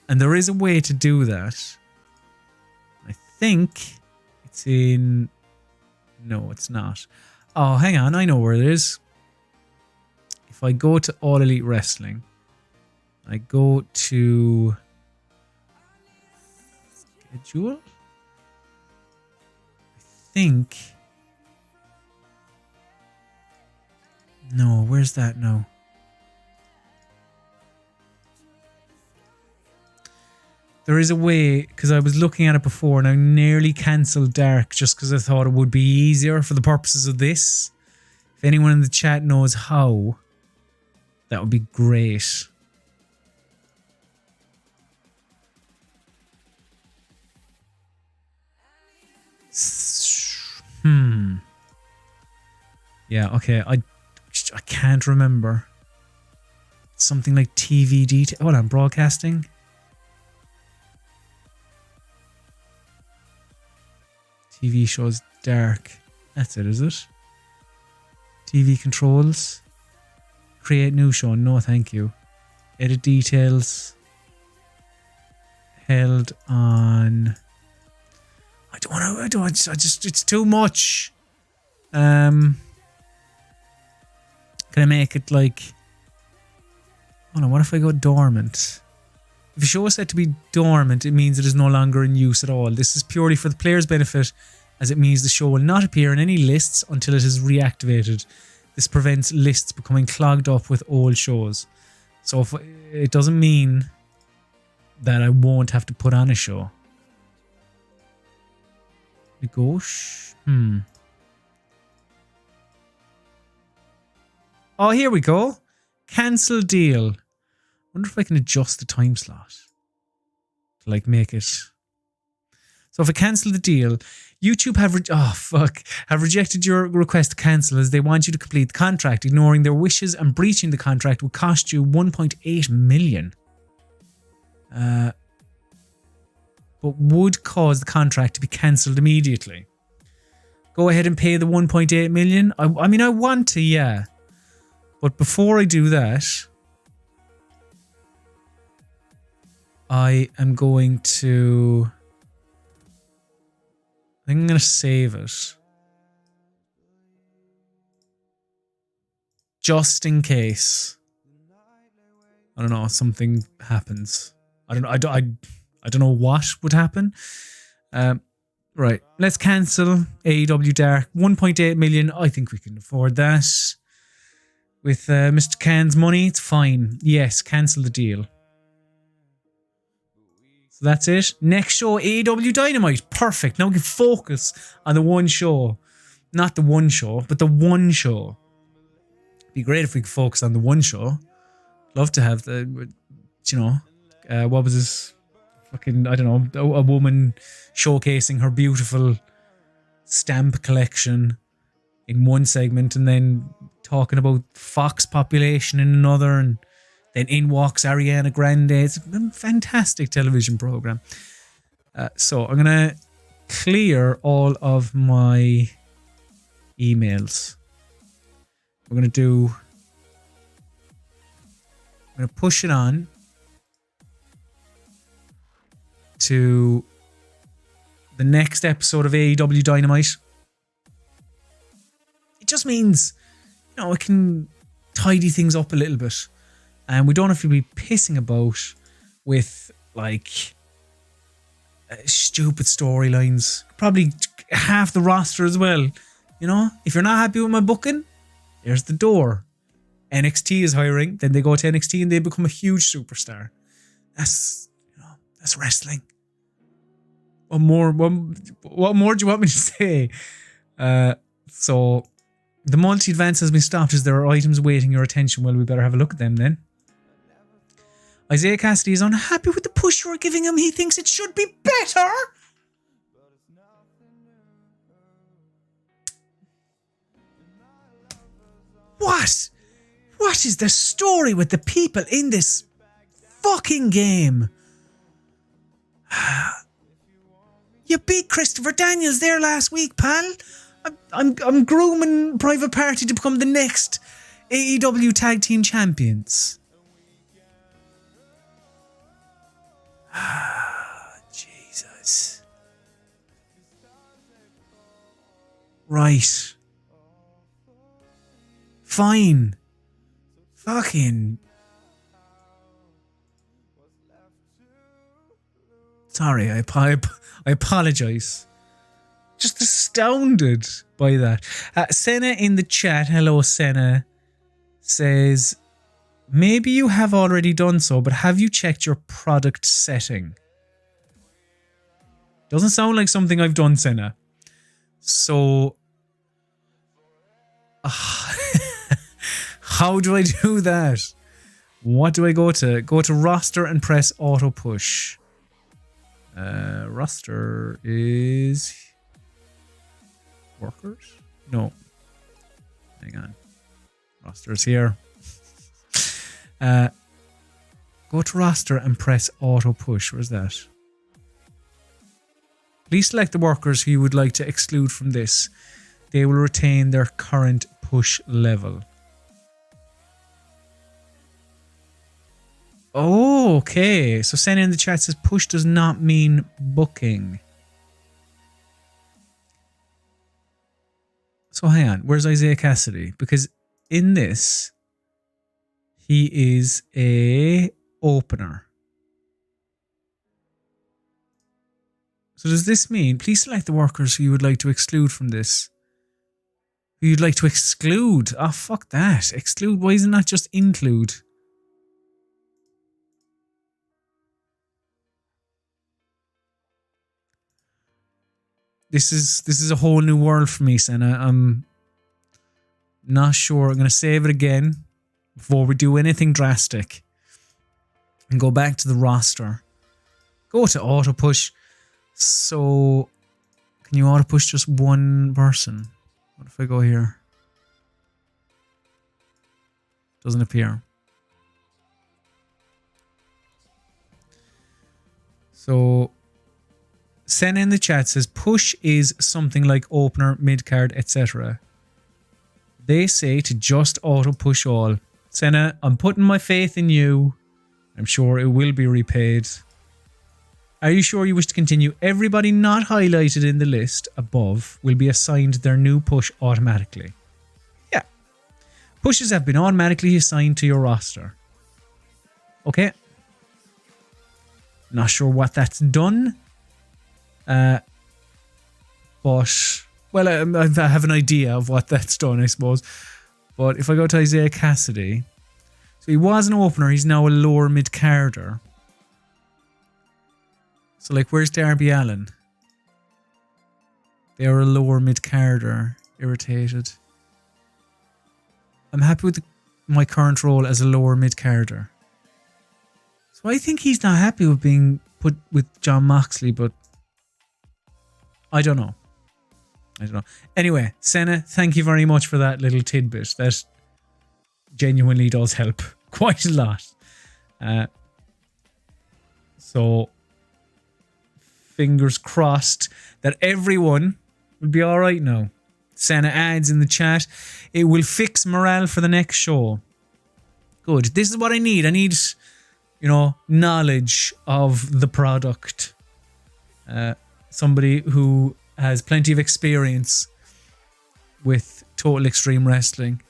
And there is a way to do that. I think it's in... No, it's not. Oh, hang on. I know where it is. If I go to All Elite Wrestling, I go to... Schedule? I think... No, where's that now? There is a way, because I was looking at it before and I nearly cancelled Dark just because I thought it would be easier for the purposes of this. If anyone in the chat knows how, that would be great. Yeah, okay, I can't remember. Something like TV detail. Hold on, broadcasting. TV shows Dark. That's it, is it? TV controls. Create new show. No, thank you. Edit details. Held on. I just, it's too much. Can I make it like... Hold on, what if I go dormant? If a show is set to be dormant, it means it is no longer in use at all. This is purely for the player's benefit, as it means the show will not appear in any lists until it is reactivated. This prevents lists becoming clogged up with old shows. So if it doesn't mean that I won't have to put on a show. Gosh. Oh, here we go. Cancel deal. Wonder if I can adjust the time slot to like make it. So if I cancel the deal, YouTube have rejected your request to cancel as they want you to complete the contract. Ignoring their wishes and breaching the contract would cost you 1.8 million. But would cause the contract to be cancelled immediately. Go ahead and pay the 1.8 million. I mean, I want to, yeah. But before I do that, I am going to... I think I'm going to save it. Just in case. I don't know, something happens. I don't know what would happen. Right, let's cancel AEW Dark. 1.8 million. I think we can afford that. With Mr. Khan's money, it's fine. Yes, cancel the deal. So that's it. Next show, AEW Dynamite. Perfect. Now we can focus on the one show. Not the one show, but the one show. It'd be great if we could focus on the one show. Love to have the, you know, what was this? Fucking, I don't know, a woman showcasing her beautiful stamp collection in one segment and then talking about fox population in another, and then in walks Ariana Grande. It's a fantastic television program. So I'm going to clear all of my emails. I'm going to push it on to the next episode of AEW Dynamite. It just means, you know, I can tidy things up a little bit. And we don't have to be pissing about with, like, stupid storylines. Probably half the roster as well. You know, if you're not happy with my booking, there's the door. NXT is hiring, then they go to NXT and they become a huge superstar. That's wrestling. What more do you want me to say? So the multi-advance has been stopped as there are items waiting your attention. Well, we better have a look at them then. Isaiah Cassidy is unhappy with the push you are giving him. He thinks it should be better. What? What is the story with the people in this fucking game? You beat Christopher Daniels there last week, pal. I'm grooming Private Party to become the next AEW Tag Team Champions. Jesus. Right. Fine. Fucking. Sorry, I apologize. Just astounded by that. Senna in the chat, hello Senna, says, maybe you have already done so, but have you checked your product setting? Doesn't sound like something I've done, Senna. So, how do I do that? What do I go to? Go to roster and press auto push. Roster is workers? No. Hang on. Roster's here. Go to roster and press auto push. Where's that? Please select the workers who you would like to exclude from this. They will retain their current push level. Oh, okay. So Senna in the chat says push does not mean booking. So hang on. Where's Isaiah Cassidy? Because in this, he is a opener. So does this mean, please select the workers who you would like to exclude from this? Who you'd like to exclude? Oh, fuck that. Exclude? Why isn't that just include? This is a whole new world for me, Senna. I'm not sure. I'm going to save it again before we do anything drastic. And go back to the roster. Go to auto push. So, can you auto push just one person? What if I go here? Doesn't appear. So, Senna in the chat says push is something like opener, mid-card, etc. They say to just auto push all. Senna, I'm putting my faith in you. I'm sure it will be repaid. Are you sure you wish to continue? Everybody not highlighted in the list above will be assigned their new push automatically. Yeah. Pushes have been automatically assigned to your roster. Okay. Not sure what that's done. But, well, I have an idea of what that's done, I suppose. But if I go to Isaiah Cassidy, so he was an opener, he's now a lower mid-carder. So, like, where's Darby Allin? They're a lower mid-carder. Irritated. I'm happy with my current role as a lower mid-carder. So I think he's not happy with being put with Jon Moxley, but I don't know. Anyway, Senna, thank you very much for that little tidbit. That genuinely does help quite a lot. So, fingers crossed that everyone will be all right now. Senna adds in the chat, it will fix morale for the next show. Good. This is what I need. I need, knowledge of the product. Somebody who has plenty of experience with Total Extreme Wrestling,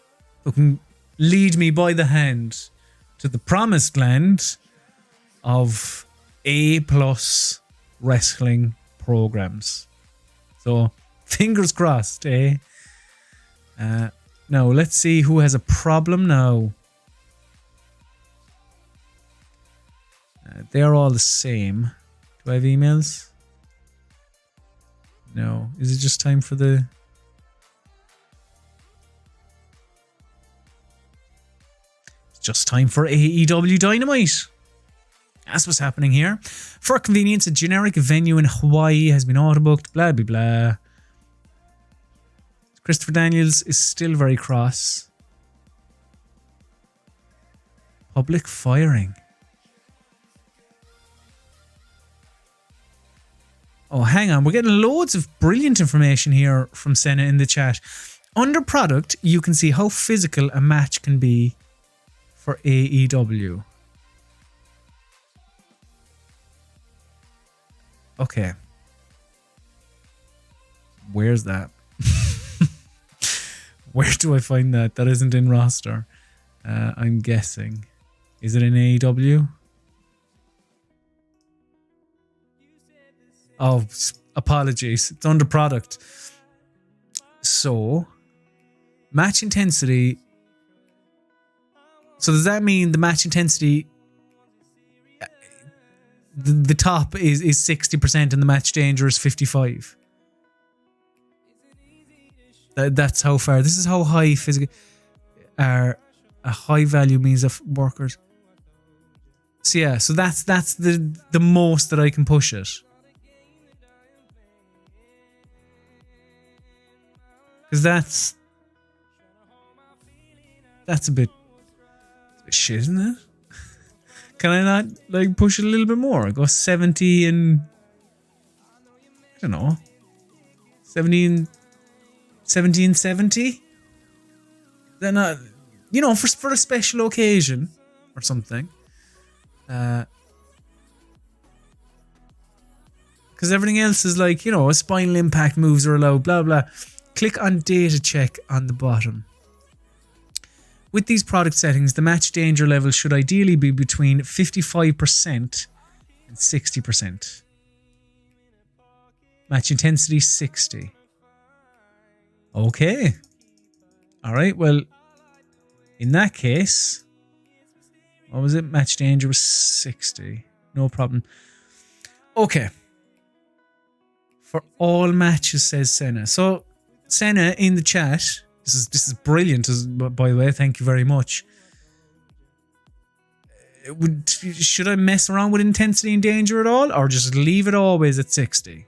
who can lead me by the hand to the promised land of A+ wrestling programs. So, fingers crossed, eh? Now, let's see who has a problem now. They're all the same. Do I have emails? No. Is it just time for the... It's just time for AEW Dynamite. That's what's happening here. For convenience, a generic venue in Hawaii has been auto-booked. Blah, blah, blah. Christopher Daniels is still very cross. Public firing. Oh, hang on. We're getting loads of brilliant information here from Senna in the chat. Under product, you can see how physical a match can be for AEW. Okay. Where's that? Where do I find that? That isn't in roster. I'm guessing. Is it in AEW? Oh, apologies. It's under product. So, match intensity. So does that mean the match intensity, the top is 60% and the match danger is 55? That's how far. This is how high physical are a high value means of workers. So yeah, so that's the most that I can push it. Because that's a bit shit, isn't it? Can I not like push it a little bit more? Go 70 and I don't know. 70 and 70? Then not, you know, for a special occasion or something. Because everything else is like, you know, a spinal impact moves are allowed, blah blah. Click on data check on the bottom. With these product settings, the match danger level should ideally be between 55% and 60%. Match intensity 60. Okay. Alright, well, in that case, what was it? Match danger was 60. No problem. Okay. For all matches, says Senna. So, Senna in the chat, this is brilliant, by the way, thank you very much. Should I mess around with intensity and danger at all, or just leave it always at 60?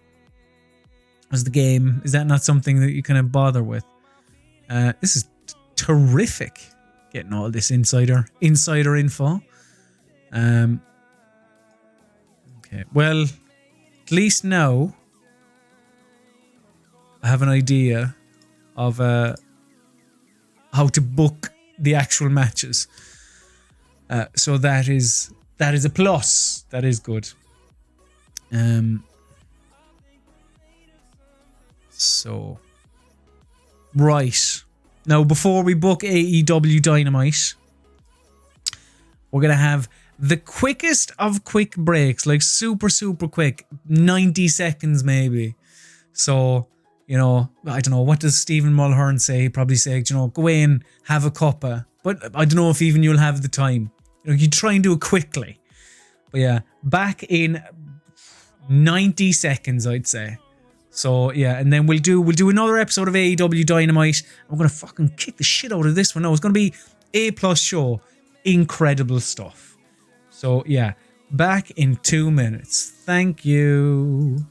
As the game, is that not something that you kind of bother with? This is terrific, getting all this insider info. Okay, well, at least now I have an idea of how to book the actual matches. So that is a plus. That is good. So right now, before we book AEW Dynamite, we're gonna have the quickest of quick breaks, like super quick, 90 seconds maybe. So, you know, I don't know, what does Stephen Mulhern say? He probably say, you know, go in, have a cuppa. But I don't know if even you'll have the time. You know, you try and do it quickly. But yeah, back in 90 seconds, I'd say. So yeah, and then we'll do another episode of AEW Dynamite. I'm gonna fucking kick the shit out of this one. No, it's gonna be A+ show. Incredible stuff. So yeah, back in 2 minutes. Thank you.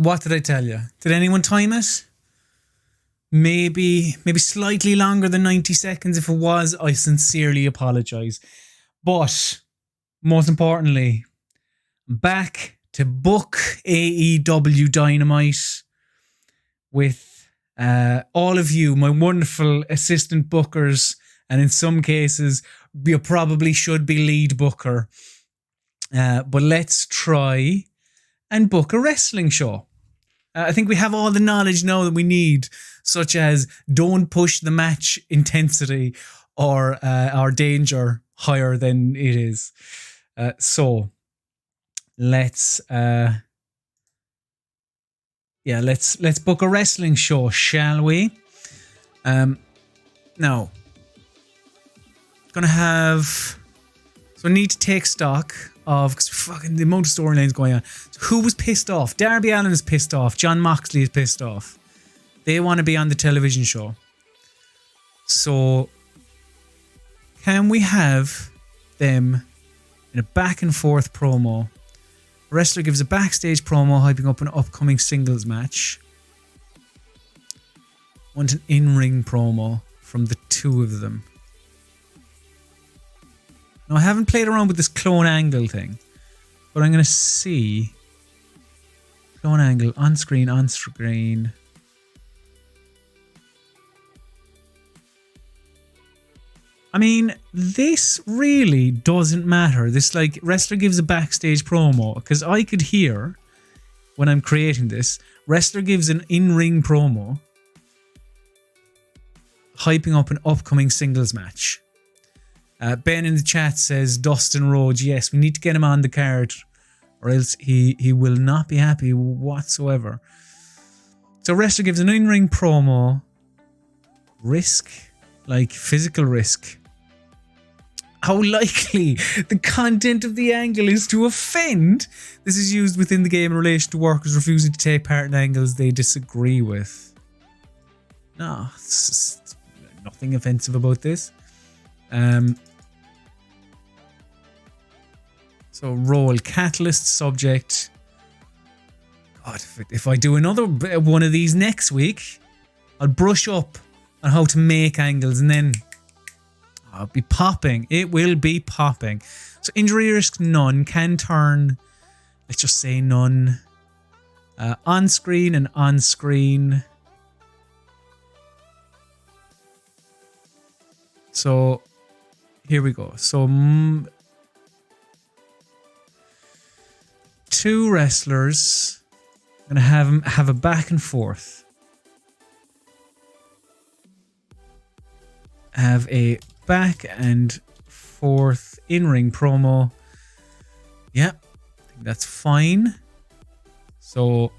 What did I tell you? Did anyone time it? Maybe slightly longer than 90 seconds. If it was, I sincerely apologise. But most importantly, back to book AEW Dynamite with all of you, my wonderful assistant bookers, and in some cases, you probably should be lead booker. But let's try and book a wrestling show. I think we have all the knowledge now that we need, such as don't push the match intensity or danger higher than it is. So let's book a wrestling show, shall we? Now, gonna have. So I need to take stock of, because fucking the amount of storylines going on. So who was pissed off? Darby Allin is pissed off. Jon Moxley is pissed off. They want to be on the television show. So can we have them in a back and forth promo? A wrestler gives a backstage promo hyping up an upcoming singles match. I want an in-ring promo from the two of them. Now, I haven't played around with this clone angle thing, but I'm going to see clone angle on screen. I mean, this really doesn't matter. This, like, wrestler gives a backstage promo, because I could hear when I'm creating this, wrestler gives an in-ring promo hyping up an upcoming singles match. Ben in the chat says Dustin Rhodes, yes, we need to get him on the card or else he will not be happy whatsoever. So wrestler gives an in-ring promo. Risk, like physical risk. How likely the content of the angle is to offend. This is used within the game in relation to workers refusing to take part in angles they disagree with. No, it's nothing offensive about this. So role, catalyst, subject. God, if I do another one of these next week, I'll brush up on how to make angles and then I'll be popping. It will be popping. So injury risk none, can turn, let's just say none. On screen and on screen. So here we go. So two wrestlers. I'm going to have a back and forth. Have a back and forth in-ring promo. Yeah, I think that's fine. So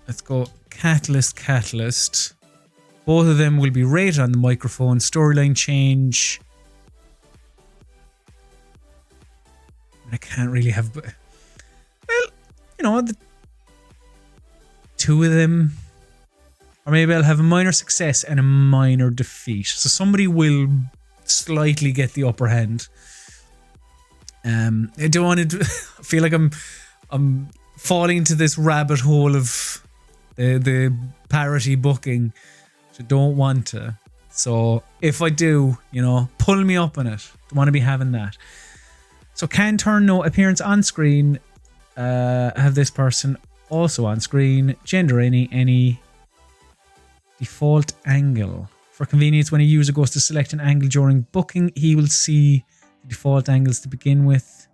let's go catalyst. Both of them will be rated on the microphone. Storyline change. I can't really have... Well, you know, the two of them... Or maybe I'll have a minor success and a minor defeat. So somebody will slightly get the upper hand. I don't want to... I feel like I'm falling into this rabbit hole of the parity booking. I don't want to. So if I do, you know, pull me up on it. Don't want to be having that. So can turn no appearance on screen. Have this person also on screen. Gender any default angle. For convenience, when a user goes to select an angle during booking, he will see the default angles to begin with.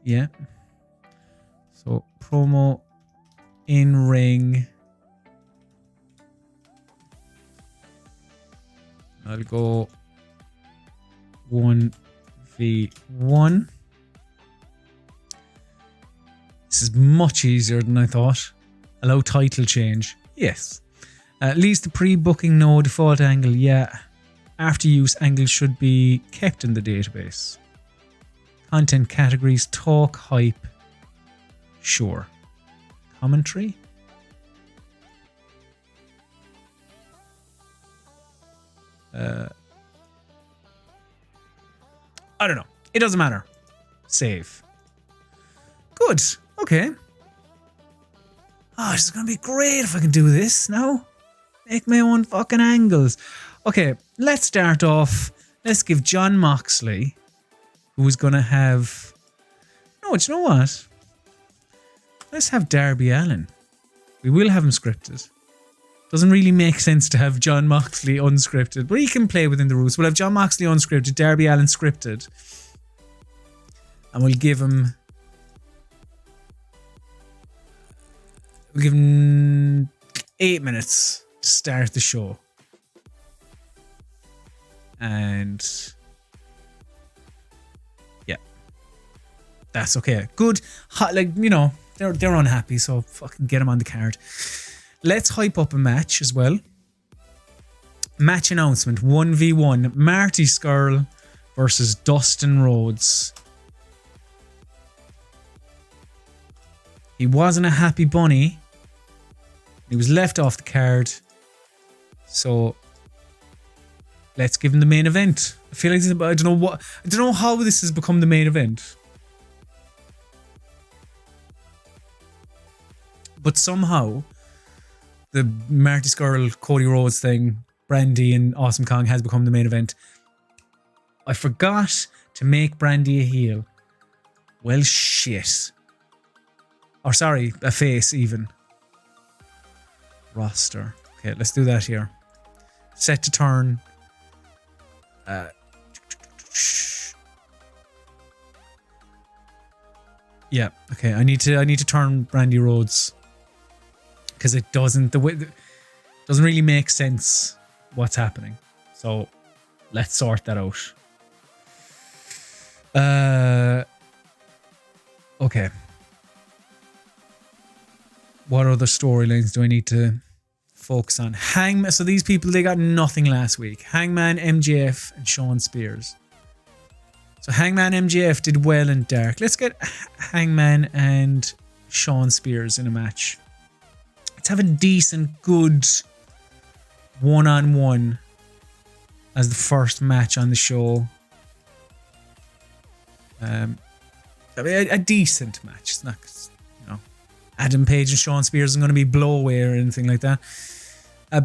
Yeah. So promo in ring. I'll go 1v1. This is much easier than I thought. Allow title change. Yes. Leaves the pre-booking no default angle. Yeah. After use, angles should be kept in the database. Content categories, talk, hype. Sure. Commentary. I don't know. It doesn't matter. Save. Good. Okay. Oh, this is going to be great if I can do this now. Make my own fucking angles. Okay, let's start off. Let's give John Moxley, who's going to have... No, do you know what? Let's have Darby Allin. We will have him scripted. Doesn't really make sense to have John Moxley unscripted, but he can play within the rules. We'll have John Moxley unscripted, Darby Allin scripted. And we'll give him... We'll give him 8 minutes to start the show. And... yeah. That's okay. Good. Like, you know, they're unhappy, so fucking get them on the card. Let's hype up a match as well. Match announcement 1v1. Marty Scurll versus Dustin Rhodes. He wasn't a happy bunny. He was left off the card. So let's give him the main event. I feel like I don't know how this has become the main event. But somehow the Marty Scurll, Cody Rhodes thing, Brandy and Awesome Kong has become the main event. I forgot to make Brandy a heel. Well, shit. Or sorry, a face even. Roster. Okay, let's do that here. Set to turn. Yeah, okay. I need to turn Brandy Rhodes. Because it doesn't really make sense what's happening. So let's sort that out. Okay. What other storylines do I need to focus on? Hangman. So these people, they got nothing last week. Hangman, MJF, and Shawn Spears. So Hangman, MJF did well in Dark. Let's get Hangman and Shawn Spears in a match. Let's have a decent, good one-on-one as the first match on the show. I mean, a decent match. It's not, you know, Adam Page and Shawn Spears isn't going to be blowaway or anything like that.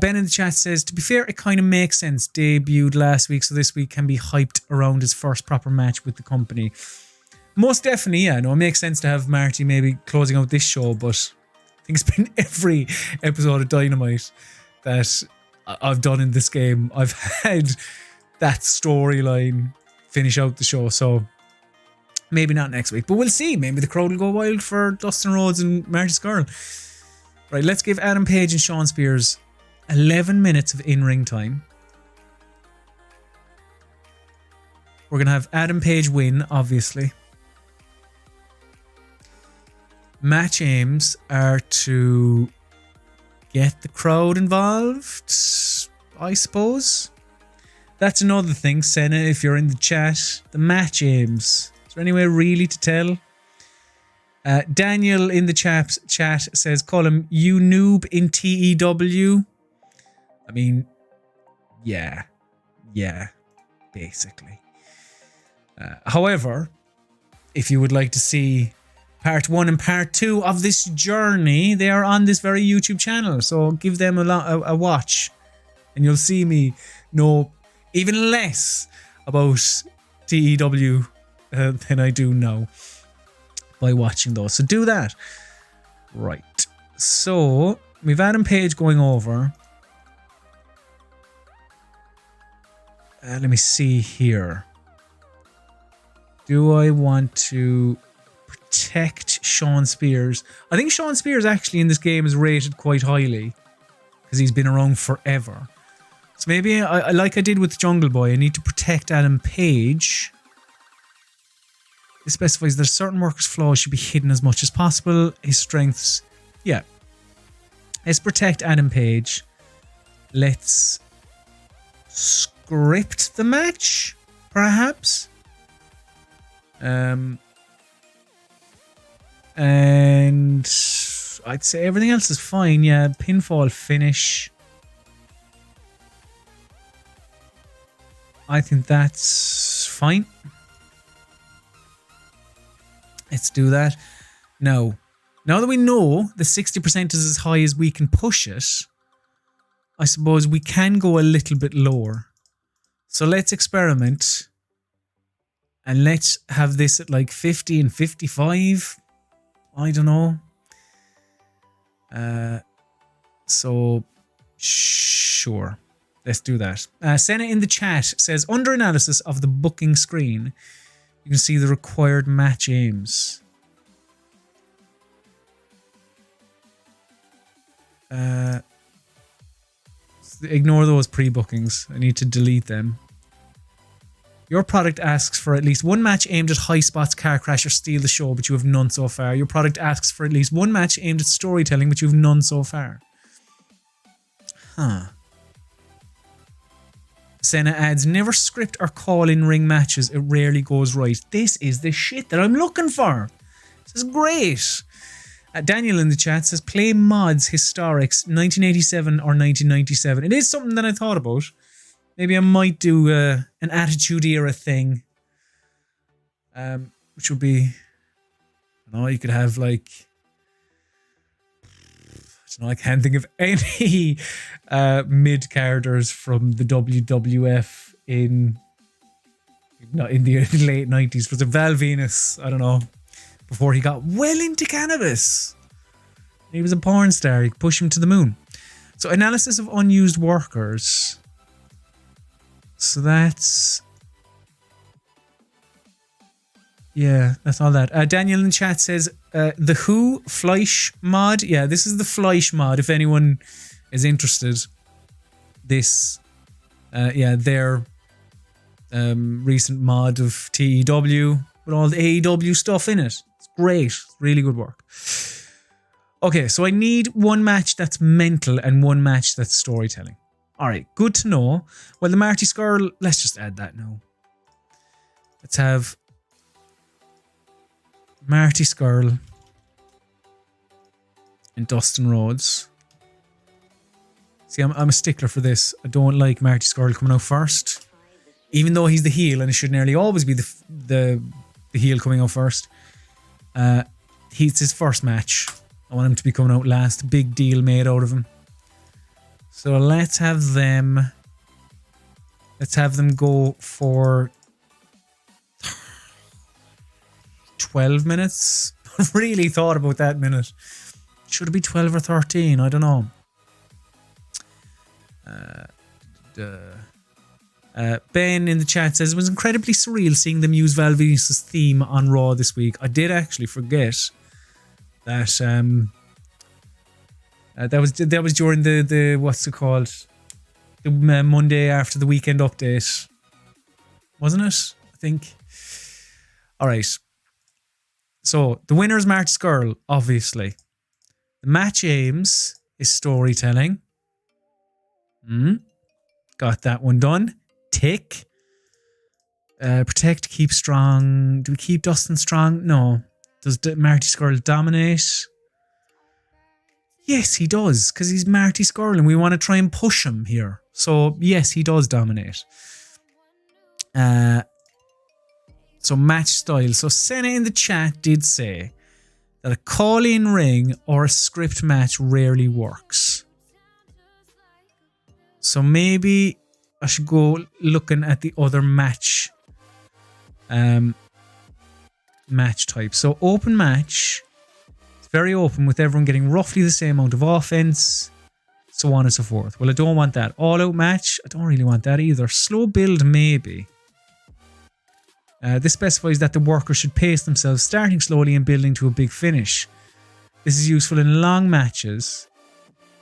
Ben in the chat says, to be fair, it kind of makes sense. Debuted last week, so this week can be hyped around his first proper match with the company. Most definitely, yeah. No, it makes sense to have Marty maybe closing out this show, but I think it's been every episode of Dynamite that I've done in this game. I've had that storyline finish out the show, so maybe not next week, but we'll see. Maybe the crowd will go wild for Dustin Rhodes and Marty Scurll. Right, let's give Adam Page and Shawn Spears 11 minutes of in-ring time. We're going to have Adam Page win, obviously. Match aims are to get the crowd involved, I suppose. That's another thing, Senna, if you're in the chat. The match aims. Is there any way really to tell? Daniel in the chat says, Colm, you noob in TEW? I mean, yeah, basically. However, if you would like to see part 1 and part 2 of this journey, they are on this very YouTube channel. So give them a watch and you'll see me know even less about TEW than I do now by watching those. So do that. Right. So we've Adam Page going over. Let me see here. Do I want to protect Shawn Spears? I think Shawn Spears actually in this game is rated quite highly because he's been around forever. So maybe, I like I did with Jungle Boy, I need to protect Adam Page. It specifies that certain workers' flaws should be hidden as much as possible. His strengths, yeah. Let's protect Adam Page. Let's script the match, perhaps. And I'd say everything else is fine. Yeah, pinfall finish. I think that's fine. Let's do that. Now, Now that we know the 60% is as high as we can push it, I suppose we can go a little bit lower. So let's experiment. And let's have this at like 50 and 55. I don't know. So, sure. Let's do that. Senna in the chat says, under analysis of the booking screen, you can see the required match aims. Ignore those pre-bookings. I need to delete them. Your product asks for at least one match aimed at high spots, car crash, or steal the show, but you have none so far. Your product asks for at least one match aimed at storytelling, but you have none so far. Huh. Senna adds, never script or call in ring matches. It rarely goes right. This is the shit that I'm looking for. This is great. Daniel in the chat says, play mods historics 1987 or 1997. It is something that I thought about. Maybe I might do an Attitude Era thing. Which would be, I don't know, you could have like, I don't know, I can't think of any mid-carders from the WWF in the late 90s. Was it Val Venus? I don't know. Before he got well into cannabis. He was a porn star. You could push him to the moon. So analysis of unused workers. So that's... yeah, that's all that. Daniel in the chat says, the Who Fleisch mod. Yeah, this is the Fleisch mod, if anyone is interested. This, yeah, their recent mod of TEW with all the AEW stuff in it. It's great. Really good work. Okay, so I need one match that's mental and one match that's storytelling. All right, good to know. Well, the Marty Scurll, let's just add that now. Let's have Marty Scurll and Dustin Rhodes. See, I'm a stickler for this. I don't like Marty Scurll coming out first. Even though he's the heel, and it should nearly always be the heel coming out first. It's his first match. I want him to be coming out last. Big deal made out of him. So let's have them go for 12 minutes. I really thought about that minute. Should it be 12 or 13? I don't know. Ben in the chat says, it was incredibly surreal seeing them use Val Venus' theme on Raw this week. I did actually forget that that was during the what's it called? The Monday after the weekend update. Wasn't it? I think. All right. So the winner is Marty Scurll, obviously. The match aims is storytelling. Got that one done. Tick. Protect, keep strong. Do we keep Dustin strong? No. Does Marty Scurll dominate? Yes, he does, because he's Marty Scurll and we want to try and push him here. So, yes, he does dominate. So, match style. So, Senna in the chat did say that a call-in ring or a script match rarely works. So, maybe I should go looking at the other match type. So, open match. Very open with everyone getting roughly the same amount of offense, so on and so forth. Well, I don't want that. All out match, I don't really want that either. Slow build, maybe. This specifies that the workers should pace themselves, starting slowly and building to a big finish. This is useful in long matches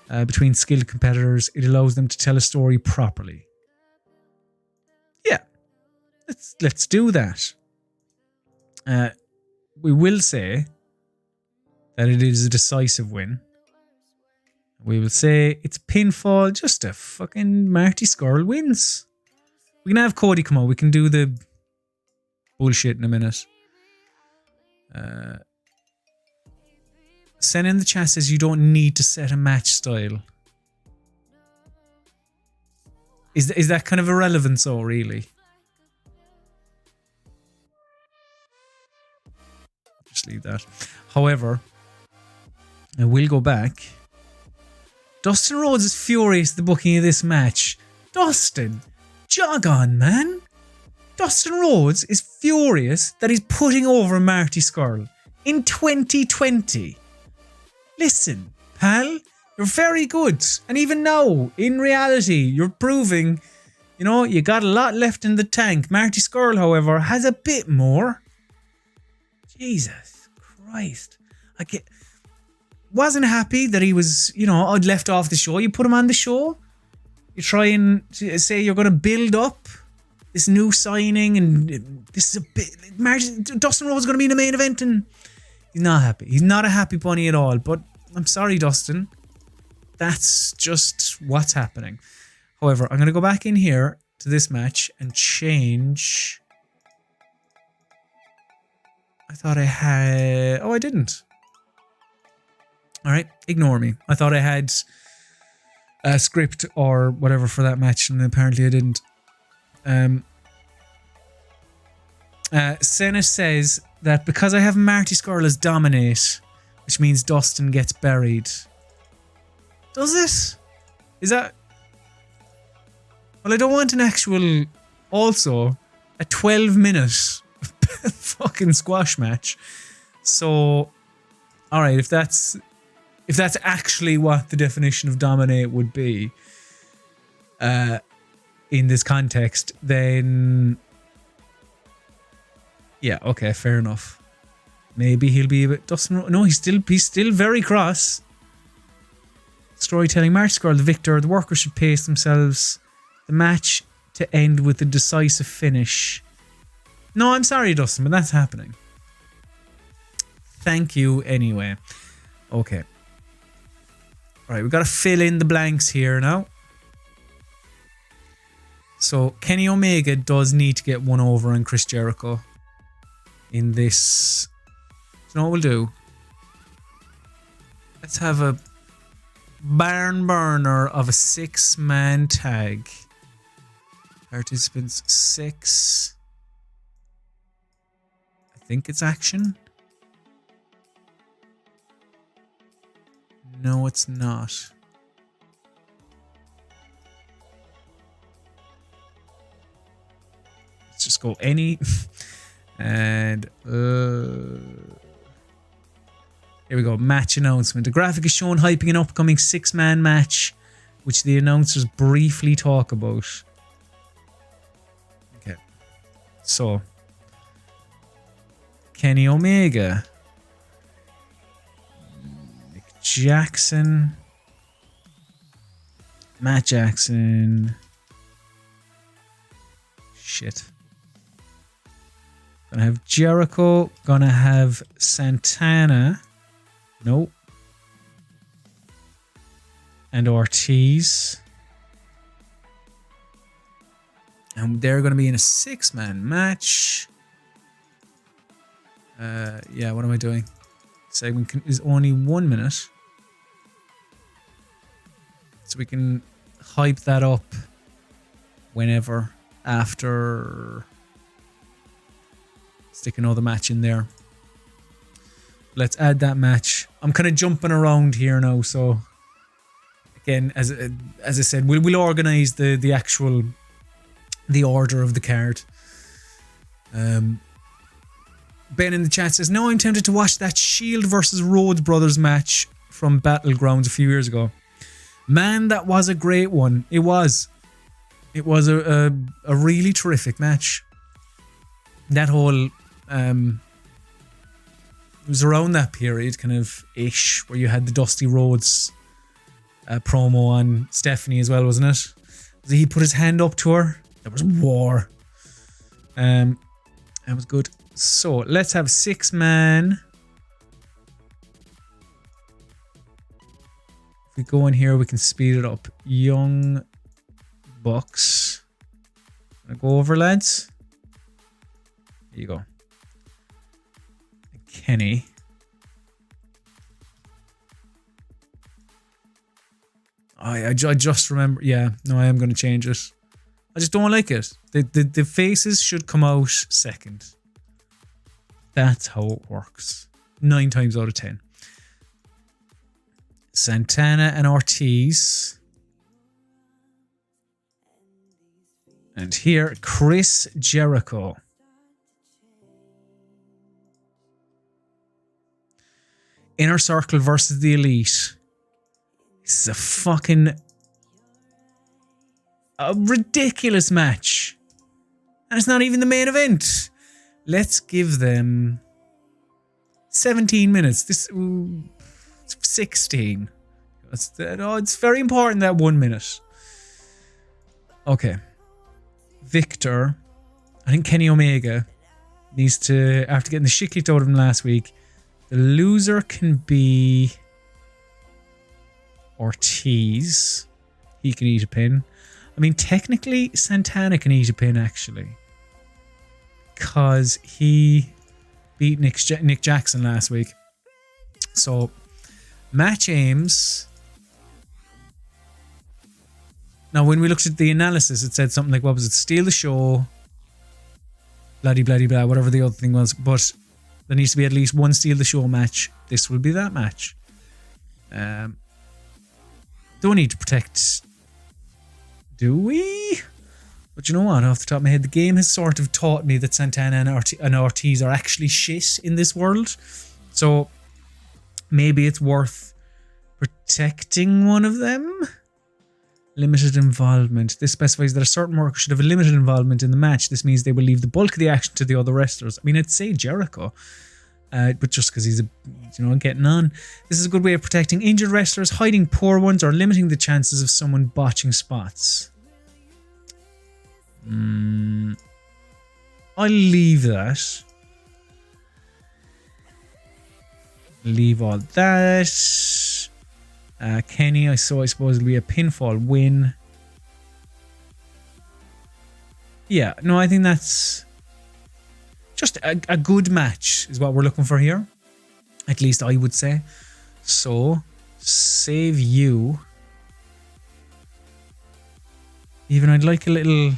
between skilled competitors. It allows them to tell a story properly. Yeah, let's do that. We will say that it is a decisive win. We will say it's pinfall, just a fucking Marty Scurll wins. We can have Cody come out. We can do the bullshit in a minute. Send in the chat says you don't need to set a match style. Is that kind of irrelevant, so really? Just leave that. However, I will go back. Dustin Rhodes is furious at the booking of this match. Dustin, jog on, man. Dustin Rhodes is furious that he's putting over Marty Scurll in 2020. Listen, pal, you're very good. And even now, in reality, you're proving, you got a lot left in the tank. Marty Scurll, however, has a bit more. Jesus Christ. Wasn't happy that he was, left off the show. You put him on the show. You try and say you're going to build up this new signing, and this is a bit. Dustin Rhodes is going to be in the main event, and he's not happy. He's not a happy bunny at all. But I'm sorry, Dustin. That's just what's happening. However, I'm going to go back in here to this match and change. I thought I had. Oh, I didn't. All right, ignore me. I thought I had a script or whatever for that match, and apparently I didn't. Senna says that because I have Marty Scurll as dominate, which means Dustin gets buried. Does it? Is that... Well, I don't want an actual... Also, a 12-minute fucking squash match. So, alright, if that's actually what the definition of dominate would be in this context, then yeah, okay, fair enough. Maybe he'll be a bit Dustin. No, he's still very cross. Storytelling: Marty Scurll, the victor. The workers should pace themselves. The match to end with a decisive finish. No, I'm sorry, Dustin, but that's happening. Thank you anyway. Okay. Alright, we've got to fill in the blanks here now. So, Kenny Omega does need to get one over on Chris Jericho in this. You know what we'll do? Let's have a barn burner of a 6-man tag. Participants 6. I think it's action. No, it's not. Let's just go any. And here we go. Match announcement. The graphic is showing hyping an upcoming 6-man match, which the announcers briefly talk about. Okay. So, Kenny Omega, Jackson, Matt Jackson. Shit. Gonna have Jericho. Gonna have Santana. Nope. And Ortiz. And they're gonna be in a 6-man match. Yeah, what am I doing? Segment is only 1 minute. So we can hype that up whenever after. Stick another match in there. Let's add that match. I'm kind of jumping around here now, so again, as I said, we'll organize the actual order of the card. Ben in the chat says, "No, I'm tempted to watch that Shield versus Rhodes Brothers match from Battlegrounds a few years ago. Man, that was a great one. It was. It was a really terrific match. That whole it was around that period, kind of ish, where you had the Dusty Rhodes promo on Stephanie as well, wasn't it? He put his hand up to her. There was war. That was good. So let's have 6-man. If we go in here, we can speed it up. Young Bucks. Gonna go over, lads. There you go. Kenny. I just remember. Yeah, no, I am going to change it. I just don't like it. The faces should come out second. That's how it works. 9 times out of 10. Santana and Ortiz. And here, Chris Jericho. Inner Circle versus the Elite. This is a ridiculous match. And it's not even the main event. Let's give them 17 minutes. It's 16. It's very important, that 1 minute. Okay. Victor. I think Kenny Omega needs to, after getting the shit kicked out of him last week, the loser can be Ortiz. He can eat a pin. I mean, technically, Santana can eat a pin, actually. Because he beat Nick Jackson last week. So, match aims. Now, when we looked at the analysis, it said something like, what was it? Steal the show. Bloody, bloody, blah, whatever the other thing was. But there needs to be at least one steal the show match. This will be that match. Don't need to protect. Do we? But you know what? Off the top of my head, the game has sort of taught me that Santana and Ortiz are actually shit in this world. So maybe it's worth protecting one of them. Limited involvement. This specifies that a certain worker should have a limited involvement in the match. This means they will leave the bulk of the action to the other wrestlers. I mean, I'd say Jericho. But just because he's getting on. This is a good way of protecting injured wrestlers, hiding poor ones, or limiting the chances of someone botching spots. I'll leave that. Leave all that. Kenny, I suppose will be a pinfall win. Yeah, no, I think that's just a good match is what we're looking for here. At least I would say. So, save you. Even I'd like a little...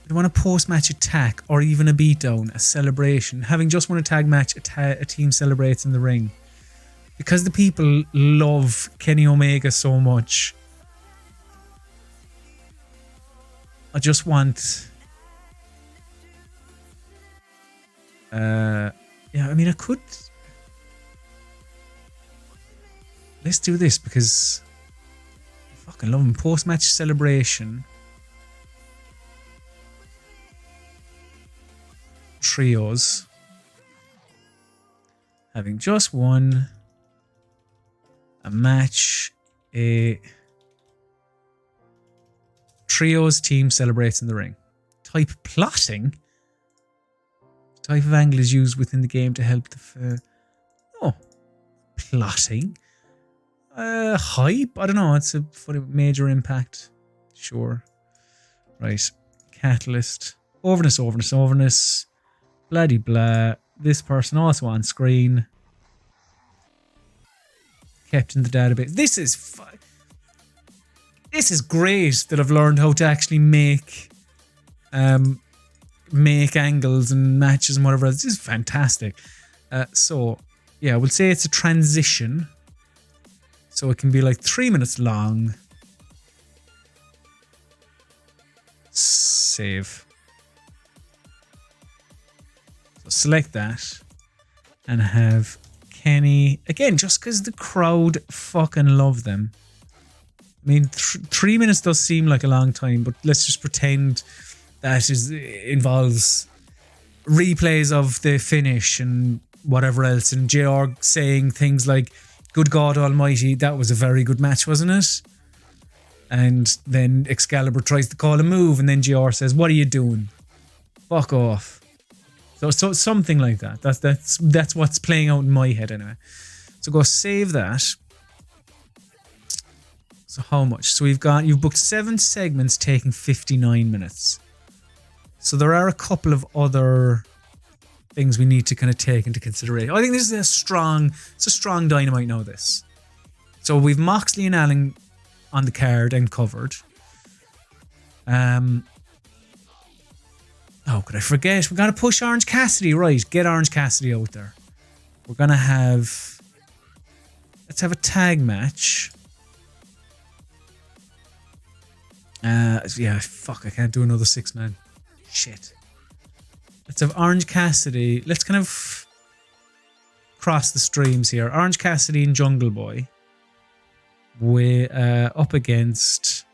I'd want a post-match attack or even a beatdown, a celebration. Having just won a tag match, a team celebrates in the ring. Because the people love Kenny Omega so much, I just want... yeah, I mean, I could... Let's do this because I fucking love him. Post-match celebration. Trios. Having just won a match, a trios team celebrates in the ring. Type plotting. Type of angle is used within the game to help the... plotting. Hype? I don't know. It's a major impact. Sure. Right. Catalyst. Overness. Bloody blah. This person also on screen. Kept in the database. This is great that I've learned how to actually make angles and matches and whatever else. This is fantastic. So, yeah, we'll say it's a transition. So it can be like 3 minutes long. Save. So select that. And have Kenny. Again, just because the crowd fucking love them. I mean, 3 minutes does seem like a long time, but let's just pretend that involves replays of the finish and whatever else. And JR saying things like, good God Almighty, that was a very good match, wasn't it? And then Excalibur tries to call a move, and then JR says, what are you doing? Fuck off. So something like that. That's what's playing out in my head anyway. So go save that. So how much? So you've booked 7 segments taking 59 minutes. So there are a couple of other things we need to kind of take into consideration. I think this is a strong Dynamite now, this. So we've Moxley and Allen on the card and covered. Oh, could I forget? We're going to push Orange Cassidy, right? Get Orange Cassidy out there. We're going to have Let's have a tag match. Yeah, fuck, I can't do another 6-man. Shit. Let's have Orange Cassidy. Let's kind of cross the streams here. Orange Cassidy and Jungle Boy. We're up against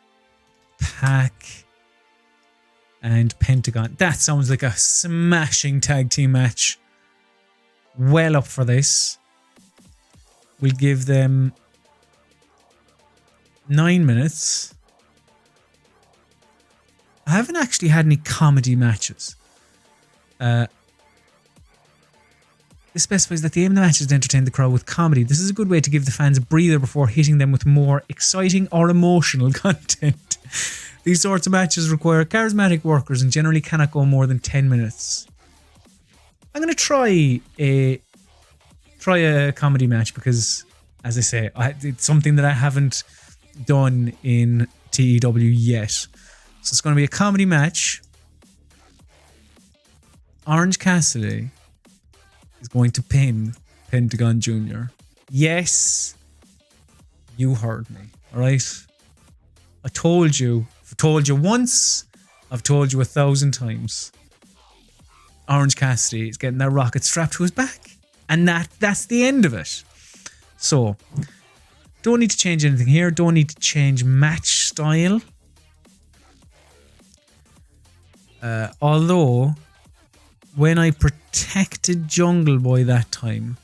Pac and Pentagon. That sounds like a smashing tag team match. Well up for this. We'll give them 9 minutes. I haven't actually had any comedy matches. This specifies that the aim of the match is to entertain the crowd with comedy. This is a good way to give the fans a breather before hitting them with more exciting or emotional content. These sorts of matches require charismatic workers and generally cannot go more than 10 minutes. I'm going to try a comedy match because, as I say, it's something that I haven't done in TEW yet. So it's going to be a comedy match. Orange Cassidy is going to pin Pentagon Jr. Yes, you heard me. All right. I told you. I've told you once. I've told you 1,000 times. Orange Cassidy is getting that rocket strapped to his back. And that's the end of it. So, don't need to change anything here. Don't need to change match style. Although, when I protected Jungle Boy that time,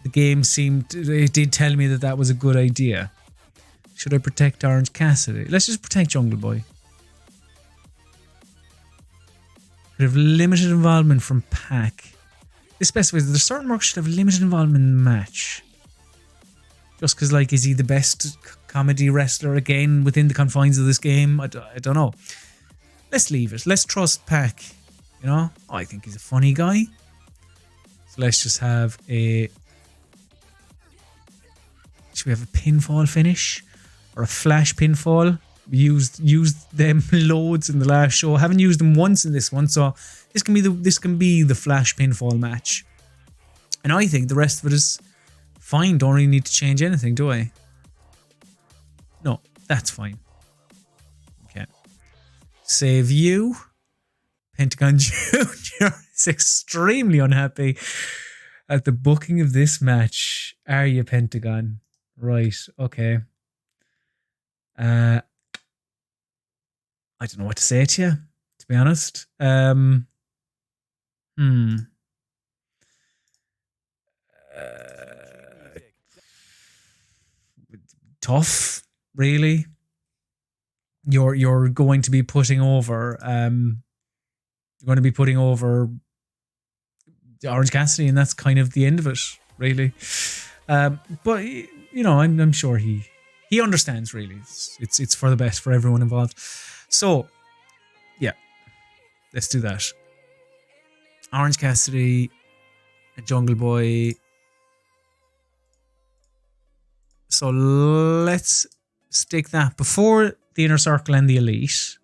the game it did tell me that was a good idea. Should I protect Orange Cassidy? Let's just protect Jungle Boy. Could have limited involvement from Pac. This specifies that there's certain workers should have limited involvement in the match. Just because, like, is he the best comedy wrestler again within the confines of this game? I don't know. Let's leave it. Let's trust Pac. You know? I think he's a funny guy. So let's just have a... Should we have a pinfall finish? Or a flash pinfall? We used them loads in the last show. Haven't used them once in this one, so this can be the flash pinfall match. And I think the rest of it is fine. Don't really need to change anything, do I? No, that's fine. Okay. Save you. Pentagon Jr. is extremely unhappy at the booking of this match. Are you, Pentagon? Right, okay. I don't know what to say to you, to be honest. Tough, really. You're going to be putting over Orange Cassidy, and that's kind of the end of it, really. But you know, I'm sure he understands, really. It's for the best for everyone involved. So, yeah, let's do that. Orange Cassidy, and Jungle Boy. So let's stick that before the Inner Circle and the Elite.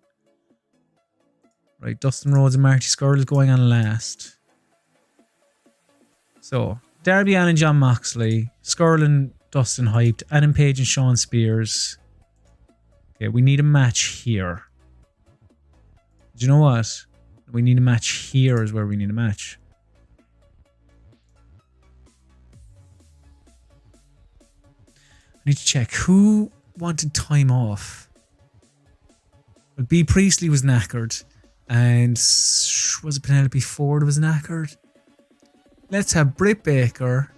Right, Dustin Rhodes and Marty Scurll is going on last. So, Darby Allin and John Moxley, Scurll and Dustin hyped, Adam Page and Shawn Spears. Okay, we need a match here. Do you know what? We need a match here is where we need a match. I need to check who wanted time off. Well, B. Priestley was knackered. And was it Penelope Ford was knackered? Let's have Britt Baker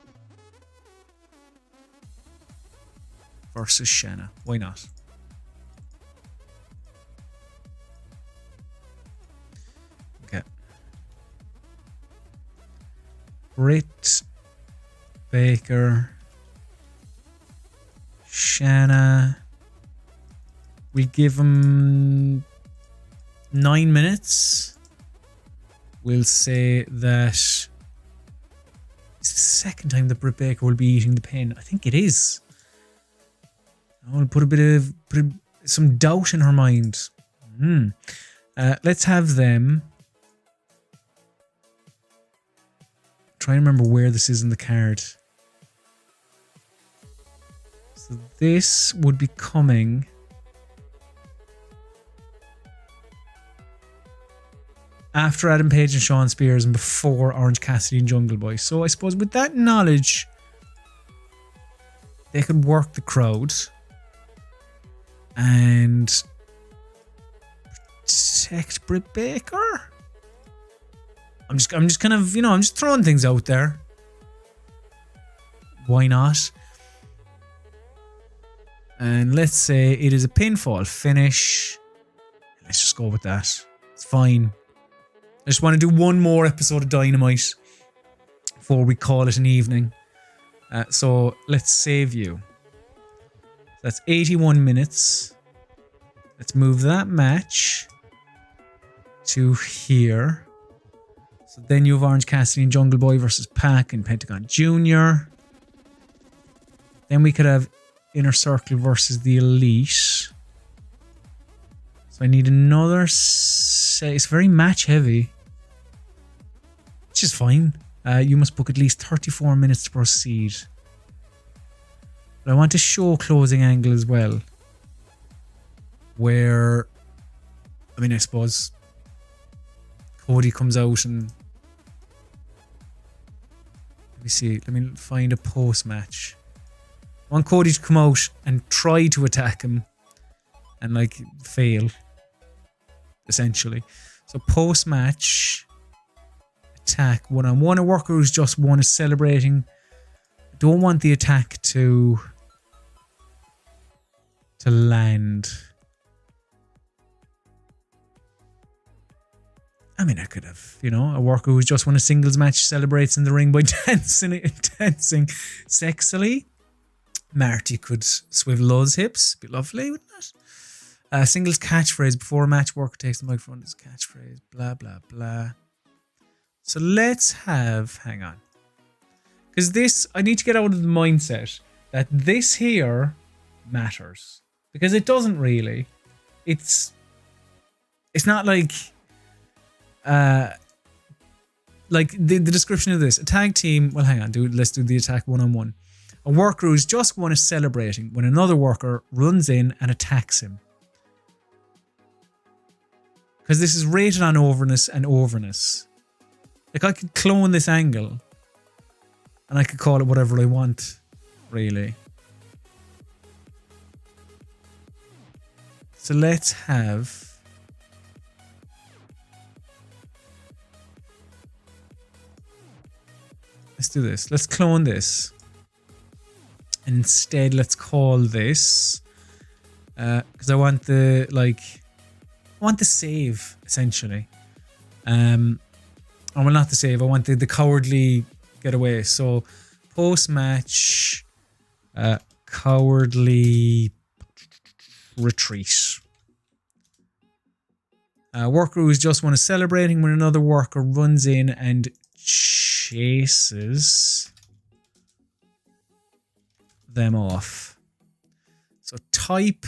versus Shanna. Why not? Okay. Britt Baker, Shanna. We give him 9 minutes. We'll say that it's the second time that Britt Baker will be eating the pin. I think it is. I want to put some doubt in her mind. Let's have them. Try and remember where this is in the card. So this would be coming after Adam Page and Shawn Spears and before Orange Cassidy and Jungle Boy. So I suppose with that knowledge, they could work the crowd and protect Britt Baker. I'm just kind of, I'm just throwing things out there. Why not? And let's say it is a pinfall finish. Let's just go with that. It's fine. I just want to do one more episode of Dynamite before we call it an evening. So let's save you. That's 81 minutes. Let's move that match to here. So then you have Orange Cassidy and Jungle Boy versus Pac and Pentagon Jr. Then we could have Inner Circle versus the Elite. So I need another... It's very match heavy. Which is fine. You must book at least 34 minutes to proceed. But I want a show closing angle as well. Where... I suppose... Cody comes out and... Let me see. Let me find a post-match. I want Cody to come out and try to attack him. And, fail. Essentially. So, post-match... Attack one-on-one. A worker who's just won is celebrating. I don't want the attack to land. I could have, a worker who's just won a singles match celebrates in the ring by dancing sexily. Marty could swivel those hips. Be lovely, wouldn't it? Singles catchphrase before a match. Worker takes the microphone as catchphrase. Blah, blah, blah. So let's have... Hang on. Because this... I need to get out of the mindset that this here matters. Because it doesn't really. It's not like... the description of this. A tag team... Well, hang on. Let's do the attack one-on-one. A worker who's just won is celebrating when another worker runs in and attacks him. Because this is rated on overness and overness. I could clone this angle. And I could call it whatever I want. Really. So let's have... Let's do this. Let's clone this. And instead, let's call this... Because I want the, I want the save, essentially. Well, not the save. I want the cowardly getaway. So, post-match, cowardly retreat. Worker who's just won is celebrating when another worker runs in and chases them off. So, type,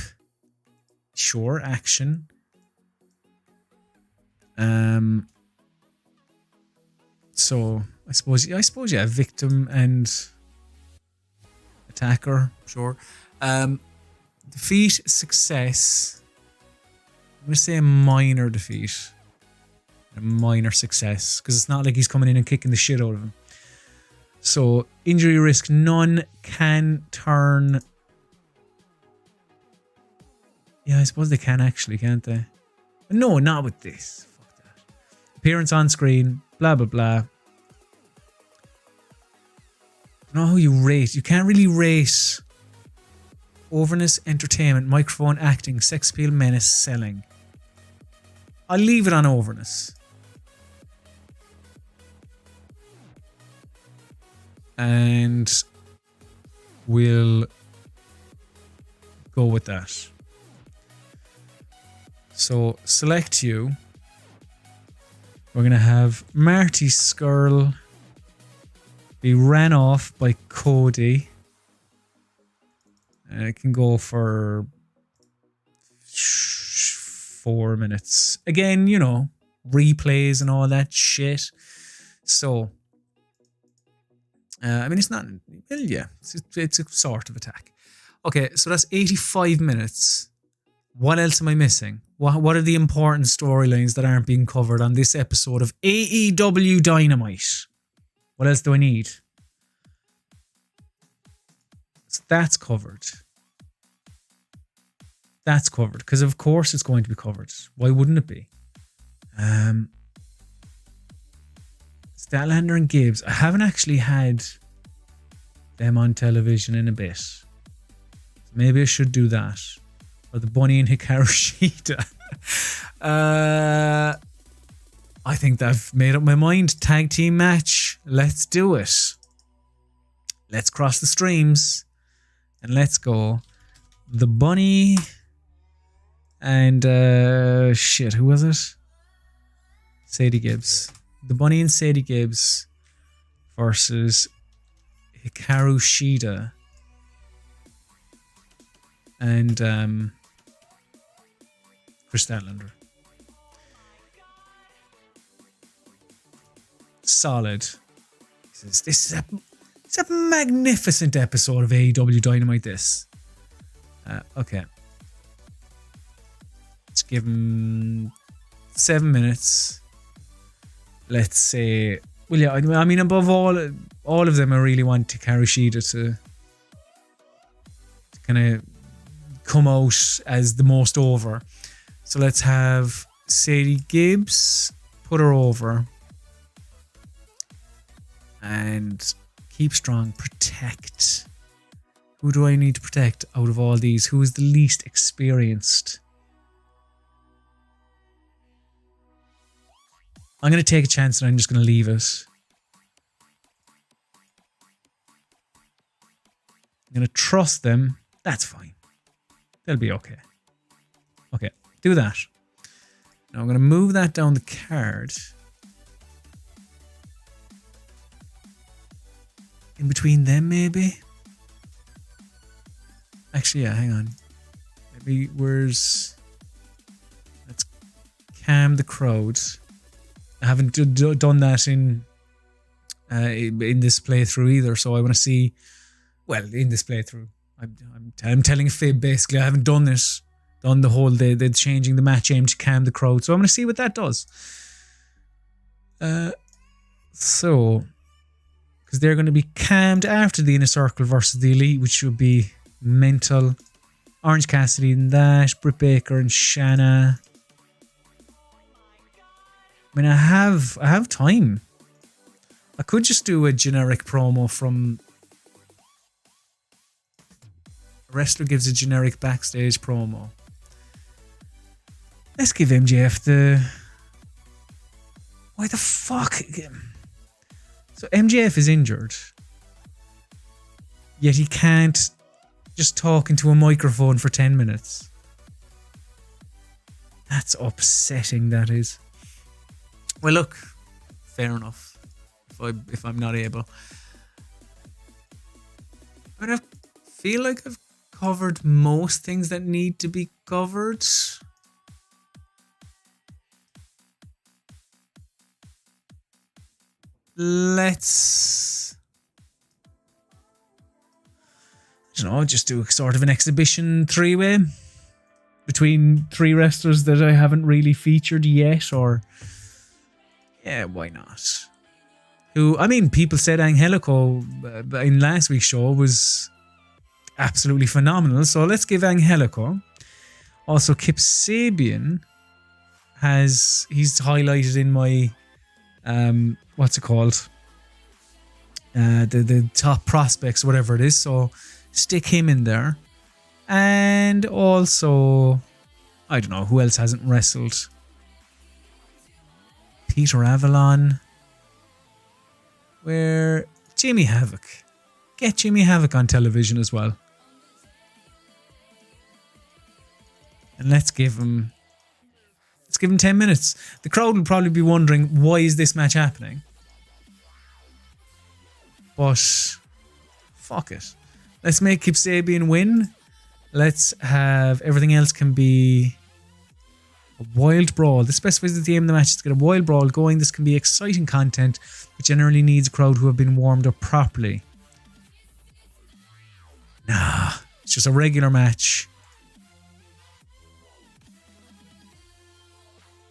sure, action. So I suppose yeah, victim and attacker, sure. Defeat, success. I'm gonna say a minor defeat. A minor success. Because it's not like he's coming in and kicking the shit out of him. So injury risk, none. Can turn. Yeah, I suppose they can actually, can't they? No, not with this. Fuck that. Appearance on screen, blah blah blah. I don't know how you rate. You can't really rate overness, entertainment, microphone, acting, sex appeal, menace, selling. I'll leave it on overness. And we'll go with that. So select you. We're going to have Marty Scurll be ran off by Cody. And it can go for 4 minutes. Again, replays and all that shit. So, it's not... Well, yeah, it's a sort of attack. Okay, so that's 85 minutes. What else am I missing? What are the important storylines that aren't being covered on this episode of AEW Dynamite? What else do I need? So that's covered. That's covered, because of course it's going to be covered. Why wouldn't it be? Statlander and Gibbs. I haven't actually had them on television in a bit. So maybe I should do that. Or the Bunny and Hikaru Shida. I think that I've made up my mind. Tag team match. Let's do it. Let's cross the streams. And let's go. The Bunny and who was it? Sadie Gibbs. The Bunny and Sadie Gibbs versus Hikaru Shida and Chris Statlander. Solid. This is a magnificent episode of AEW Dynamite. This. Okay. Let's give him 7 minutes. Let's say, well, yeah. I mean, above all of them, I really want Hikaru Shida to kind of come out as the most over. So let's have Sadie Gibbs put her over and keep strong. Protect. Who do I need to protect out of all these? Who is the least experienced? I'm going to take a chance and I'm just going to leave it. I'm going to trust them. That's fine. They'll be okay. Okay, do that. Now I'm going to move that down the card. In between them, maybe? Actually, yeah, hang on. Maybe let's calm the crowd. I haven't done that in this playthrough either, so I want to see. Well, in this playthrough, I'm telling a fib basically. I haven't done this, done the whole the changing the match aim to calm the crowd. So I'm going to see what that does. So because they're going to be calmed after the Inner Circle versus the Elite, which would be Mental, Orange Cassidy and that, Britt Baker and Shanna. I mean, I have time. I could just do a generic promo from... A wrestler gives a generic backstage promo. Let's give MJF the... Why the fuck? So MJF is injured. Yet he can't just talk into a microphone for 10 minutes. That's upsetting, that is. Well, look, fair enough. If I'm not able, but I feel like I've covered most things that need to be covered. Let's, I don't know, just do a sort of an exhibition three-way between three wrestlers that I haven't really featured yet, or. Yeah, why not? Who, I mean, people said Angelico in last week's show was absolutely phenomenal. So let's give Angelico. Also, Kip Sabian he's highlighted in my, what's it called? The top prospects, whatever it is. So stick him in there. And also, I don't know, who else hasn't wrestled? Peter Avalon. Where Jimmy Havoc. Get Jimmy Havoc on television as well. And let's give him 10 minutes. The crowd will probably be wondering, why is this match happening? But fuck it. Let's make Kip Sabian win. Let's have everything else can be a wild brawl. This specifies that the aim of the match is to get a wild brawl going. This can be exciting content, but generally needs a crowd who have been warmed up properly. Nah, match, just a regular match.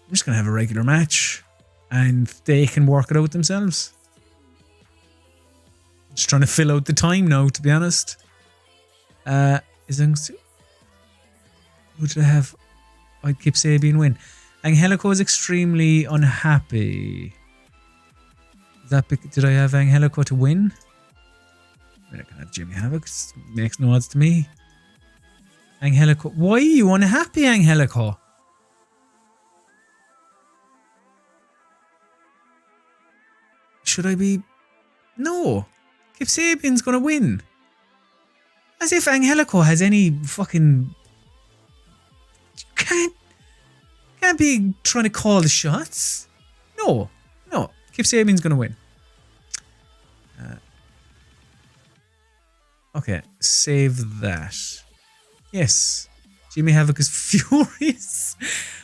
I'm just going to have a regular match and they can work it out themselves. Just trying to fill out the time now, to be honest. Who did I have? I'd keep Sabian win. Angelico is extremely unhappy. Did I have Angelico to win? I can have Jimmy Havoc. Makes no odds to me. Angelico. Why are you unhappy, Angelico? Should I be... No. Kip Sabian's going to win. As if Angelico has any fucking... Can't be trying to call the shots. No. Kip Sabian's going to win. Okay, save that. Yes. Jimmy Havoc is furious.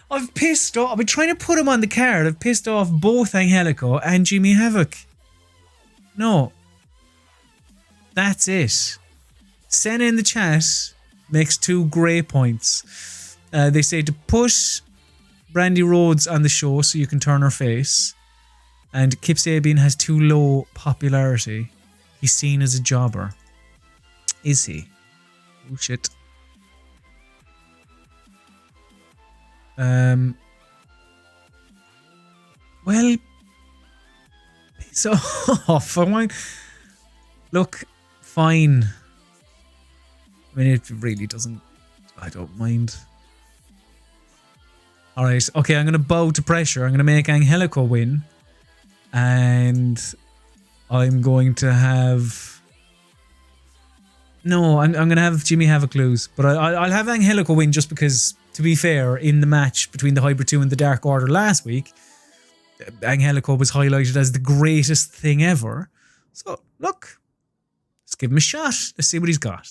I've pissed off. I've been trying to put him on the card. I've pissed off both Angelico and Jimmy Havoc. No. That's it. Senna in the chat makes 2 great points. They say to put Brandy Rhodes on the show so you can turn her face. And Kip Sabian has too low popularity. He's seen as a jobber. Is he? Oh shit. Well, piss off. Look, fine. I mean, it really doesn't... I don't mind. Alright, okay, I'm going to bow to pressure. I'm going to make Angelico win. And I'm going to have... No, I'm going to have Jimmy Havoc lose. But I'll have Angelico win just because, to be fair, in the match between the Hybrid 2 and the Dark Order last week, Angelico was highlighted as the greatest thing ever. So, look, let's give him a shot. Let's see what he's got.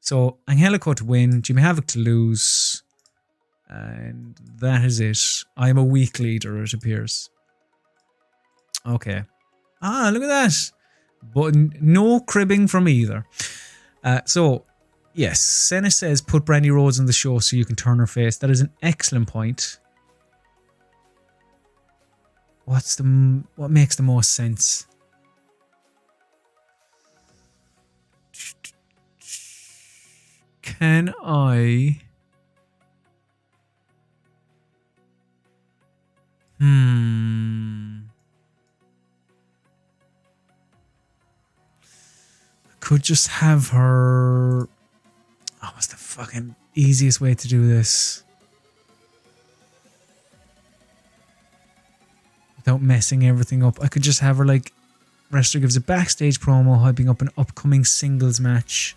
So, Angelico to win, Jimmy Havoc to lose. And that is it. I'm a weak leader, it appears. Okay. Ah, look at that. But no cribbing from either. So, yes, Senna says put Brandy Rhodes on the show so you can turn her face. That is an excellent point. What makes the most sense? Can I... Could just have her... Oh, what's the fucking easiest way to do this? Without messing everything up. I could just have her, like, wrestler gives a backstage promo hyping up an upcoming singles match.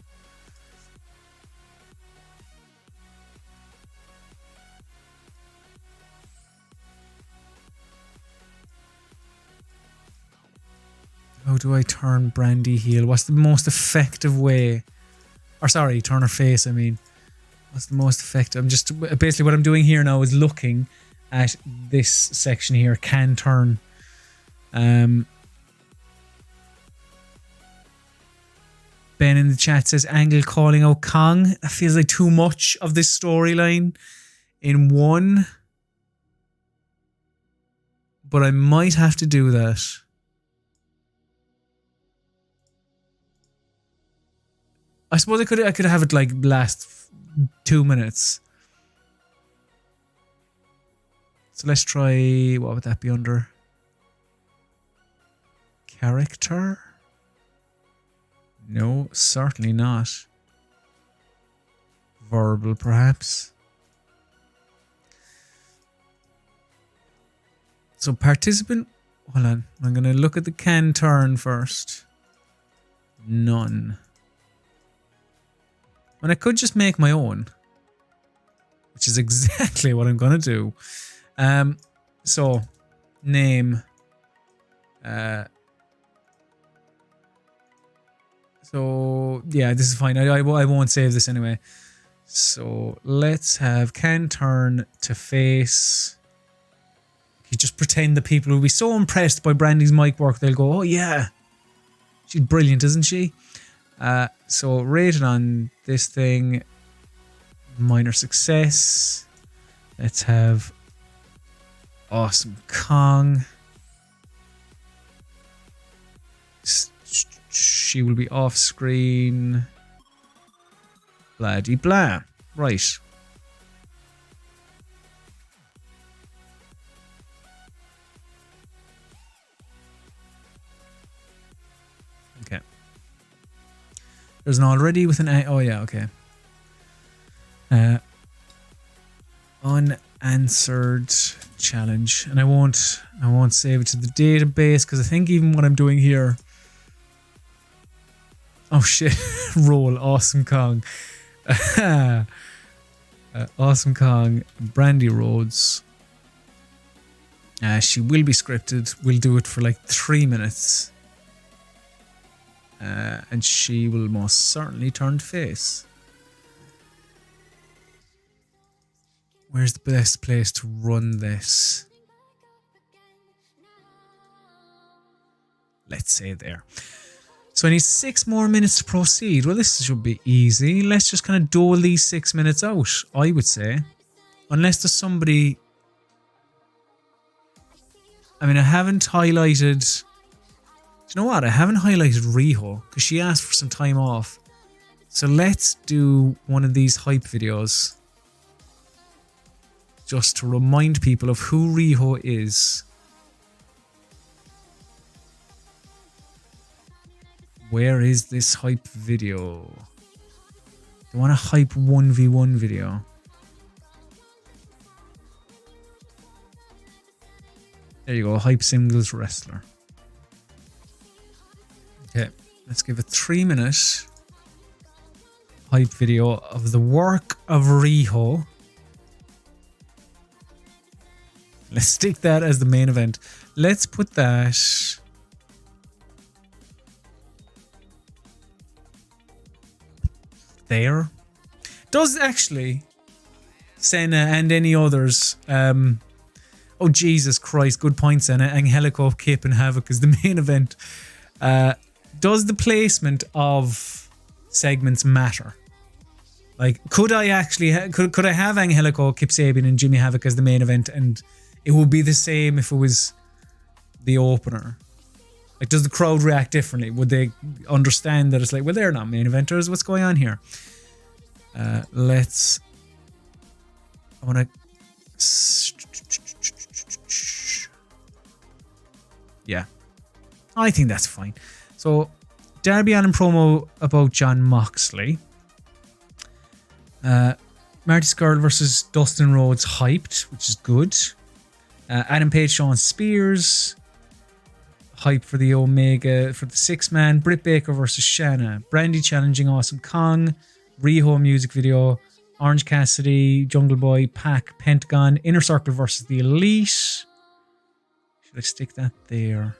How do I turn Brandy heel? What's the most effective way? Or sorry, turn her face, I mean. What's the most effective? I'm just... Basically what I'm doing here now is looking at this section here. Can turn. Ben in the chat says Angle calling out Kong. That feels like too much of this storyline in one. But I might have to do that. I suppose I could have it like last 2 minutes. So let's try, what would that be under? Character? No, certainly not. Verbal, perhaps. So participant, hold on. I'm going to look at the can turn first. None. And I could just make my own, which is exactly what I'm going to do. So, name. So, yeah, this is fine. I won't save this anyway. So, let's have can turn to face. You just pretend the people will be so impressed by Brandy's mic work, they'll go, oh yeah, she's brilliant, isn't she? So rated on this thing, minor success. Let's have Awesome Kong. She will be off screen. Blah de blah. Right. Okay. There's an already with an A. Oh yeah, okay. Unanswered challenge, and I won't save it to the database because I think even what I'm doing here. Oh shit! Roll Awesome Kong. Awesome Kong, Brandy Rhodes. She will be scripted. We'll do it for like 3 minutes. And she will most certainly turn face. Where's the best place to run this? Let's say there. So I need 6 more minutes to proceed. Well, this should be easy. Let's just kind of dole these 6 minutes out, I would say. Unless there's somebody... I mean, I haven't highlighted... Do you know what? I haven't highlighted Riho because she asked for some time off. So let's do one of these hype videos. Just to remind people of who Riho is. Where is this hype video? I want a hype 1v1 video. There you go, hype singles wrestler. Okay, let's give a 3-minute hype video of the work of Riho. Let's stick that as the main event. Let's put that... there. Does actually Senna and any others... oh, Jesus Christ. Good point, Senna. Angelico, Cape and Havoc is the main event. Does the placement of segments matter? Like, could I actually... could I have Angelico, Kip Sabian and Jimmy Havoc as the main event and it would be the same if it was the opener? Like, does the crowd react differently? Would they understand that it's like, well, they're not main eventers. What's going on here? Let's... I want to... Yeah. I think that's fine. So, Darby Allin promo about Jon Moxley. Marty Scurll versus Dustin Rhodes hyped, which is good. Adam Page, Shawn Spears. Hype for the Omega, for the 6-man. Britt Baker versus Shanna. Brandy challenging Awesome Kong. Riho music video. Orange Cassidy, Jungle Boy, Pac, Pentagon. Inner Circle versus the Elite. Should I stick that there?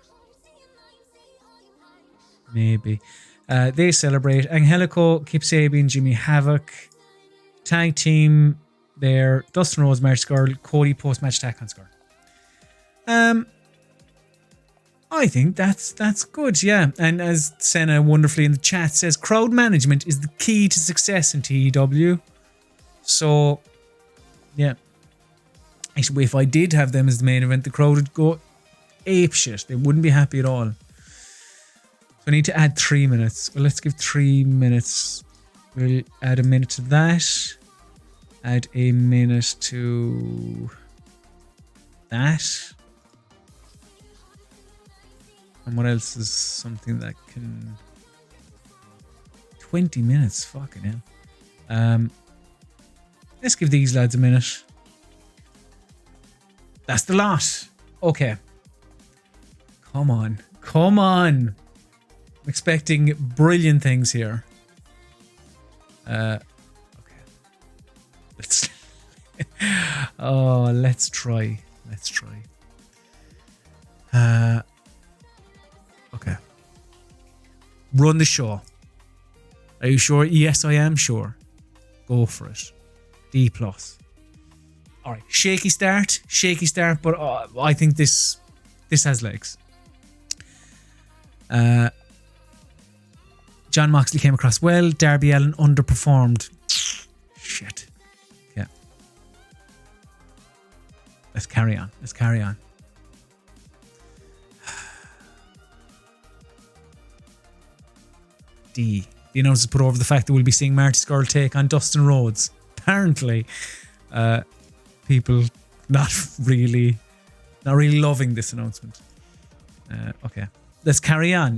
Maybe. They celebrate. Angelico, Kip Sabian, Jimmy Havoc. Tag team there. Dustin Rhodes, Marty Scurll. Cody post-match attack on Scurll. I think that's good, yeah. And as Senna wonderfully in the chat says, crowd management is the key to success in TEW. So, yeah. Actually, if I did have them as the main event, the crowd would go apeshit. They wouldn't be happy at all. So I need to add 3 minutes. Well, let's give 3 minutes. We'll add a minute to that. Add a minute to that. And what else is something that can... 20 minutes, fucking hell. Let's give these lads a minute. That's the lot. Okay. Come on. Come on. I'm expecting brilliant things here. Okay. Let's... oh, let's try. Let's try. Okay. Run the show. Are you sure? Yes, I am sure. Go for it. D+. Alright, shaky start, but I think this has legs. John Moxley came across well. Darby Allin underperformed. Shit. Yeah. Let's carry on. D. The announcers put over the fact that we'll be seeing Marty Scurll take on Dustin Rhodes. Apparently, people not really loving this announcement. Okay. Let's carry on.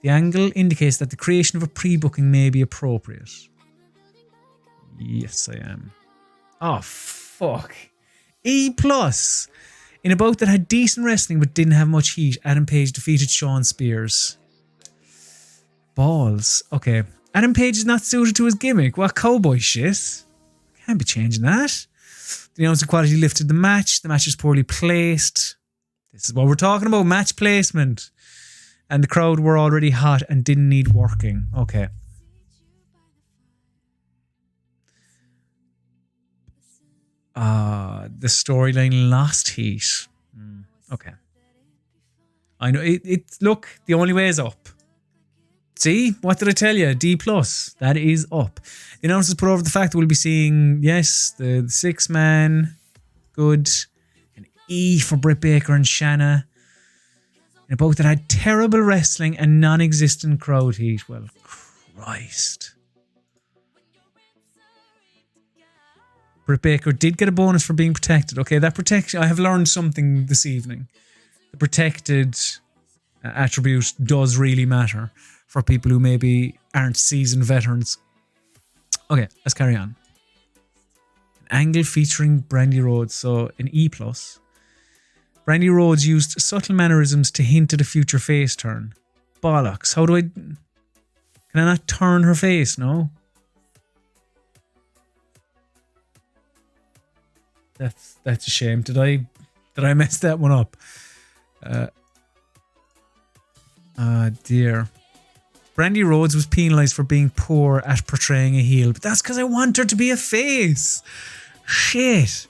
The angle indicates that the creation of a pre-booking may be appropriate. Yes, I am. Oh, fuck. E+. In a bout that had decent wrestling but didn't have much heat, Adam Page defeated Shawn Spears. Balls. Okay. Adam Page is not suited to his gimmick. What cowboy shit? Can't be changing that. The announcer quality lifted the match. The match was poorly placed. This is what we're talking about. Match placement. And the crowd were already hot and didn't need working. Okay. The storyline lost heat. Okay. I know. Look, the only way is up. See? What did I tell you? D+. That is up. The announcers put over the fact that we'll be seeing, yes, the six-man. Good. An E for Britt Baker and Shanna. In a bout that had terrible wrestling and non-existent crowd heat. Well, Christ. Britt Baker did get a bonus for being protected. Okay, that protection, I have learned something this evening. The protected attribute does really matter for people who maybe aren't seasoned veterans. Okay, let's carry on. An angle featuring Brandy Rhodes, so an E+. Brandy Rhodes used subtle mannerisms to hint at a future face turn. Bollocks. How do I... Can I not turn her face? No? That's a shame. Did I mess that one up? Dear. Brandy Rhodes was penalised for being poor at portraying a heel, but that's because I want her to be a face. Shit.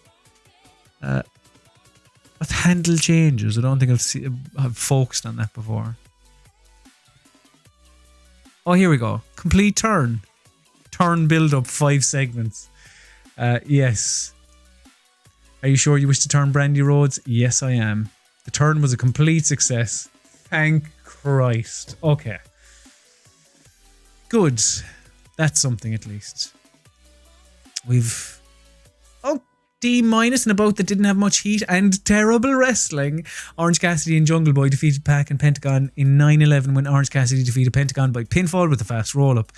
What's handle changes? I don't think I've focused on that before. Oh, here we go. Complete turn. Turn build up 5 segments. Yes. Are you sure you wish to turn Brandy Rhodes? Yes, I am. The turn was a complete success. Thank Christ. Okay. Good. That's something at least. We've... Oh, D- in a bout that didn't have much heat and terrible wrestling. Orange Cassidy and Jungle Boy defeated Pac and Pentagon in 9-11 when Orange Cassidy defeated Pentagon by pinfall with a fast roll-up.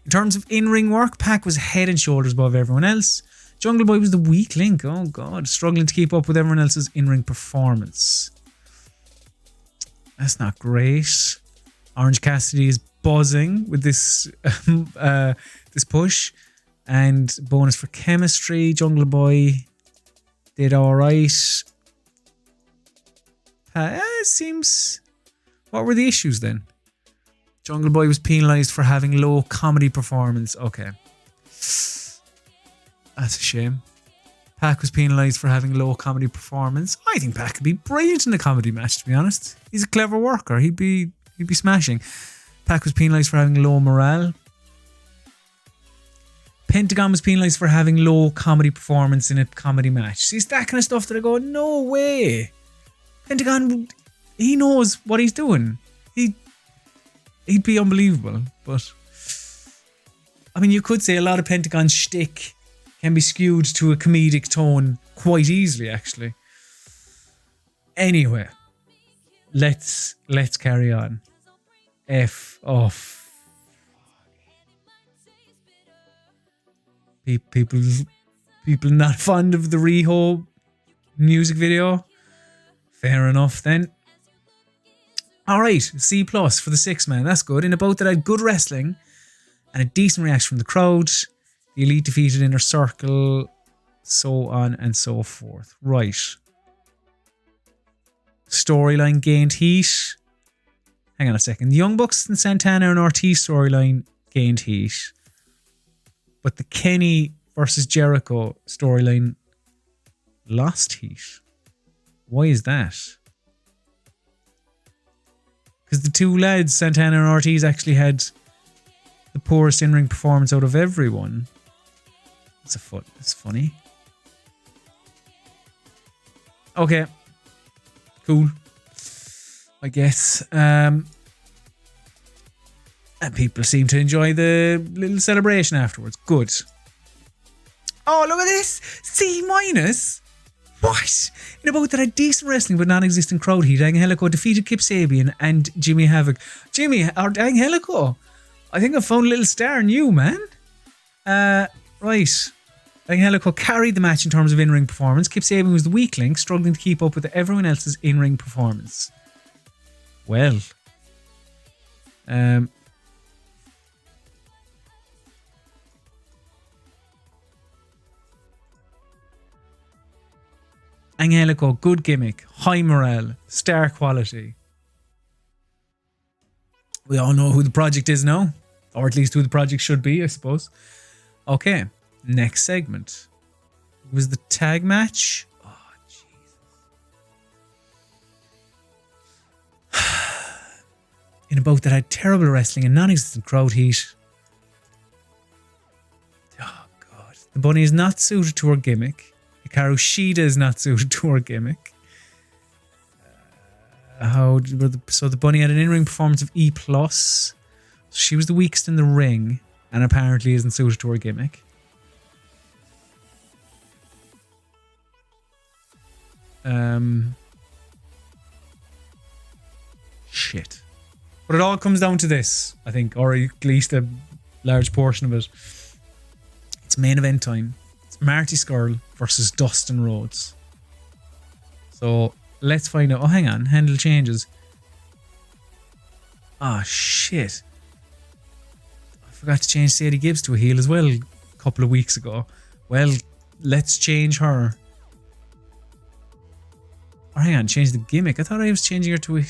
In terms of in-ring work, Pac was head and shoulders above everyone else. Jungle Boy was the weak link. Oh, God. Struggling to keep up with everyone else's in-ring performance. That's not great. Orange Cassidy is buzzing with this this push. And bonus for chemistry. Jungle Boy did alright. Seems... What were the issues then? Jungle Boy was penalised for having low comedy performance. Okay. That's a shame. Pac was penalised for having low comedy performance. I think Pac could be brilliant in a comedy match, to be honest. He's a clever worker. He'd be smashing. Pac was penalised for having low morale. Pentagon was penalised for having low comedy performance in a comedy match. See, it's that kind of stuff that I go, no way. Pentagon, he knows what he's doing. He'd be unbelievable. But, I mean, you could say a lot of Pentagon's shtick can be skewed to a comedic tone quite easily, actually. Anyway, let's carry on. F off. People not fond of the Riho music video. Fair enough then. Alright, C+ for the 6-man. That's good. In a bout that had good wrestling and a decent reaction from the crowd. The Elite defeated Inner Circle, so on and so forth. Right. Storyline gained heat. Hang on a second. The Young Bucks and Santana and Ortiz storyline gained heat. But the Kenny versus Jericho storyline lost heat. Why is that? Because the two lads, Santana and Ortiz, actually had the poorest in-ring performance out of everyone. It's funny. Okay. Cool. I guess. And people seem to enjoy the little celebration afterwards. Good. Oh, look at this. C-. What? In about that had decent wrestling but non-existent crowd heat, Angelico defeated Kip Sabian and Jimmy Havoc. Jimmy, or Angelico, I think I found a little star in you, man. Right. Angelico carried the match in terms of in-ring performance. Kip Sabian was the weak link, struggling to keep up with everyone else's in-ring performance. Well. Angelico, good gimmick, high morale, star quality. We all know who the project is now, or at least who the project should be, I suppose. Okay, next segment was the tag match. Oh, Jesus. In a bout that had terrible wrestling and non-existent crowd heat. Oh, God. The bunny is not suited to her gimmick. Hikaru Shida is not suited to her gimmick. So the bunny had an in-ring performance of E+. She was the weakest in the ring and apparently isn't suited to her gimmick. Shit. But it all comes down to this, I think, or at least a large portion of it. It's main event time. Marty Scurll versus Dustin Rhodes. So let's find out. Oh, hang on. Handle changes. Ah, shit. I forgot to change Sadie Gibbs to a heel as well a couple of weeks ago. Well, let's change her. Or hang on, change the gimmick. I thought I was changing her to a...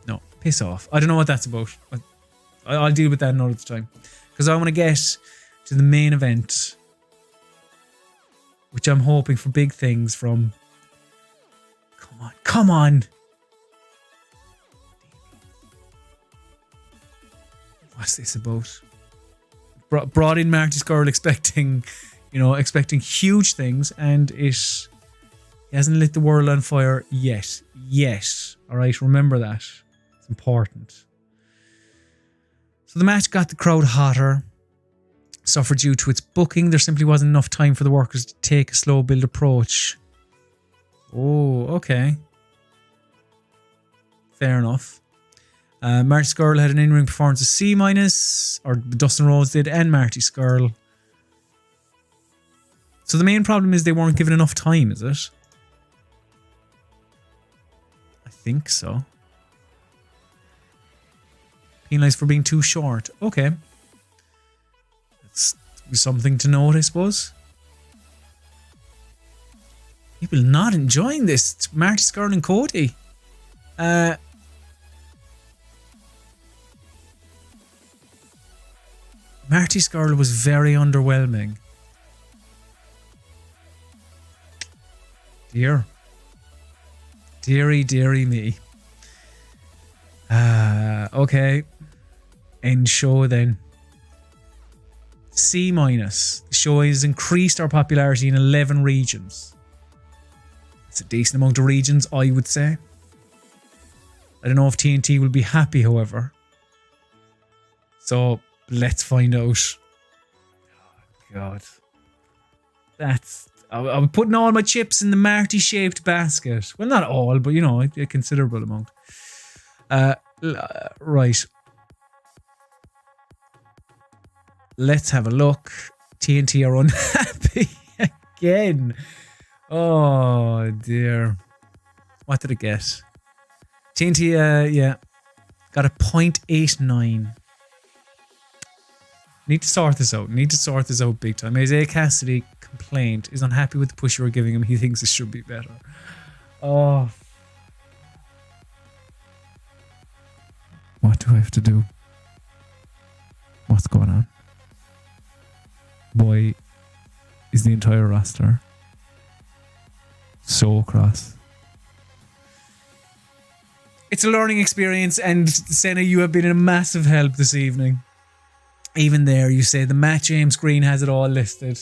No, piss off. I don't know what that's about. I'll deal with that another time. Because I want to get to the main event, which I'm hoping for big things from. Come on. What's this about? Brought in Marty Scurll expecting huge things, and he hasn't lit the world on fire yet. All right, remember that. It's important. So the match got the crowd hotter. Suffered due to its booking. There simply wasn't enough time for the workers to take a slow build approach. Oh, okay. Fair enough. Marty Scurll had an in-ring performance of C-, or Dustin Rhodes did, and Marty Scurll. So the main problem is they weren't given enough time, is it? I think so. Penalised for being too short. Okay. That's something to note, I suppose. People not enjoying this. It's Marty Scurll and Cody. Marty Scurll was very underwhelming. Deary me. Okay. End show then. C-. The show has increased our popularity in 11 regions. It's a decent amount of regions, I would say. I don't know if TNT will be happy, however. So, let's find out. Oh, God. I'm putting all my chips in the Marty-shaped basket. Well, not all, but, a considerable amount. Right. Let's have a look. TNT are unhappy again. Oh, dear. What did it get? TNT, got a 0.89. Need to sort this out big time. Isaiah Cassidy complained, is unhappy with the push you were giving him. He thinks it should be better. Oh. What do I have to do? What's going on? Why is the entire roster so cross? it's a learning experience, and Senna, you have been a massive help this evening. Even there, you say the Matt James Green has it all listed.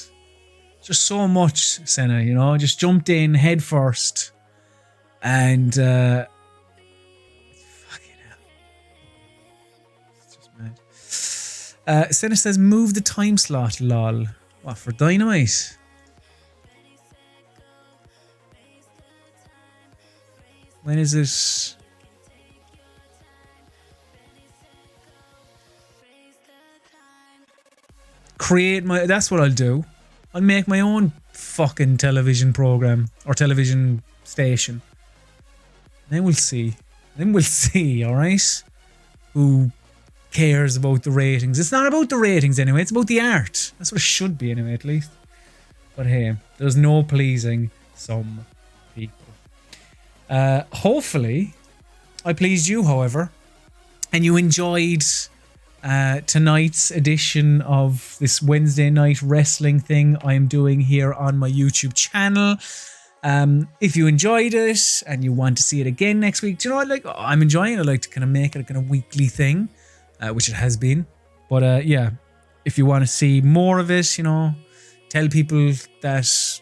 Just so much, Senna, you know, just jumped in head first. And fucking hell. It's just mad. Senna says, move the time slot, lol. What, for Dynamite? When is it? That's what I'll do. I'll make my own fucking television program or television station. Then we'll see. Alright? Who cares about the ratings? It's not about the ratings anyway, it's about the art. That's what it should be anyway, at least. But hey, there's no pleasing some people. Hopefully, I pleased you, however, and you enjoyed tonight's edition of this Wednesday night wrestling thing I'm doing here on my YouTube channel. If you enjoyed it and you want to see it again next week, do you know what? Like, I'm enjoying it. I like to kind of make it a kind of weekly thing, which it has been. But yeah, if you want to see more of it, you know, tell people that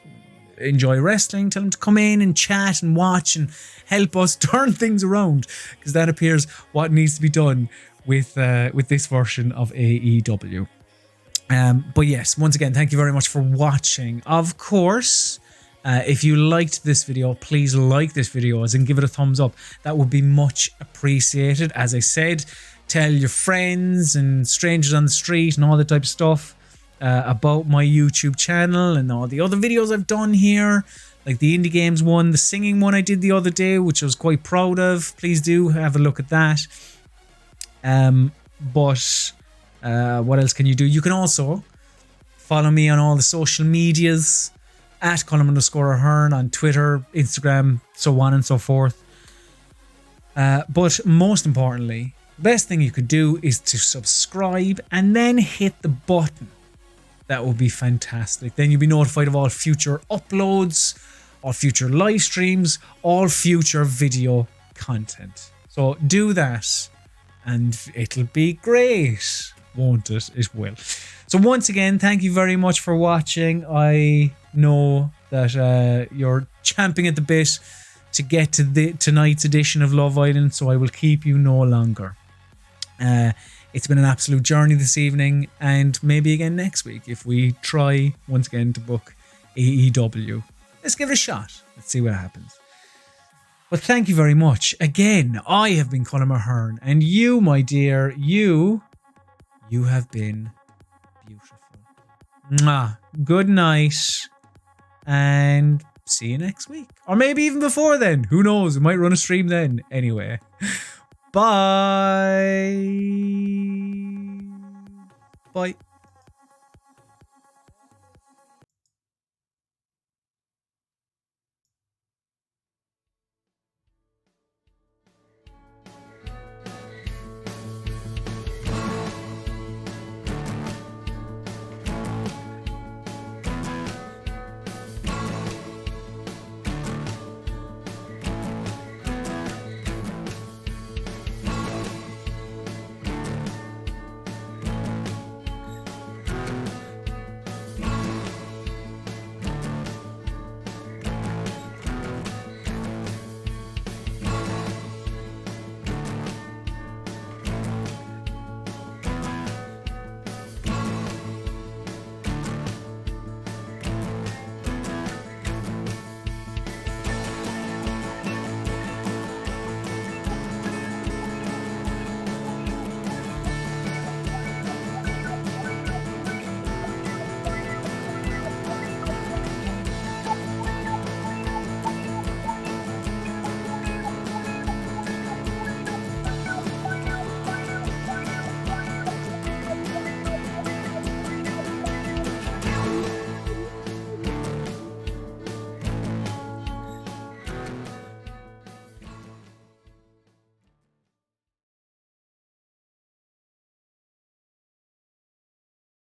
enjoy wrestling, tell them to come in and chat and watch and help us turn things around, because that appears what needs to be done with this version of AEW. But yes, once again, thank you very much for watching. Of course, if you liked this video, please like this video and give it a thumbs up. That would be much appreciated. As I said, tell your friends and strangers on the street and all that type of stuff about my YouTube channel and all the other videos I've done here, like the indie games one, the singing one I did the other day, which I was quite proud of. Please do have a look at that. But what else can you do? You can also follow me on all the social medias at ColmAhern on Twitter, Instagram, so on and so forth. But most importantly, the best thing you could do is to subscribe and then hit the button. That would be fantastic. Then you'll be notified of all future uploads, all future live streams, all future video content. So do that and it'll be great, won't it? It will. So once again, thank you very much for watching. I know that you're champing at the bit to get to tonight's edition of Love Island, so I will keep you no longer. It's been an absolute journey this evening, and maybe again next week if we try once again to book AEW. Let's give it a shot. Let's see what happens. But thank you very much. Again, I have been ColmAhern, and you, my dear, you have been beautiful. Mwah. Good night, and see you next week. Or maybe even before then. Who knows? We might run a stream then. Anyway. Bye. Bye.